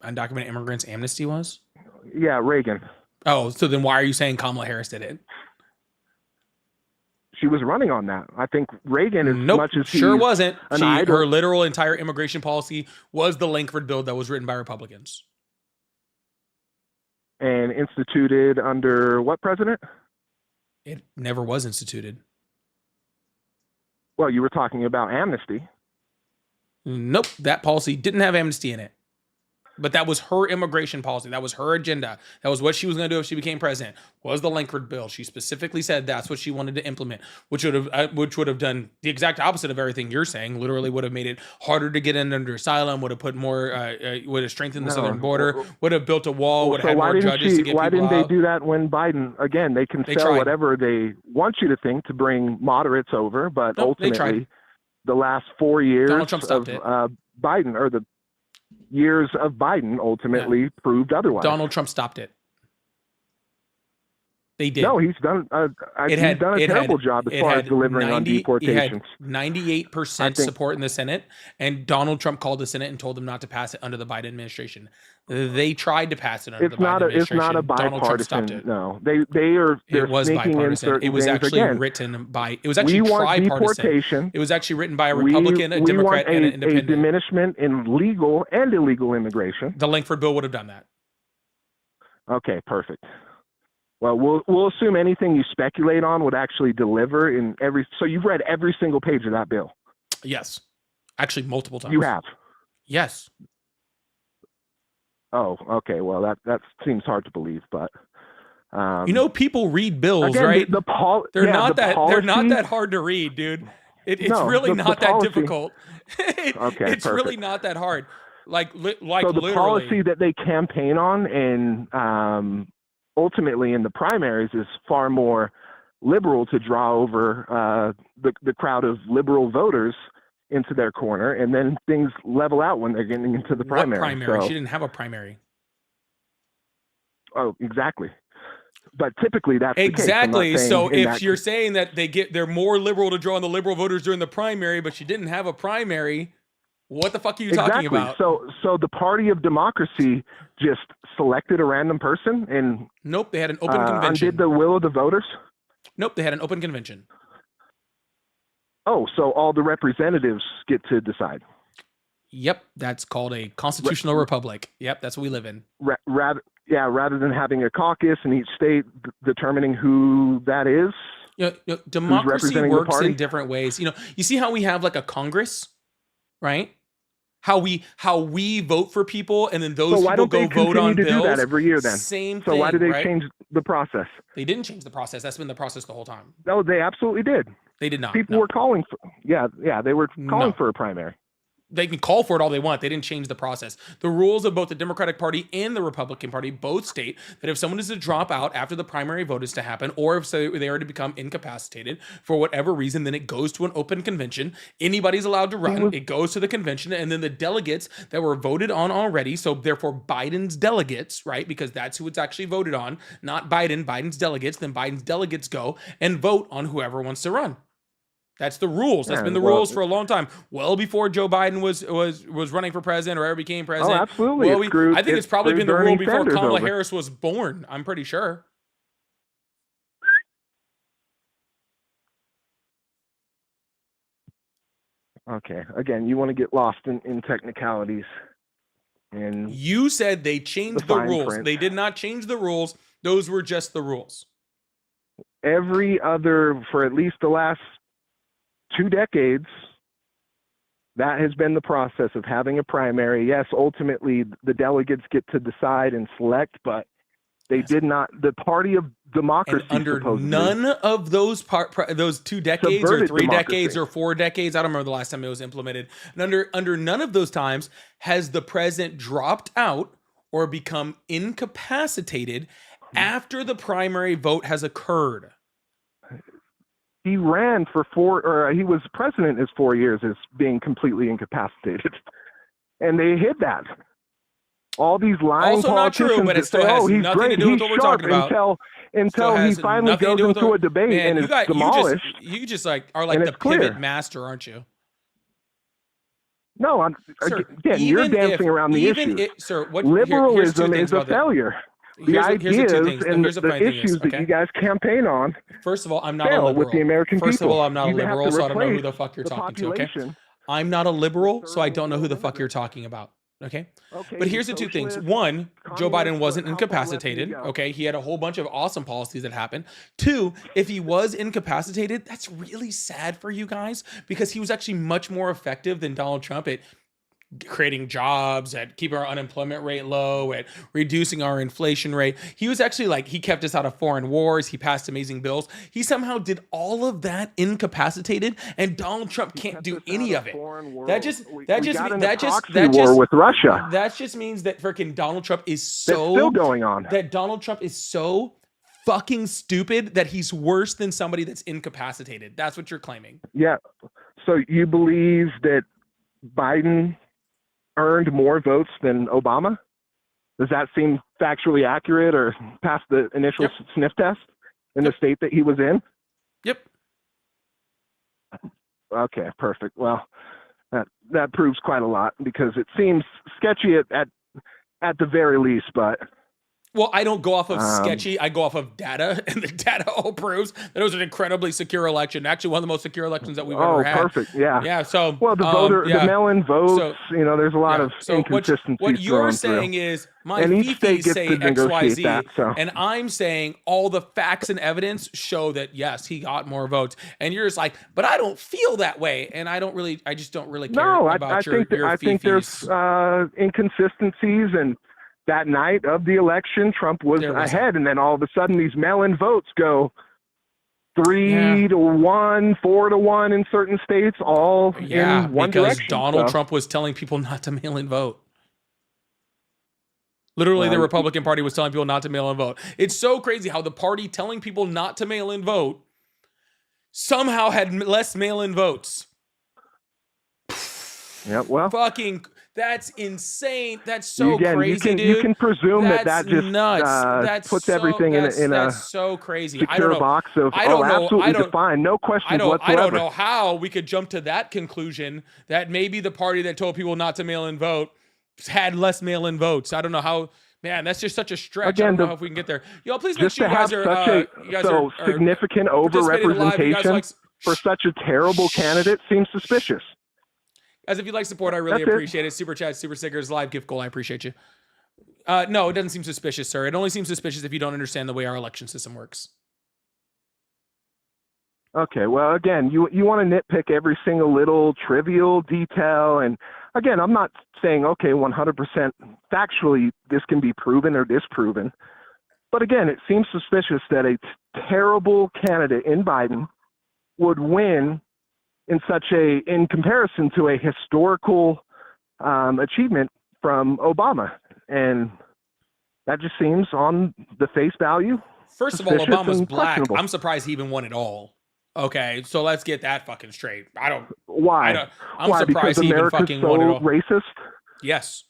undocumented immigrants amnesty was? Yeah, Reagan. Oh, so then why are you saying Kamala Harris did it? She was running on that. I think Reagan, as Nope, much as sure he's wasn't. an idol, Her literal entire immigration policy was the Langford bill that was written by Republicans. and instituted under what president? It never was instituted. Well, you were talking about amnesty. Nope, that policy didn't have amnesty in it. But that was her immigration policy. That was her agenda. That was what she was going to do if she became president. Was the Langford bill? She specifically said that's what she wanted to implement, which would have done the exact opposite of everything you're saying. Literally, would have made it harder to get in under asylum. Would have put more. Would have strengthened the southern border. Would have built a wall. Would have had more judges to get why people didn't out. they do that when Biden? Again, they can They sell tried. whatever they want you to think to bring moderates over, but Nope, they tried. ultimately, the last 4 years Donald Trump stopped of it. Biden, or the years of Biden, ultimately proved otherwise. Donald Trump stopped it. They did. No, he's done. He's done a terrible job as far as delivering on deportations. It had 98% support in the Senate, and Donald Trump called the Senate and told them not to pass it under the Biden administration. They tried to pass it under the Biden administration. It's not a Donald Trump stopped bipartisan. it. No, they're It was sneaking in bipartisan. certain It was things. actually Again, written by. It was actually we want tripartisan. deportation. It was actually written by a Republican, a Democrat, and an independent. A diminishment in legal and illegal immigration. The Langford bill would have done that. Okay, perfect. Well, we'll assume anything you speculate on would actually deliver in every. So you've read every single page of that bill. Yes, actually multiple times. You have. Yes. Oh, okay. Well, that seems hard to believe, but people read bills, again, right? They're not that hard to read, dude. It's really not that difficult. It's really not that hard. Like so the literally. policy that they campaign on and ultimately in the primaries is far more liberal to draw over the crowd of liberal voters into their corner, and then things level out when they're getting into the primary. What primary? So, She didn't have a primary. Oh, exactly. But typically that's exactly. The case. So if you're saying that they're more liberal to draw on the liberal voters during the primary, but she didn't have a primary, what the fuck are you talking about? So the Party of Democracy just selected a random person and nope, they had an open convention. Undid the will of the voters? Nope, they had an open convention. Oh, so all the representatives get to decide. Yep, that's called a constitutional republic. Yep, that's what we live in. Rather than having a caucus in each state determining who that is. Democracy works in different ways. You see how we have like a Congress, right? How we vote for people, and then those people go vote on bills. Do that every year then? Same thing. So why did they right? change the process? They didn't change the process. That's been the process the whole time. No, they absolutely did. They did not. People were calling for they were calling for a primary. They can call for it all they want. They didn't change the process. The rules of both the Democratic Party and the Republican Party both state that if someone is to drop out after the primary vote is to happen, or if they are to become incapacitated for whatever reason, then it goes to an open convention. Anybody's allowed to run. It goes to the convention, and then the delegates that were voted on already, so therefore Biden's delegates, right? Because that's who it's actually voted on, not Biden's delegates. Then Biden's delegates go and vote on whoever wants to run. That's the rules. That's been the rules for a long time. Well before Joe Biden was running for president or ever became president. Oh, absolutely. I think it's probably been the rule before Sanders Kamala Harris was born. I'm pretty sure. Okay. Again, you want to get lost in technicalities. And you said they changed the rules. Print. They did not change the rules. Those were just the rules. For at least the last 2 decades, that has been the process of having a primary. Yes, ultimately the delegates get to decide and select, but they did not. The Party of Democracy and under none of those 2 decades or 3 decades or 4 decades, I don't remember the last time it was implemented. And under none of those times has the president dropped out or become incapacitated after the primary vote has occurred. He ran for he was president his 4 years as being completely incapacitated. And they hid that. All these lying also politicians not true, but it still has he's nothing great, to do with he's what we're talking about. Until he finally goes into a debate and is demolished. You just are like the pivot master, aren't you? No, again, you're dancing around the issue. Liberalism is a failure. The ideas and the issues that you guys campaign on. First of all, I'm not a liberal. With the American people. First of all, I'm not a liberal, so I don't know who the fuck you're talking to. Okay, I'm not a liberal, so I don't know who the fuck you're talking about. Okay, but here's the 2 things. One, Joe Biden wasn't incapacitated. Okay, he had a whole bunch of awesome policies that happened. 2, if he was incapacitated, that's really sad for you guys because he was actually much more effective than Donald Trump at creating jobs, at keeping our unemployment rate low, at reducing our inflation rate. He was actually he kept us out of foreign wars. He passed amazing bills. He somehow did all of that incapacitated, and Donald Trump can't do any of it. That just with Russia. That just means that freaking Donald Trump is still going on. That Donald Trump is so fucking stupid that he's worse than somebody that's incapacitated. That's what you're claiming. Yeah. So you believe that Biden earned more votes than Obama? Does that seem factually accurate or past the initial sniff test? in the state that he was in? Yep. Okay, perfect. Well, that proves quite a lot because it seems sketchy at the very least, but Well, I don't go off of sketchy. I go off of data, and the data all proves that it was an incredibly secure election. Actually, one of the most secure elections that we've ever had. Perfect. Yeah. Yeah. So, well, the mail-in votes. There's a lot of inconsistencies. What you're saying through. is my and each state fifis gets say to negotiate XYZ, that, so. and I'm saying all the facts and evidence show that yes, he got more votes. And you're just like, but I don't feel that way, and I just don't really care about your I think there's inconsistencies and. That night of the election, Trump was ahead, and then all of a sudden these mail-in votes go 3-1, 4-1 in certain states, all in one because direction. Donald Trump was telling people not to mail in vote. Literally, the Republican Party was telling people not to mail in vote. It's so crazy how the party telling people not to mail in vote somehow had less mail-in votes. Yeah, well, fucking. That's insane. That's so crazy, dude. You can presume that's that just nuts. Puts everything in a that's so crazy. secure box of absolutely defined, no questions whatsoever. I don't know how we could jump to that conclusion that maybe the party that told people not to mail in vote had less mail-in votes. I don't know how. Man, that's just such a stretch. Again, I don't know if we can get there. Y'all, please make sure you guys are significant over-representation for such a terrible candidate seems suspicious. Guys, if you'd like support, I really appreciate it. Super chat, super stickers, live gift goal. I appreciate you. No, it doesn't seem suspicious, sir. It only seems suspicious if you don't understand the way our election system works. Okay, well, again, you want to nitpick every single little trivial detail. And again, I'm not saying, okay, 100% factually this can be proven or disproven. But again, it seems suspicious that a terrible candidate in Biden would win in comparison to a historical achievement from Obama. And that just seems on the face value. First of all, Obama's black. I'm surprised he even won it all. Okay, so let's get that fucking straight. Why? I'm surprised he even fucking won it all. Racist? Yes.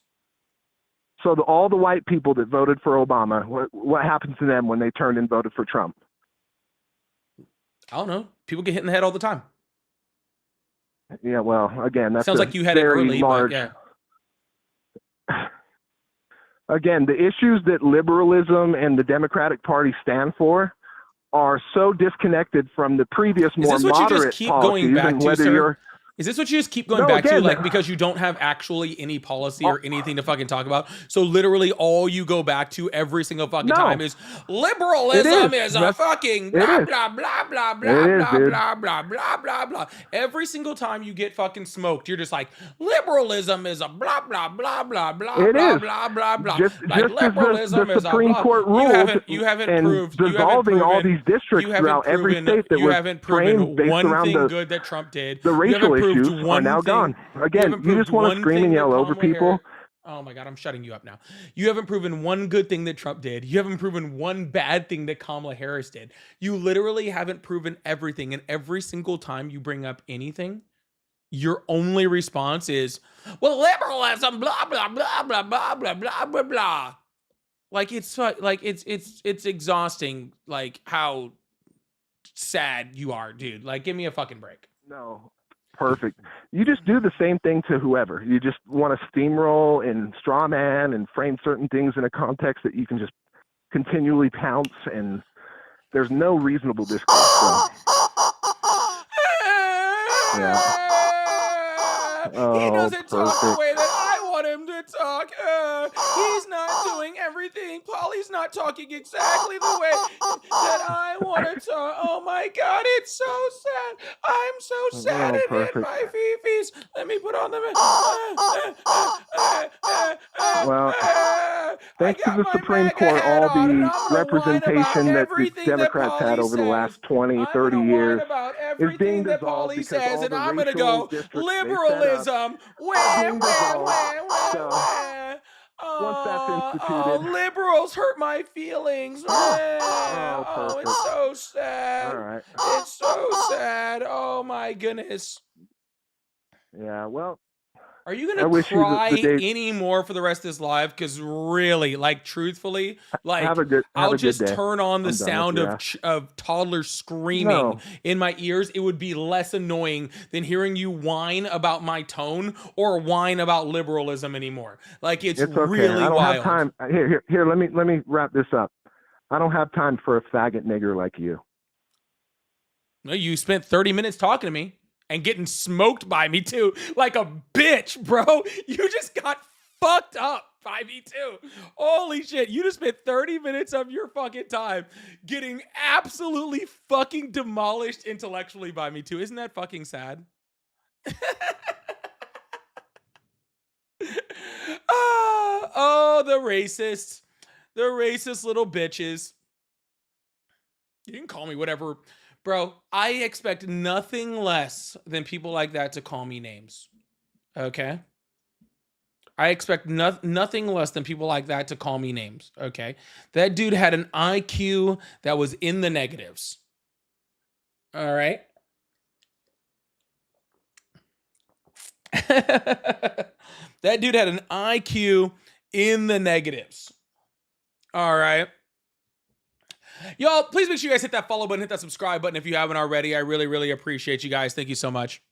So all the white people that voted for Obama, what happened to them when they turned and voted for Trump? I don't know. People get hit in the head all the time. Yeah, well, again, that sounds like you had it early, large. But yeah. Again, the issues that liberalism and the Democratic Party stand for are so disconnected from the previous more moderate policies, and whether you're Is this what you just keep going back to? Like, because you don't have actually any policy or anything to fucking talk about? So literally all you go back to every single fucking time is liberalism is a fucking blah, blah, blah, blah, blah, blah, blah, blah, blah, blah, blah. Every single time you get fucking smoked, you're just like, liberalism is a blah, blah, blah, blah, blah, blah, blah, blah, blah. Like, liberalism is a Supreme Court ruled you haven't and proved dissolving all these districts throughout every state that was framed based around good that Trump did. The racial issues are now gone. Again, you just want to scream and yell over people. Oh my God, I'm shutting you up now. You haven't proven one good thing that Trump did. You haven't proven one bad thing that Kamala Harris did. You literally haven't proven everything. And every single time you bring up anything, your only response is, well, liberalism, blah, blah, blah, blah, blah, blah, blah, blah, blah. Like, it's exhausting, like, how sad you are, dude. Like, give me a fucking break. No. Perfect. You just do the same thing to whoever. You just want to steamroll and straw man and frame certain things in a context that you can just continually pounce, and there's no reasonable discourse. So. Yeah. He doesn't talk the way that I want him to talk. He's not doing everything. Polly's not talking exactly the way that I want to talk. Oh my God, it's so sad. I'm so sad and hit my fifis. Let me put on the... Well, thanks to the Supreme Court, all the representation that the Democrats had over the last 20, 30 years is being dissolved because all the I'm gonna go liberalism. Once that's instituted, liberals hurt my feelings. Oh, it's so sad. All right. It's so sad. Oh my goodness. Yeah, well, Are you I gonna wish you cry the day. anymore for the rest of this live? Because really, like, truthfully, like, Have a good I'll just day. turn on the I'm done with sound you. of toddlers screaming No, in my ears. It would be less annoying than hearing you whine about my tone or whine about liberalism anymore. Like, it's it's okay. really I don't wild. have time. Here. Let me wrap this up. I don't have time for a faggot nigger like you. No, you spent 30 minutes talking to me and getting smoked by me too, like a bitch, bro. You just got fucked up by me too. Holy shit. You just spent 30 minutes of your fucking time getting absolutely fucking demolished intellectually by me too. Isn't that fucking sad? Oh, the racists. The racist little bitches. You can call me whatever. Bro, I expect nothing less than people like that to call me names. Okay? I expect nothing less than people like that to call me names. Okay? That dude had an IQ that was in the negatives. All right? That dude had an IQ in the negatives. All right? Y'all, please make sure you guys hit that follow button, hit that subscribe button if you haven't already. I really, really appreciate you guys. Thank you so much.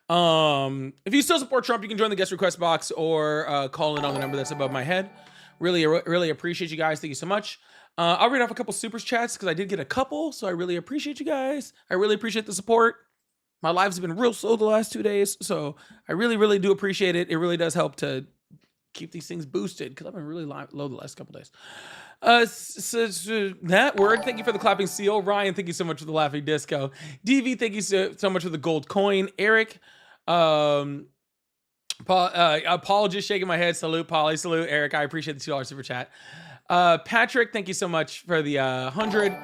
If you still support Trump, you can join the guest request box or call in on the number that's above my head. Really, really appreciate you guys. Thank you so much. I'll read off a couple super chats because I did get a couple, so I really appreciate you guys. I really appreciate the support. My lives have been real slow the last 2 days, so I really, really do appreciate it. It really does help to keep these things boosted because I've been really low the last couple days. That word, thank you for the clapping seal. Ryan, thank you so much for the laughing disco. DV, thank you so much for the gold coin. Eric, Paul, just shaking my head. Salute, Polly. Salute, Eric. I appreciate the $2 super chat. Patrick, thank you so much for the 100.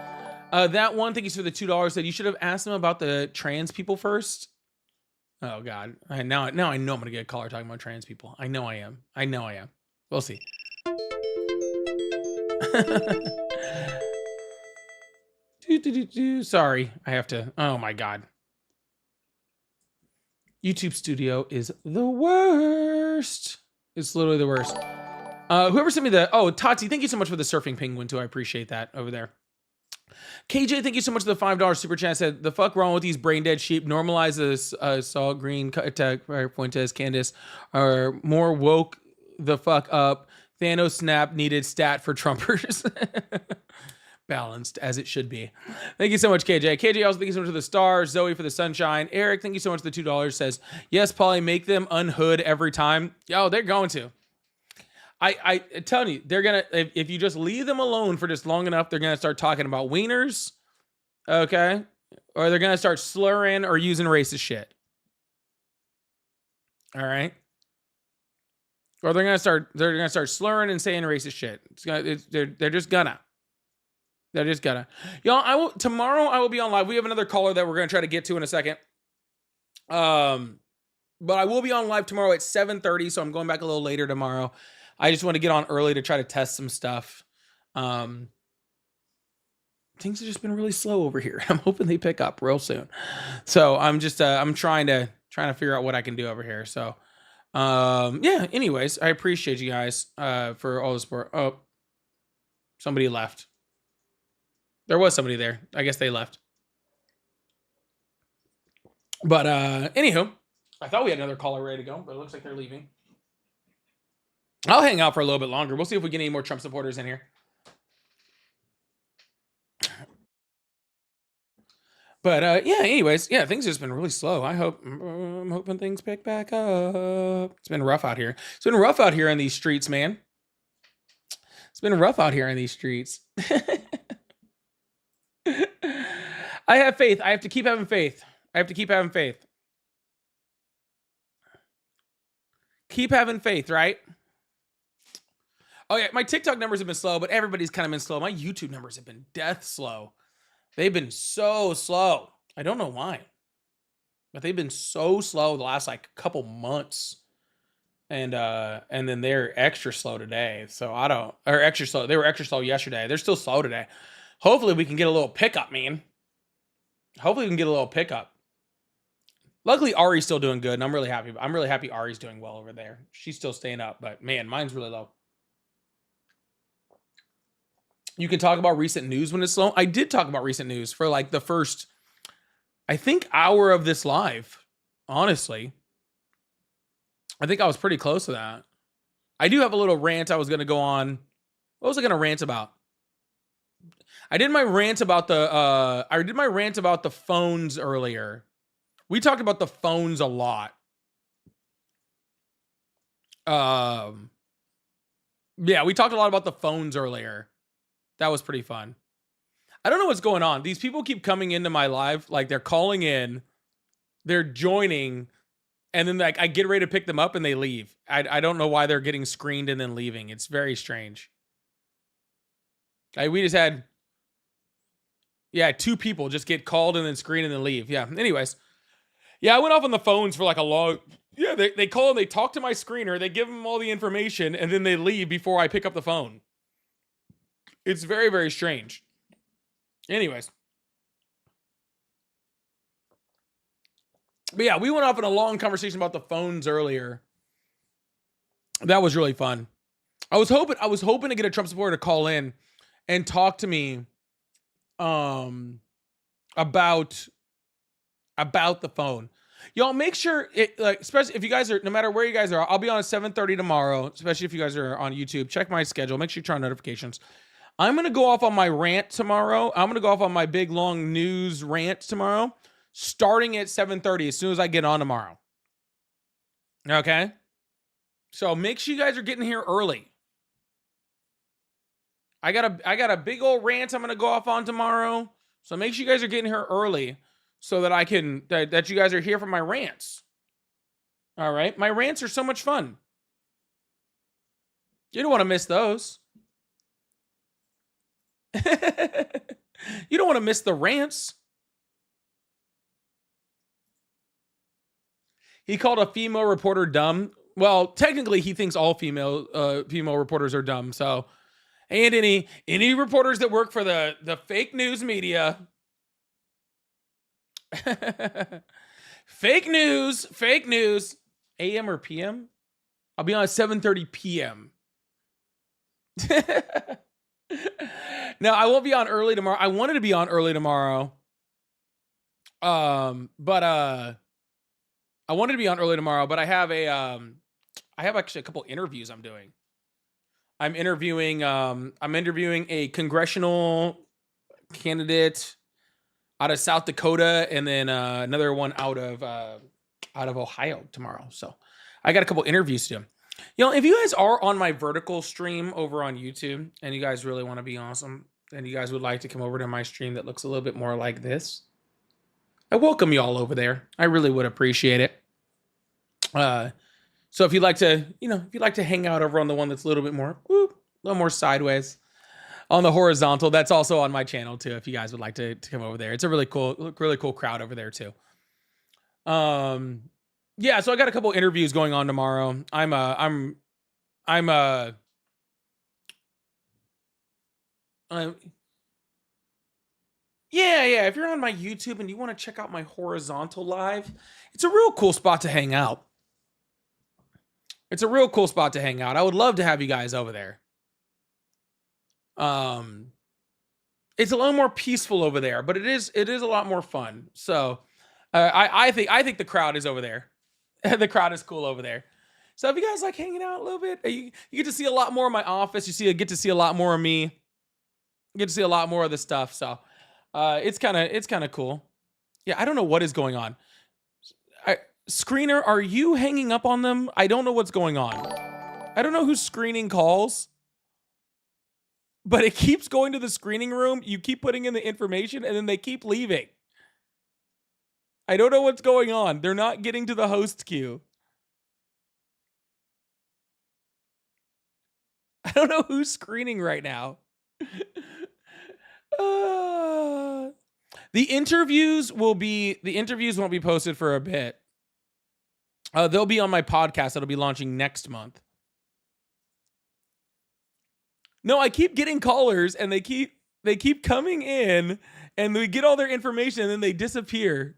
That one, thank you for the $2. That you should have asked him about the trans people first. Oh God, now I know I'm gonna get a caller talking about trans people. I know I am. We'll see. Sorry, I have to. Oh my God. YouTube Studio is the worst. It's literally the worst. Whoever sent me Tati, thank you so much for the surfing penguin too. I appreciate that over there. KJ, thank you so much for the $5 super chat. Said, the fuck wrong with these brain dead sheep? Normalize this, Saul Green, Fuentes, Candace, are more woke the fuck up. Thanos snap needed stat for Trumpers. Balanced as it should be. Thank you so much, KJ. KJ, also thank you so much for the stars. Zoe for the sunshine. Eric, thank you so much for the $2. Says, yes, Polly, make them unhood every time. Yo, they're going to. I telling you, they're gonna, if you just leave them alone for just long enough, they're gonna start talking about wieners, okay? Or they're gonna start slurring or using racist shit. All right? Or they're gonna start slurring and saying racist shit. They're just gonna. Y'all, tomorrow I will be on live. We have another caller that we're gonna try to get to in a second. But I will be on live tomorrow at 7:30, so I'm going back a little later tomorrow. I just want to get on early to try to test some stuff. Things have just been really slow over here. I'm hoping they pick up real soon. So I'm just I'm trying to figure out what I can do over here. So yeah, anyways, I appreciate you guys for all the support. Oh, somebody left. There was somebody there. I guess they left. But anywho, I thought we had another caller ready to go, but it looks like they're leaving. I'll hang out for a little bit longer. We'll see if we get any more Trump supporters in here. But yeah, anyways, yeah, things have just been really slow. I'm hoping things pick back up. It's been rough out here. It's been rough out here in these streets, man. It's been rough out here in these streets. I have faith. I have to keep having faith. Keep having faith, right? Oh yeah, my TikTok numbers have been slow, but everybody's kind of been slow. My YouTube numbers have been death slow. They've been so slow. I don't know why, but they've been so slow the last like couple months. And then they're extra slow today. So extra slow. They were extra slow yesterday. They're still slow today. Hopefully we can get a little pickup, man. Hopefully we can get a little pickup. Luckily, Ari's still doing good, and I'm really happy. I'm really happy Ari's doing well over there. She's still staying up, but man, mine's really low. You can talk about recent news when it's slow. I did talk about recent news for like the first, I think, hour of this live. Honestly, I think I was pretty close to that. I do have a little rant I was going to go on. What was I going to rant about? I did my rant about the phones earlier. We talked about the phones a lot. Yeah, we talked a lot about the phones earlier. That was pretty fun. I don't know what's going on. These people keep coming into my live, like they're calling in, they're joining, and then like I get ready to pick them up and they leave. I don't know why they're getting screened and then leaving. It's very strange. We just had, yeah, 2 people just get called and then screened and then leave. Yeah. Anyways, yeah, I went off on the phones for like a long. Yeah, they call and they talk to my screener. They give them all the information and then they leave before I pick up the phone. It's very, very strange. Anyways. But yeah, we went off in a long conversation about the phones earlier. That was really fun. I was hoping to get a Trump supporter to call in and talk to me about the phone. Y'all make sure it, like, especially if you guys are, no matter where you guys are, I'll be on at 7:30 tomorrow, especially if you guys are on YouTube. Check my schedule. Make sure you turn on notifications. I'm going to go off on my rant tomorrow. I'm going to go off on my big long news rant tomorrow, starting at 7:30 as soon as I get on tomorrow. Okay? So make sure you guys are getting here early. I got a big old rant I'm going to go off on tomorrow. So make sure you guys are getting here early so that I can, that you guys are here for my rants. All right? My rants are so much fun. You don't want to miss those. You don't want to miss the rants. He called a female reporter dumb. Well, technically, he thinks all female reporters are dumb. So, and any reporters that work for the fake news media, fake news, AM or PM? I'll be on at 7:30 PM. No, I won't be on early tomorrow. I wanted to be on early tomorrow. But I wanted to be on early tomorrow, but I have actually a couple interviews I'm doing. I'm interviewing a congressional candidate out of South Dakota, and then another one out of Ohio tomorrow. So I got a couple interviews to do. You know, if you guys are on my vertical stream over on YouTube and you guys really want to be awesome and you guys would like to come over to my stream that looks a little bit more like this, I welcome you all over there. I really would appreciate it. So if you'd like to, hang out over on the one that's a little bit more, a little more sideways on the horizontal, that's also on my channel too. If you guys would like to come over there, it's a really cool crowd over there too. Yeah, so I got a couple interviews going on tomorrow. Yeah. If you're on my YouTube and you want to check out my horizontal live, it's a real cool spot to hang out. I would love to have you guys over there. It's a little more peaceful over there, but it is a lot more fun. So, I think the crowd is over there. The crowd is cool over there. So if you guys like hanging out a little bit, you get to see a lot more of my office. You get to see a lot more of me. You get to see a lot more of the stuff. So it's kind of cool. Yeah, I don't know what is going on. Screener, are you hanging up on them? I don't know what's going on. I don't know who's screening calls, but it keeps going to the screening room. You keep putting in the information and then they keep leaving. I don't know what's going on. They're not getting to the host queue. I don't know who's screening right now. The interviews won't be posted for a bit. They'll be on my podcast that'll be launching next month. No, I keep getting callers and they keep coming in and we get all their information and then they disappear.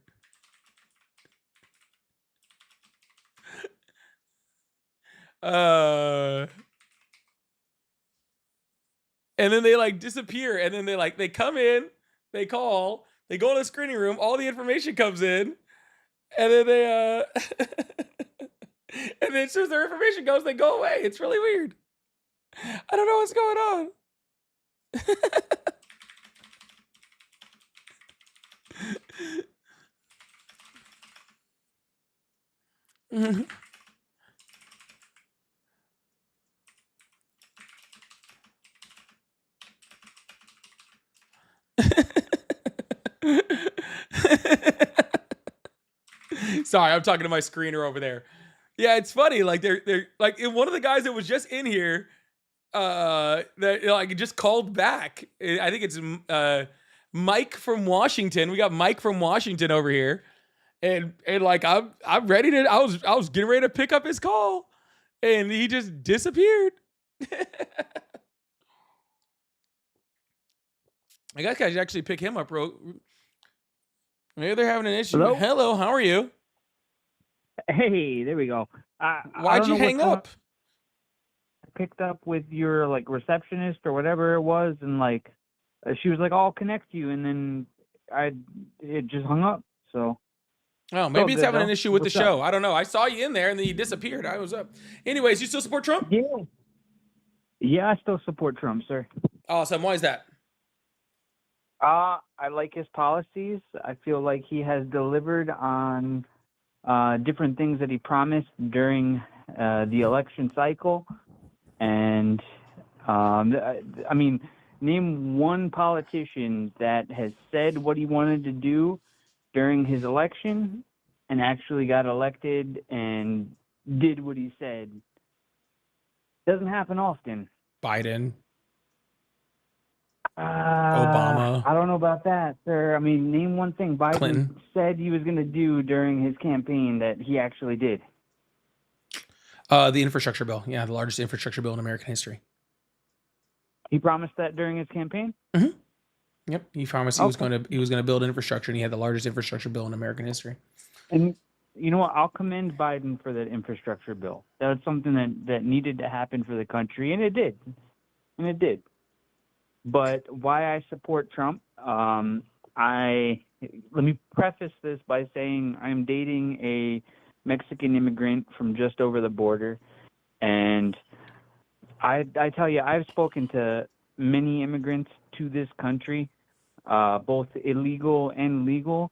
And then they like disappear, and then they come in, they call, they go in the screening room, all the information comes in, and then they and then as soon as their information goes, they go away. It's really weird. I don't know what's going on. Sorry, I'm talking to my screener over there. Yeah, it's funny. Like they're like one of the guys that was just in here, that like just called back. I think it's Mike from Washington. We got Mike from Washington over here, and like I'm ready to. I was getting ready to pick up his call, and he just disappeared. I guess I should actually pick him up, bro. Maybe they're having an issue. Hello, how are you? Hey, there we go. Why'd you hang up? I picked up with your like receptionist or whatever it was, and like she was like, "I'll connect you," and then it just hung up. So. Oh, maybe it's having an issue with the What's up? show. I don't know. I saw you in there and then you disappeared. I was up. Anyways, you still support Trump? Yeah. Yeah, I still support Trump, sir. Awesome. Why is that? I like his policies. I feel like he has delivered on different things that he promised during the election cycle. And, I mean, name one politician that has said what he wanted to do during his election and actually got elected and did what he said. Doesn't happen often. Biden. Obama. I don't know about that, sir. I mean, name one thing Biden Clinton. said he was going to do during his campaign that he actually did. The infrastructure bill. Yeah, the largest infrastructure bill in American history. He promised that during his campaign? Mm-hmm. Yep, he promised he was going to build infrastructure, and he had the largest infrastructure bill in American history. And you know what? I'll commend Biden for that infrastructure bill. That was something that needed to happen for the country, and it did. And it did. But why I support Trump, let me preface this by saying I'm dating a Mexican immigrant from just over the border, and I tell you, I've spoken to many immigrants to this country, both illegal and legal,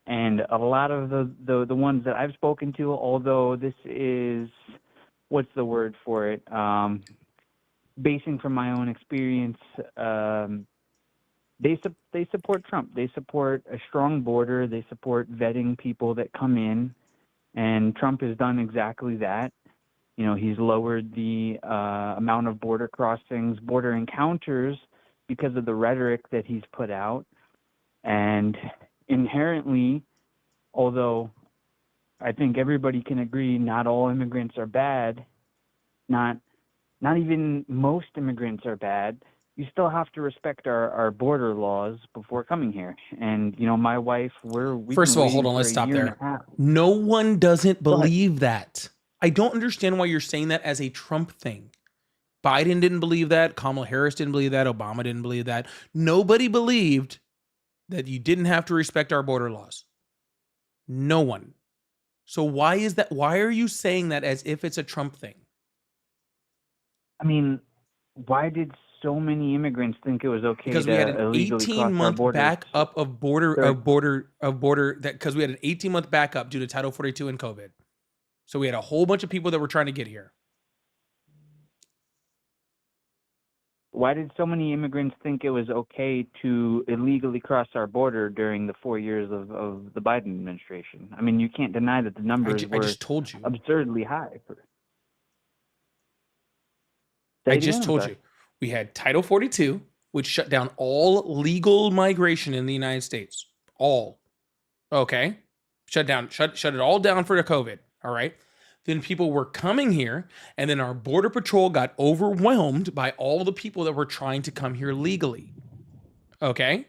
and a lot of the ones that I've spoken to, although this is, what's the word for it, basing from my own experience, they support Trump. They support a strong border. They support vetting people that come in, and Trump has done exactly that. You know, he's lowered the amount of border crossings, border encounters, because of the rhetoric that he's put out. And inherently, although I think everybody can agree not all immigrants are bad, not even most immigrants are bad, you still have to respect our border laws before coming here. And, you know, my wife, First of all, hold on, let's stop there. No one doesn't believe that. I don't understand why you're saying that as a Trump thing. Biden didn't believe that. Kamala Harris didn't believe that. Obama didn't believe that. Nobody believed that you didn't have to respect our border laws. No one. So why is that? Why are you saying that as if it's a Trump thing? I mean, why did so many immigrants think it was okay because to we had an illegally cross our 18-month borders? backup of border that because we had an 18-month backup due to Title 42 and COVID. So we had a whole bunch of people that were trying to get here. Why did so many immigrants think it was okay to illegally cross our border during the 4 years of the Biden administration? I mean, you can't deny that the numbers I just told you. Absurdly high. I just told you. We had Title 42, which shut down all legal migration in the United States. All. Okay? Shut it all down for the COVID. All right? Then people were coming here, and then our Border Patrol got overwhelmed by all the people that were trying to come here legally. Okay?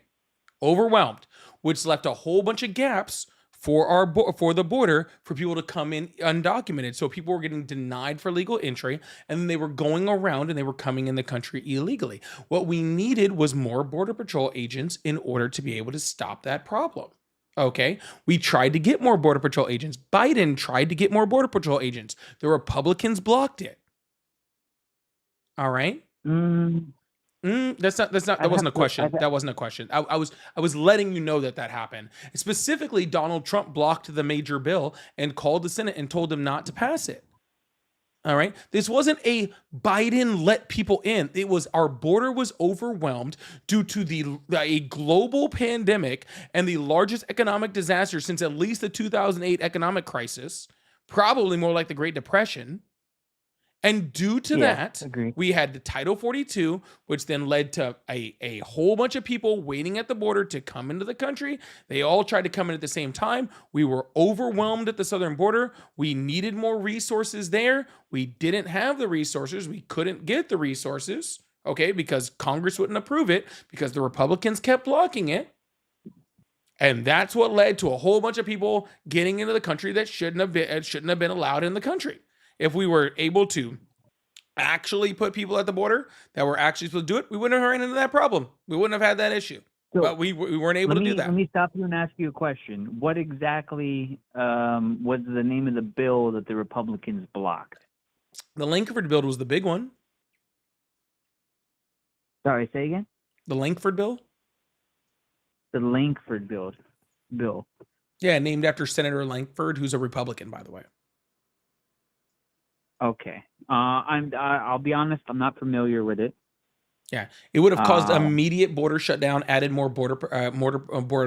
Overwhelmed, which left a whole bunch of gaps for the border for people to come in undocumented. So people were getting denied for legal entry, and then they were going around and they were coming in the country illegally. What we needed was more Border Patrol agents in order to be able to stop that problem. Okay, we tried to get more Border Patrol agents. Biden tried to get more Border Patrol agents. The Republicans blocked it. All right. That wasn't a question. That wasn't a question. I was letting you know that happened. Specifically, Donald Trump blocked the major bill and called the Senate and told them not to pass it. All right. This wasn't a Biden let people in. It was our border was overwhelmed due to a global pandemic and the largest economic disaster since at least the 2008 economic crisis, probably more like the Great Depression. And due to that, we had the Title 42, which then led to a whole bunch of people waiting at the border to come into the country. They all tried to come in at the same time. We were overwhelmed at the southern border. We needed more resources there. We didn't have the resources. We couldn't get the resources, okay, because Congress wouldn't approve it because the Republicans kept blocking it. And that's what led to a whole bunch of people getting into the country that shouldn't have been allowed in the country. If we were able to actually put people at the border that were actually supposed to do it, we wouldn't have run into that problem. We wouldn't have had that issue. So but we weren't able to do that. Let me stop you and ask you a question. What exactly was the name of the bill that the Republicans blocked? The Langford bill was the big one. Sorry, say again? The Langford bill? The Langford bill. Yeah, named after Senator Langford, who's a Republican, by the way. Okay. I'll be honest, I'm not familiar with it. Yeah, it would have caused immediate border shutdown, added more border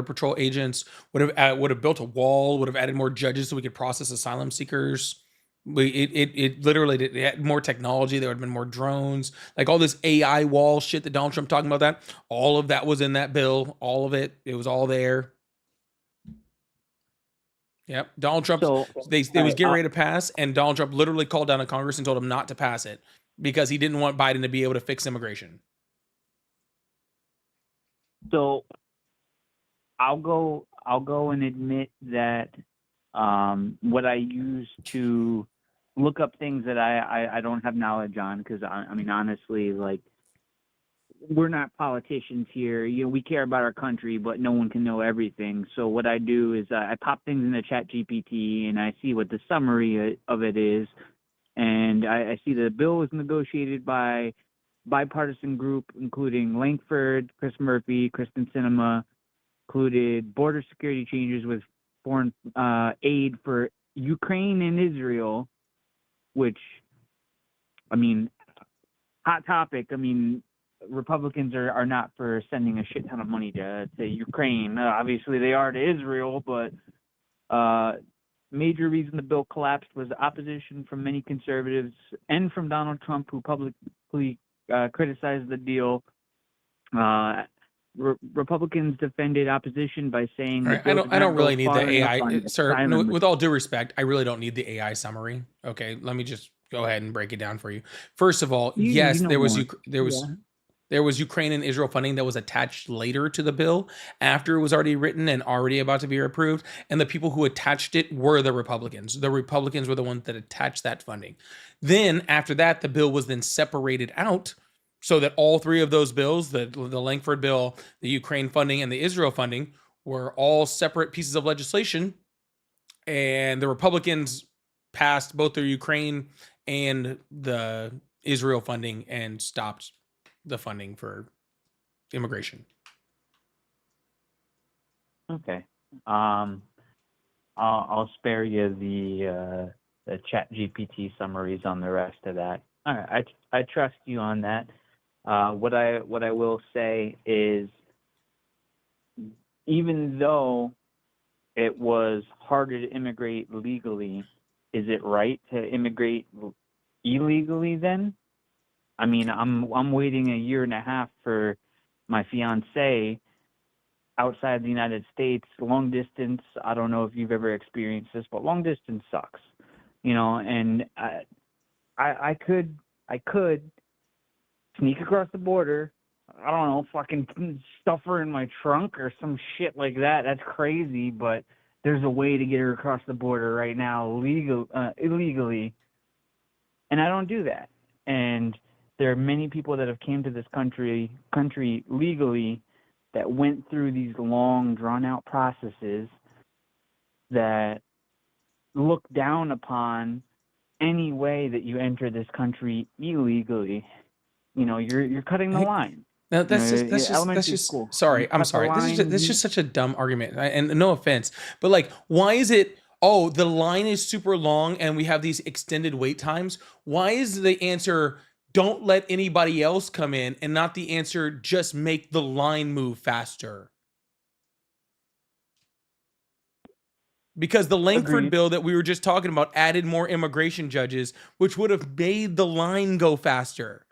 patrol agents, would have built a wall, would have added more judges so we could process asylum seekers. It literally did. It had more technology. There would have been more drones, like all this AI wall shit that Donald Trump talking about. That all of that was in that bill. All of it. It was all there. Yep. Donald Trump, they was getting ready to pass, and Donald Trump literally called down to Congress and told them not to pass it because he didn't want Biden to be able to fix immigration. So I'll go and admit that what I use to look up things that I don't have knowledge on, because I mean, honestly, like, we're not politicians here. You know, we care about our country, but no one can know everything. So what I do is I pop things into ChatGPT and I see what the summary of it is. And I see the bill was negotiated by bipartisan group, including Langford, Chris Murphy, Kristen Sinema, included border security changes with foreign aid for Ukraine and Israel, which, I mean, hot topic. I mean, Republicans are not for sending a shit ton of money to Ukraine. Obviously, they are to Israel, but major reason the bill collapsed was opposition from many conservatives and from Donald Trump, who publicly criticized the deal. Republicans defended opposition by saying right, I don't really need the AI, sir. No, with all due respect, I really don't need the AI summary. Okay, let me just go ahead and break it down for you. First of all, yes, there was Ukraine and Israel funding that was attached later to the bill after it was already written and already about to be approved. And the people who attached it were the Republicans. The Republicans were the ones that attached that funding. Then after that, the bill was then separated out so that all three of those bills, the Langford bill, the Ukraine funding, and the Israel funding, were all separate pieces of legislation. And the Republicans passed both the Ukraine and the Israel funding and stopped the funding for immigration. Okay. I'll spare you the ChatGPT summaries on the rest of that. All right, I trust you on that. What I will say is, even though it was harder to immigrate legally, is it right to immigrate illegally then? I mean, I'm waiting a year and a half for my fiance outside the United States, long distance. I don't know if you've ever experienced this, but long distance sucks, you know. And I could sneak across the border. I don't know, fucking stuff her in my trunk or some shit like that. That's crazy, but there's a way to get her across the border right now illegally, and I don't do that. And there are many people that have came to this country legally that went through these long, drawn-out processes that look down upon any way that you enter this country illegally. You're cutting the line. No, that's just elementary school. sorry. You I'm cut the sorry. This line, is just such a dumb argument, and no offense, but like, why is it? Oh, the line is super long, and we have these extended wait times. Why is the answer don't let anybody else come in, and not the answer just make the line move faster? Because the Langford Agreed. bill that we were just talking about added more immigration judges, which would have made the line go faster.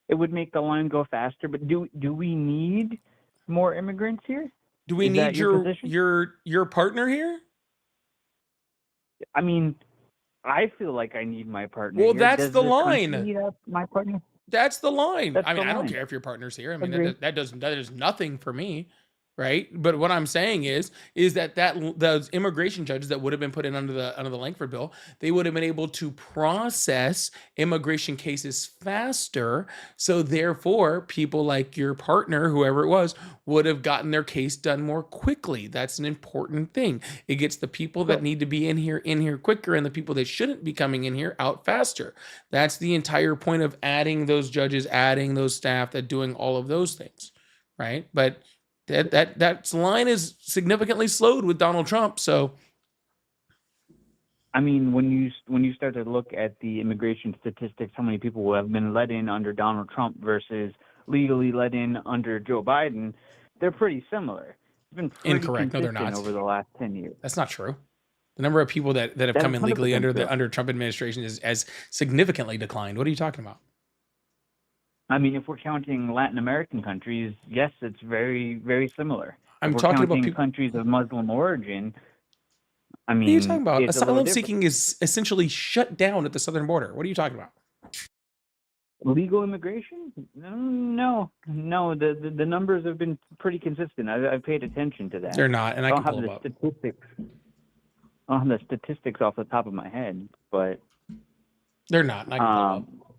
It would make the line go faster, but do we need more immigrants here? Do we Is that need your position? your partner here? I mean, I feel like I need my partner Well, here. that's Does the this country line. need my partner? That's the line. That's I mean, the I don't line. care if your partner's here. I mean, Agreed. that does nothing for me, right? But what I'm saying is that those immigration judges that would have been put in under the Langford bill, they would have been able to process immigration cases faster. So therefore, people like your partner, whoever it was, would have gotten their case done more quickly. That's an important thing. It gets the people that need to be in here quicker, and the people that shouldn't be coming in here out faster. That's the entire point of adding those judges, adding those staff, that doing all of those things, right? But that line is significantly slowed with Donald Trump. So, I mean, when you start to look at the immigration statistics, how many people have been let in under Donald Trump versus legally let in under Joe Biden, they're pretty similar. It's been pretty incorrect. No, they're consistent not. over the last 10 years. That's not true. The number of people that have That come is in legally 100% true. under Trump administration has significantly declined. What are you talking about? I mean, if we're counting Latin American countries, yes, it's very, very similar. I'm If we're talking about counting people. countries of Muslim origin, I What are you talking mean, about? it's a little Asylum different. seeking is essentially shut down at the southern border. What are you talking about? Legal immigration? No. The numbers have been pretty consistent. I've paid attention to that. They're not, and I don't can have pull the them up. statistics. I don't have the statistics off the top of my head, but They're not, and I can pull them up.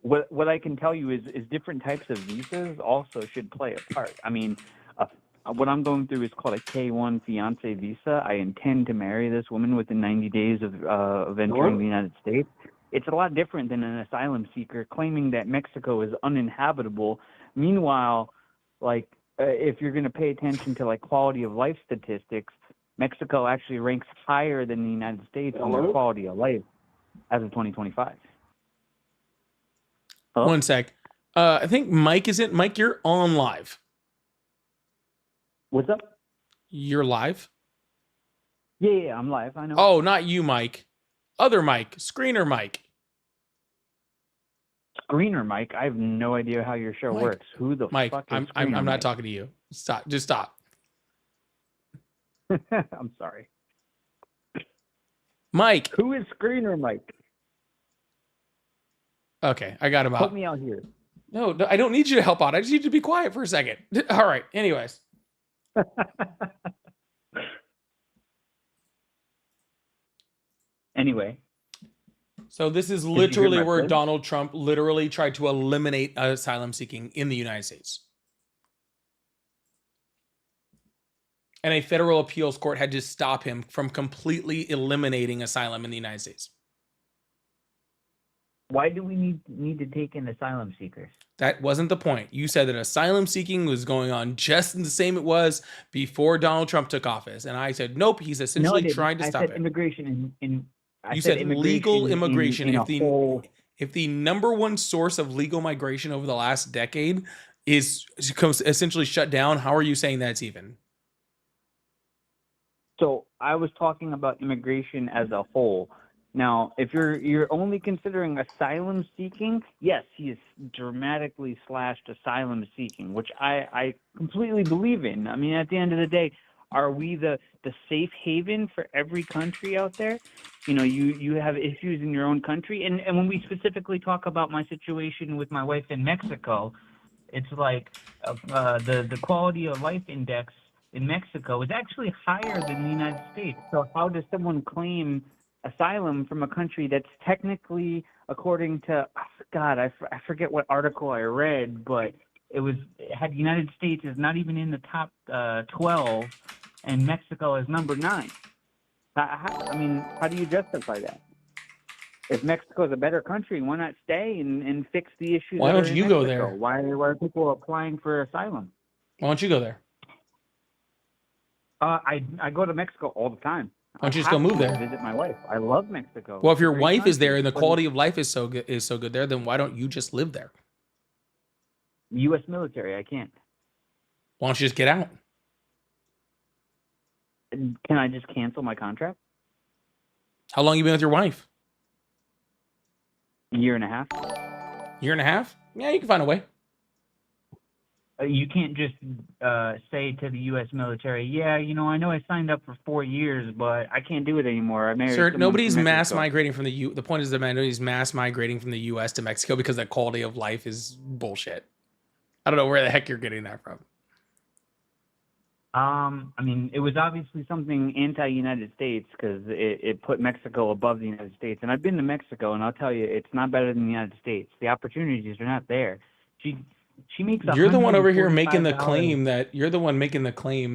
What I can tell you is different types of visas also should play a part. I mean, what I'm going through is called a K-1 fiance visa. I intend to marry this woman within 90 days of entering the United States. It's a lot different than an asylum seeker claiming that Mexico is uninhabitable. Meanwhile, if you're going to pay attention to quality of life statistics, Mexico actually ranks higher than the United States on their quality of life as of 2025. Hello? One sec. I think Mike is in. Mike, you're on live. What's up? You're live? Yeah, I'm live. I know. Oh, not you, Mike. Other Mike. Screener Mike. Screener Mike? I have no idea how your show works. Who the Mike, fuck is I'm Screener not Mike? talking to you. Stop. Just stop. I'm sorry. Mike. Who is Screener Mike? Okay, I got him out. Help me out here. No, I don't need you to help out. I just need you to be quiet for a second. All right. Anyways. Anyway. So this is Did you hear literally my where point? Donald Trump literally tried to eliminate asylum seeking in the United States. And a federal appeals court had to stop him from completely eliminating asylum in the United States. Why do we need to take in asylum seekers? That wasn't the point. You said that asylum seeking was going on just the same it was before Donald Trump took office. And I said, nope, he's essentially trying to stop I said it. immigration You said legal immigration. in If the number one source of legal migration over the last decade is essentially shut down, how are you saying that's even? So I was talking about immigration as a whole. Now, if you're only considering asylum seeking, yes, he has dramatically slashed asylum seeking, which I completely believe in. I mean, at the end of the day, are we the safe haven for every country out there? You know, you have issues in your own country. And when we specifically talk about my situation with my wife in Mexico, it's like the quality of life index in Mexico is actually higher than the United States. So how does someone claim asylum from a country that's technically, according to God, I forget what article I read, but it had the United States is not even in the top 12, and Mexico is number 9. I mean, how do you justify that? If Mexico is a better country, why not stay and fix the issues Why that are don't in you go Mexico? there? Why are people applying for asylum? Why don't you go there? I go to Mexico all the time. Why don't you I just go have move to there? visit my wife. I love Mexico. Well, if It's a your great wife is there country, and the but quality of life is so good there, then why don't you just live there? U.S. military, I can't. Why don't you just get out? Can I just cancel my contract? How long you been with your wife? A year and a half. Year and a half? Yeah, you can find a way. You can't just say to the U.S. military, yeah, I know I signed up for 4 years, but I can't do it anymore. I married Sir, someone nobody's from mass Mexico. migrating from the The point is that nobody's mass migrating from the U.S. to Mexico because the quality of life is bullshit. I don't know where the heck you're getting that from. I mean, it was obviously something anti-United States because it put Mexico above the United States. And I've been to Mexico, and I'll tell you, it's not better than the United States. The opportunities are not there. She makes You're the one over here making the $145. claim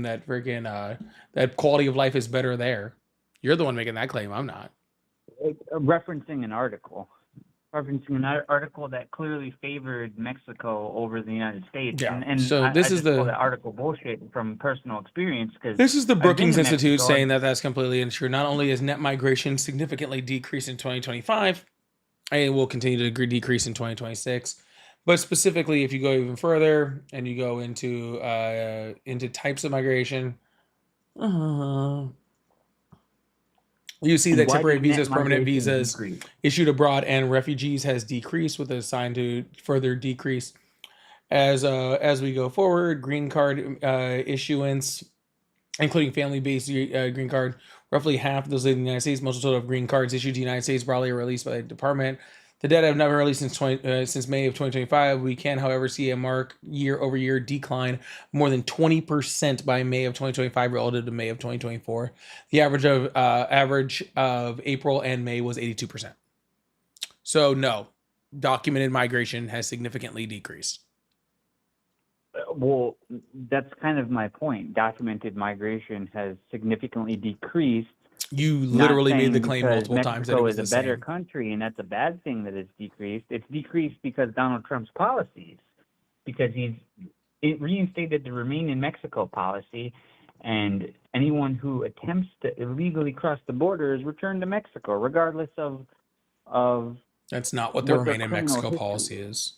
that freaking that quality of life is better there. You're the one making that claim. I'm not. Referencing an article that clearly favored Mexico over the United States. Yeah. And So I this is just call the that article bullshit from personal experience because this is the I've been Brookings to Institute Mexico. saying that that's completely untrue. Not only is net migration significantly decreased in 2025, and it will continue to decrease in 2026. But specifically, if you go even further and you go into types of migration, you see And that why temporary does net visas, permanent migration visas decrease? issued abroad, and refugees has decreased with a sign to further decrease as we go forward. Green card issuance, including family-based green card, roughly half of those live in the United States. Most total of green cards issued to the United States broadly are released by the department. The data have not been released since May of 2025. We can, however, see a marked year-over-year decline, more than 20% by May of 2025 relative to May of 2024. The average of April and May was 82%. So no, documented migration has significantly decreased. Well, that's kind of my point. Documented migration has significantly decreased. You Not literally made the saying claim because multiple times that it Mexico was is a the better same. country and that's a bad thing that it's decreased. It's decreased because Donald Trump's policies, because it reinstated the Remain in Mexico policy, and anyone who attempts to illegally cross the border is returned to Mexico, regardless of That's not what the their Remain in criminal Mexico history. policy is.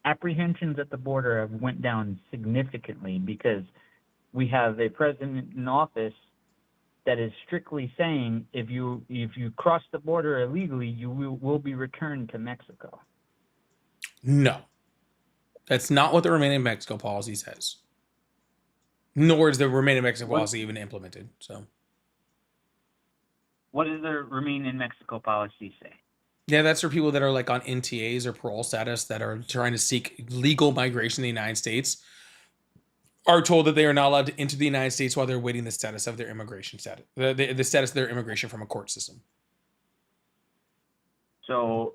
Apprehensions at the border have went down significantly because we have a president in office that is strictly saying if you cross the border illegally, you will be returned to Mexico. No, that's not what the Remain in Mexico policy says. Nor is the Remain in Mexico policy even implemented. So, what does the Remain in Mexico policy say? yeah, that's for people that are like on NTAs or parole status that are trying to seek legal migration in the United States, are told that they are not allowed to enter the United States while they're waiting the status of their immigration status, the status of their immigration from a court system. So,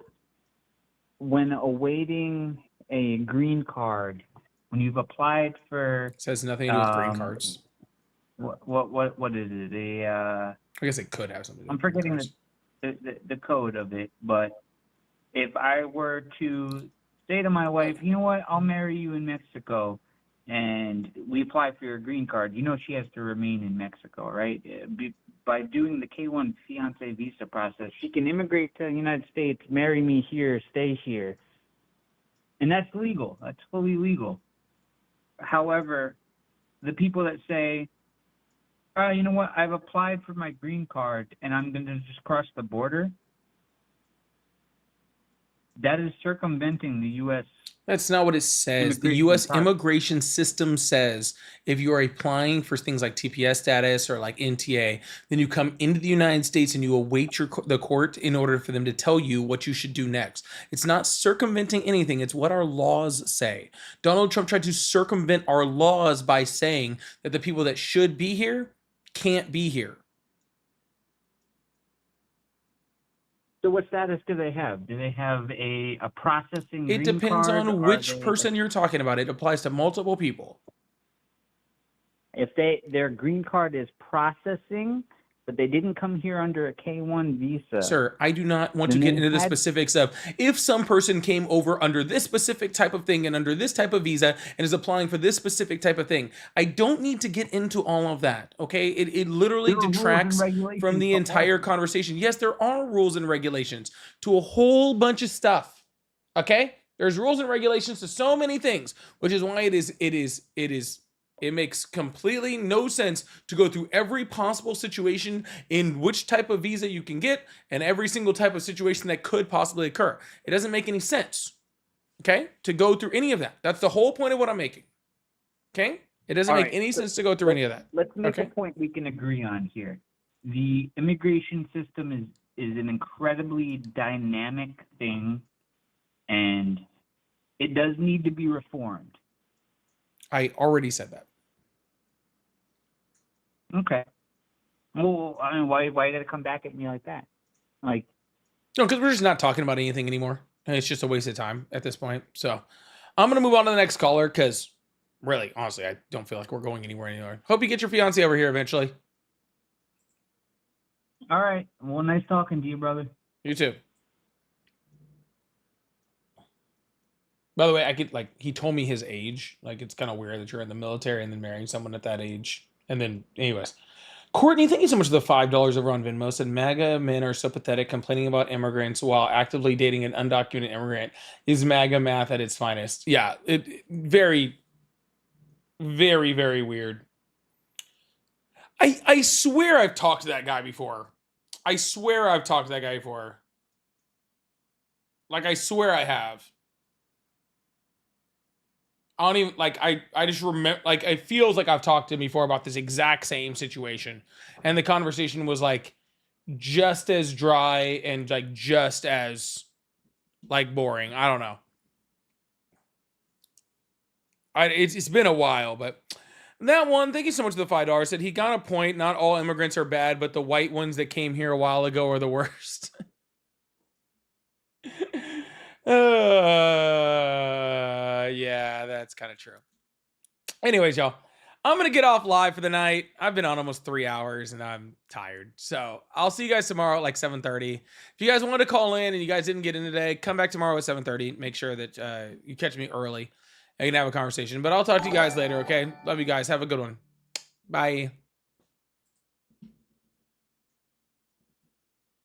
when awaiting a green card, when you've applied for, it says nothing to do with green cards. What is it? I guess it could have something to do I'm with green forgetting cards. the code of it, but if I were to say to my wife, you know what, I'll marry you in Mexico, and we apply for your green card, she has to remain in Mexico, right? By doing the K-1 fiance visa process, she can immigrate to the United States, marry me here, stay here. And that's legal. That's fully legal. However, the people that say, you know what, I've applied for my green card and I'm going to just cross the border, that is circumventing the U.S. That's not what it says. The U.S. immigration system says if you are applying for things like TPS status or like NTA, then you come into the United States and you await the court in order for them to tell you what you should do next. It's not circumventing anything. It's what our laws say. Donald Trump tried to circumvent our laws by saying that the people that should be here can't be here. So what status do they have? Do they have a processing It green depends card? on which person you're talking about. It applies to multiple people. If their green card is processing, but they didn't come here under a K-1 visa. Sir, I do not want to get into the specifics of if some person came over under this specific type of thing and under this type of visa and is applying for this specific type of thing. I don't need to get into all of that, okay? It literally detracts from the entire conversation. Yes, there are rules and regulations to a whole bunch of stuff, okay? There's rules and regulations to so many things, which is why it makes completely no sense to go through every possible situation in which type of visa you can get and every single type of situation that could possibly occur. It doesn't make any sense, okay, to go through any of that. That's the whole point of what I'm making, okay? It doesn't make any sense to go through any of that. Let's make a point we can agree on here. The immigration system is an incredibly dynamic thing, and it does need to be reformed. I already said that. Okay. Well, I mean, why you gotta come back at me like that? Like, no, because we're just not talking about anything anymore. And it's just a waste of time at this point. So I'm gonna move on to the next caller because really, honestly, I don't feel like we're going anywhere. Hope you get your fiance over here eventually. All right. Well, nice talking to you, brother. You too. By the way, he told me his age. Like, it's kind of weird that you're in the military and then marrying someone at that age. And then, anyways. Courtney, thank you so much for the $5 over on Venmo. Said, MAGA men are so pathetic, complaining about immigrants while actively dating an undocumented immigrant is MAGA math at its finest. Yeah, very, very, very weird. I swear I've talked to that guy before. I swear I've talked to that guy before. Like, I swear I have. I don't even, like, I just remember, like, it feels like I've talked to him before about this exact same situation. And the conversation was, like, just as dry and, like, just as, like, boring. I don't know. It's been a while, but that one, thank you so much for the $5. Said he got a point. Not all immigrants are bad, but the white ones that came here a while ago are the worst. Yeah, that's kind of true. Anyways, y'all, I'm going to get off live for the night. I've been on almost 3 hours and I'm tired. So I'll see you guys tomorrow at like 7:30. If you guys wanted to call in and you guys didn't get in today, come back tomorrow at 7:30. Make sure that you catch me early and you can have a conversation. But I'll talk to you guys later, okay? Love you guys. Have a good one. Bye.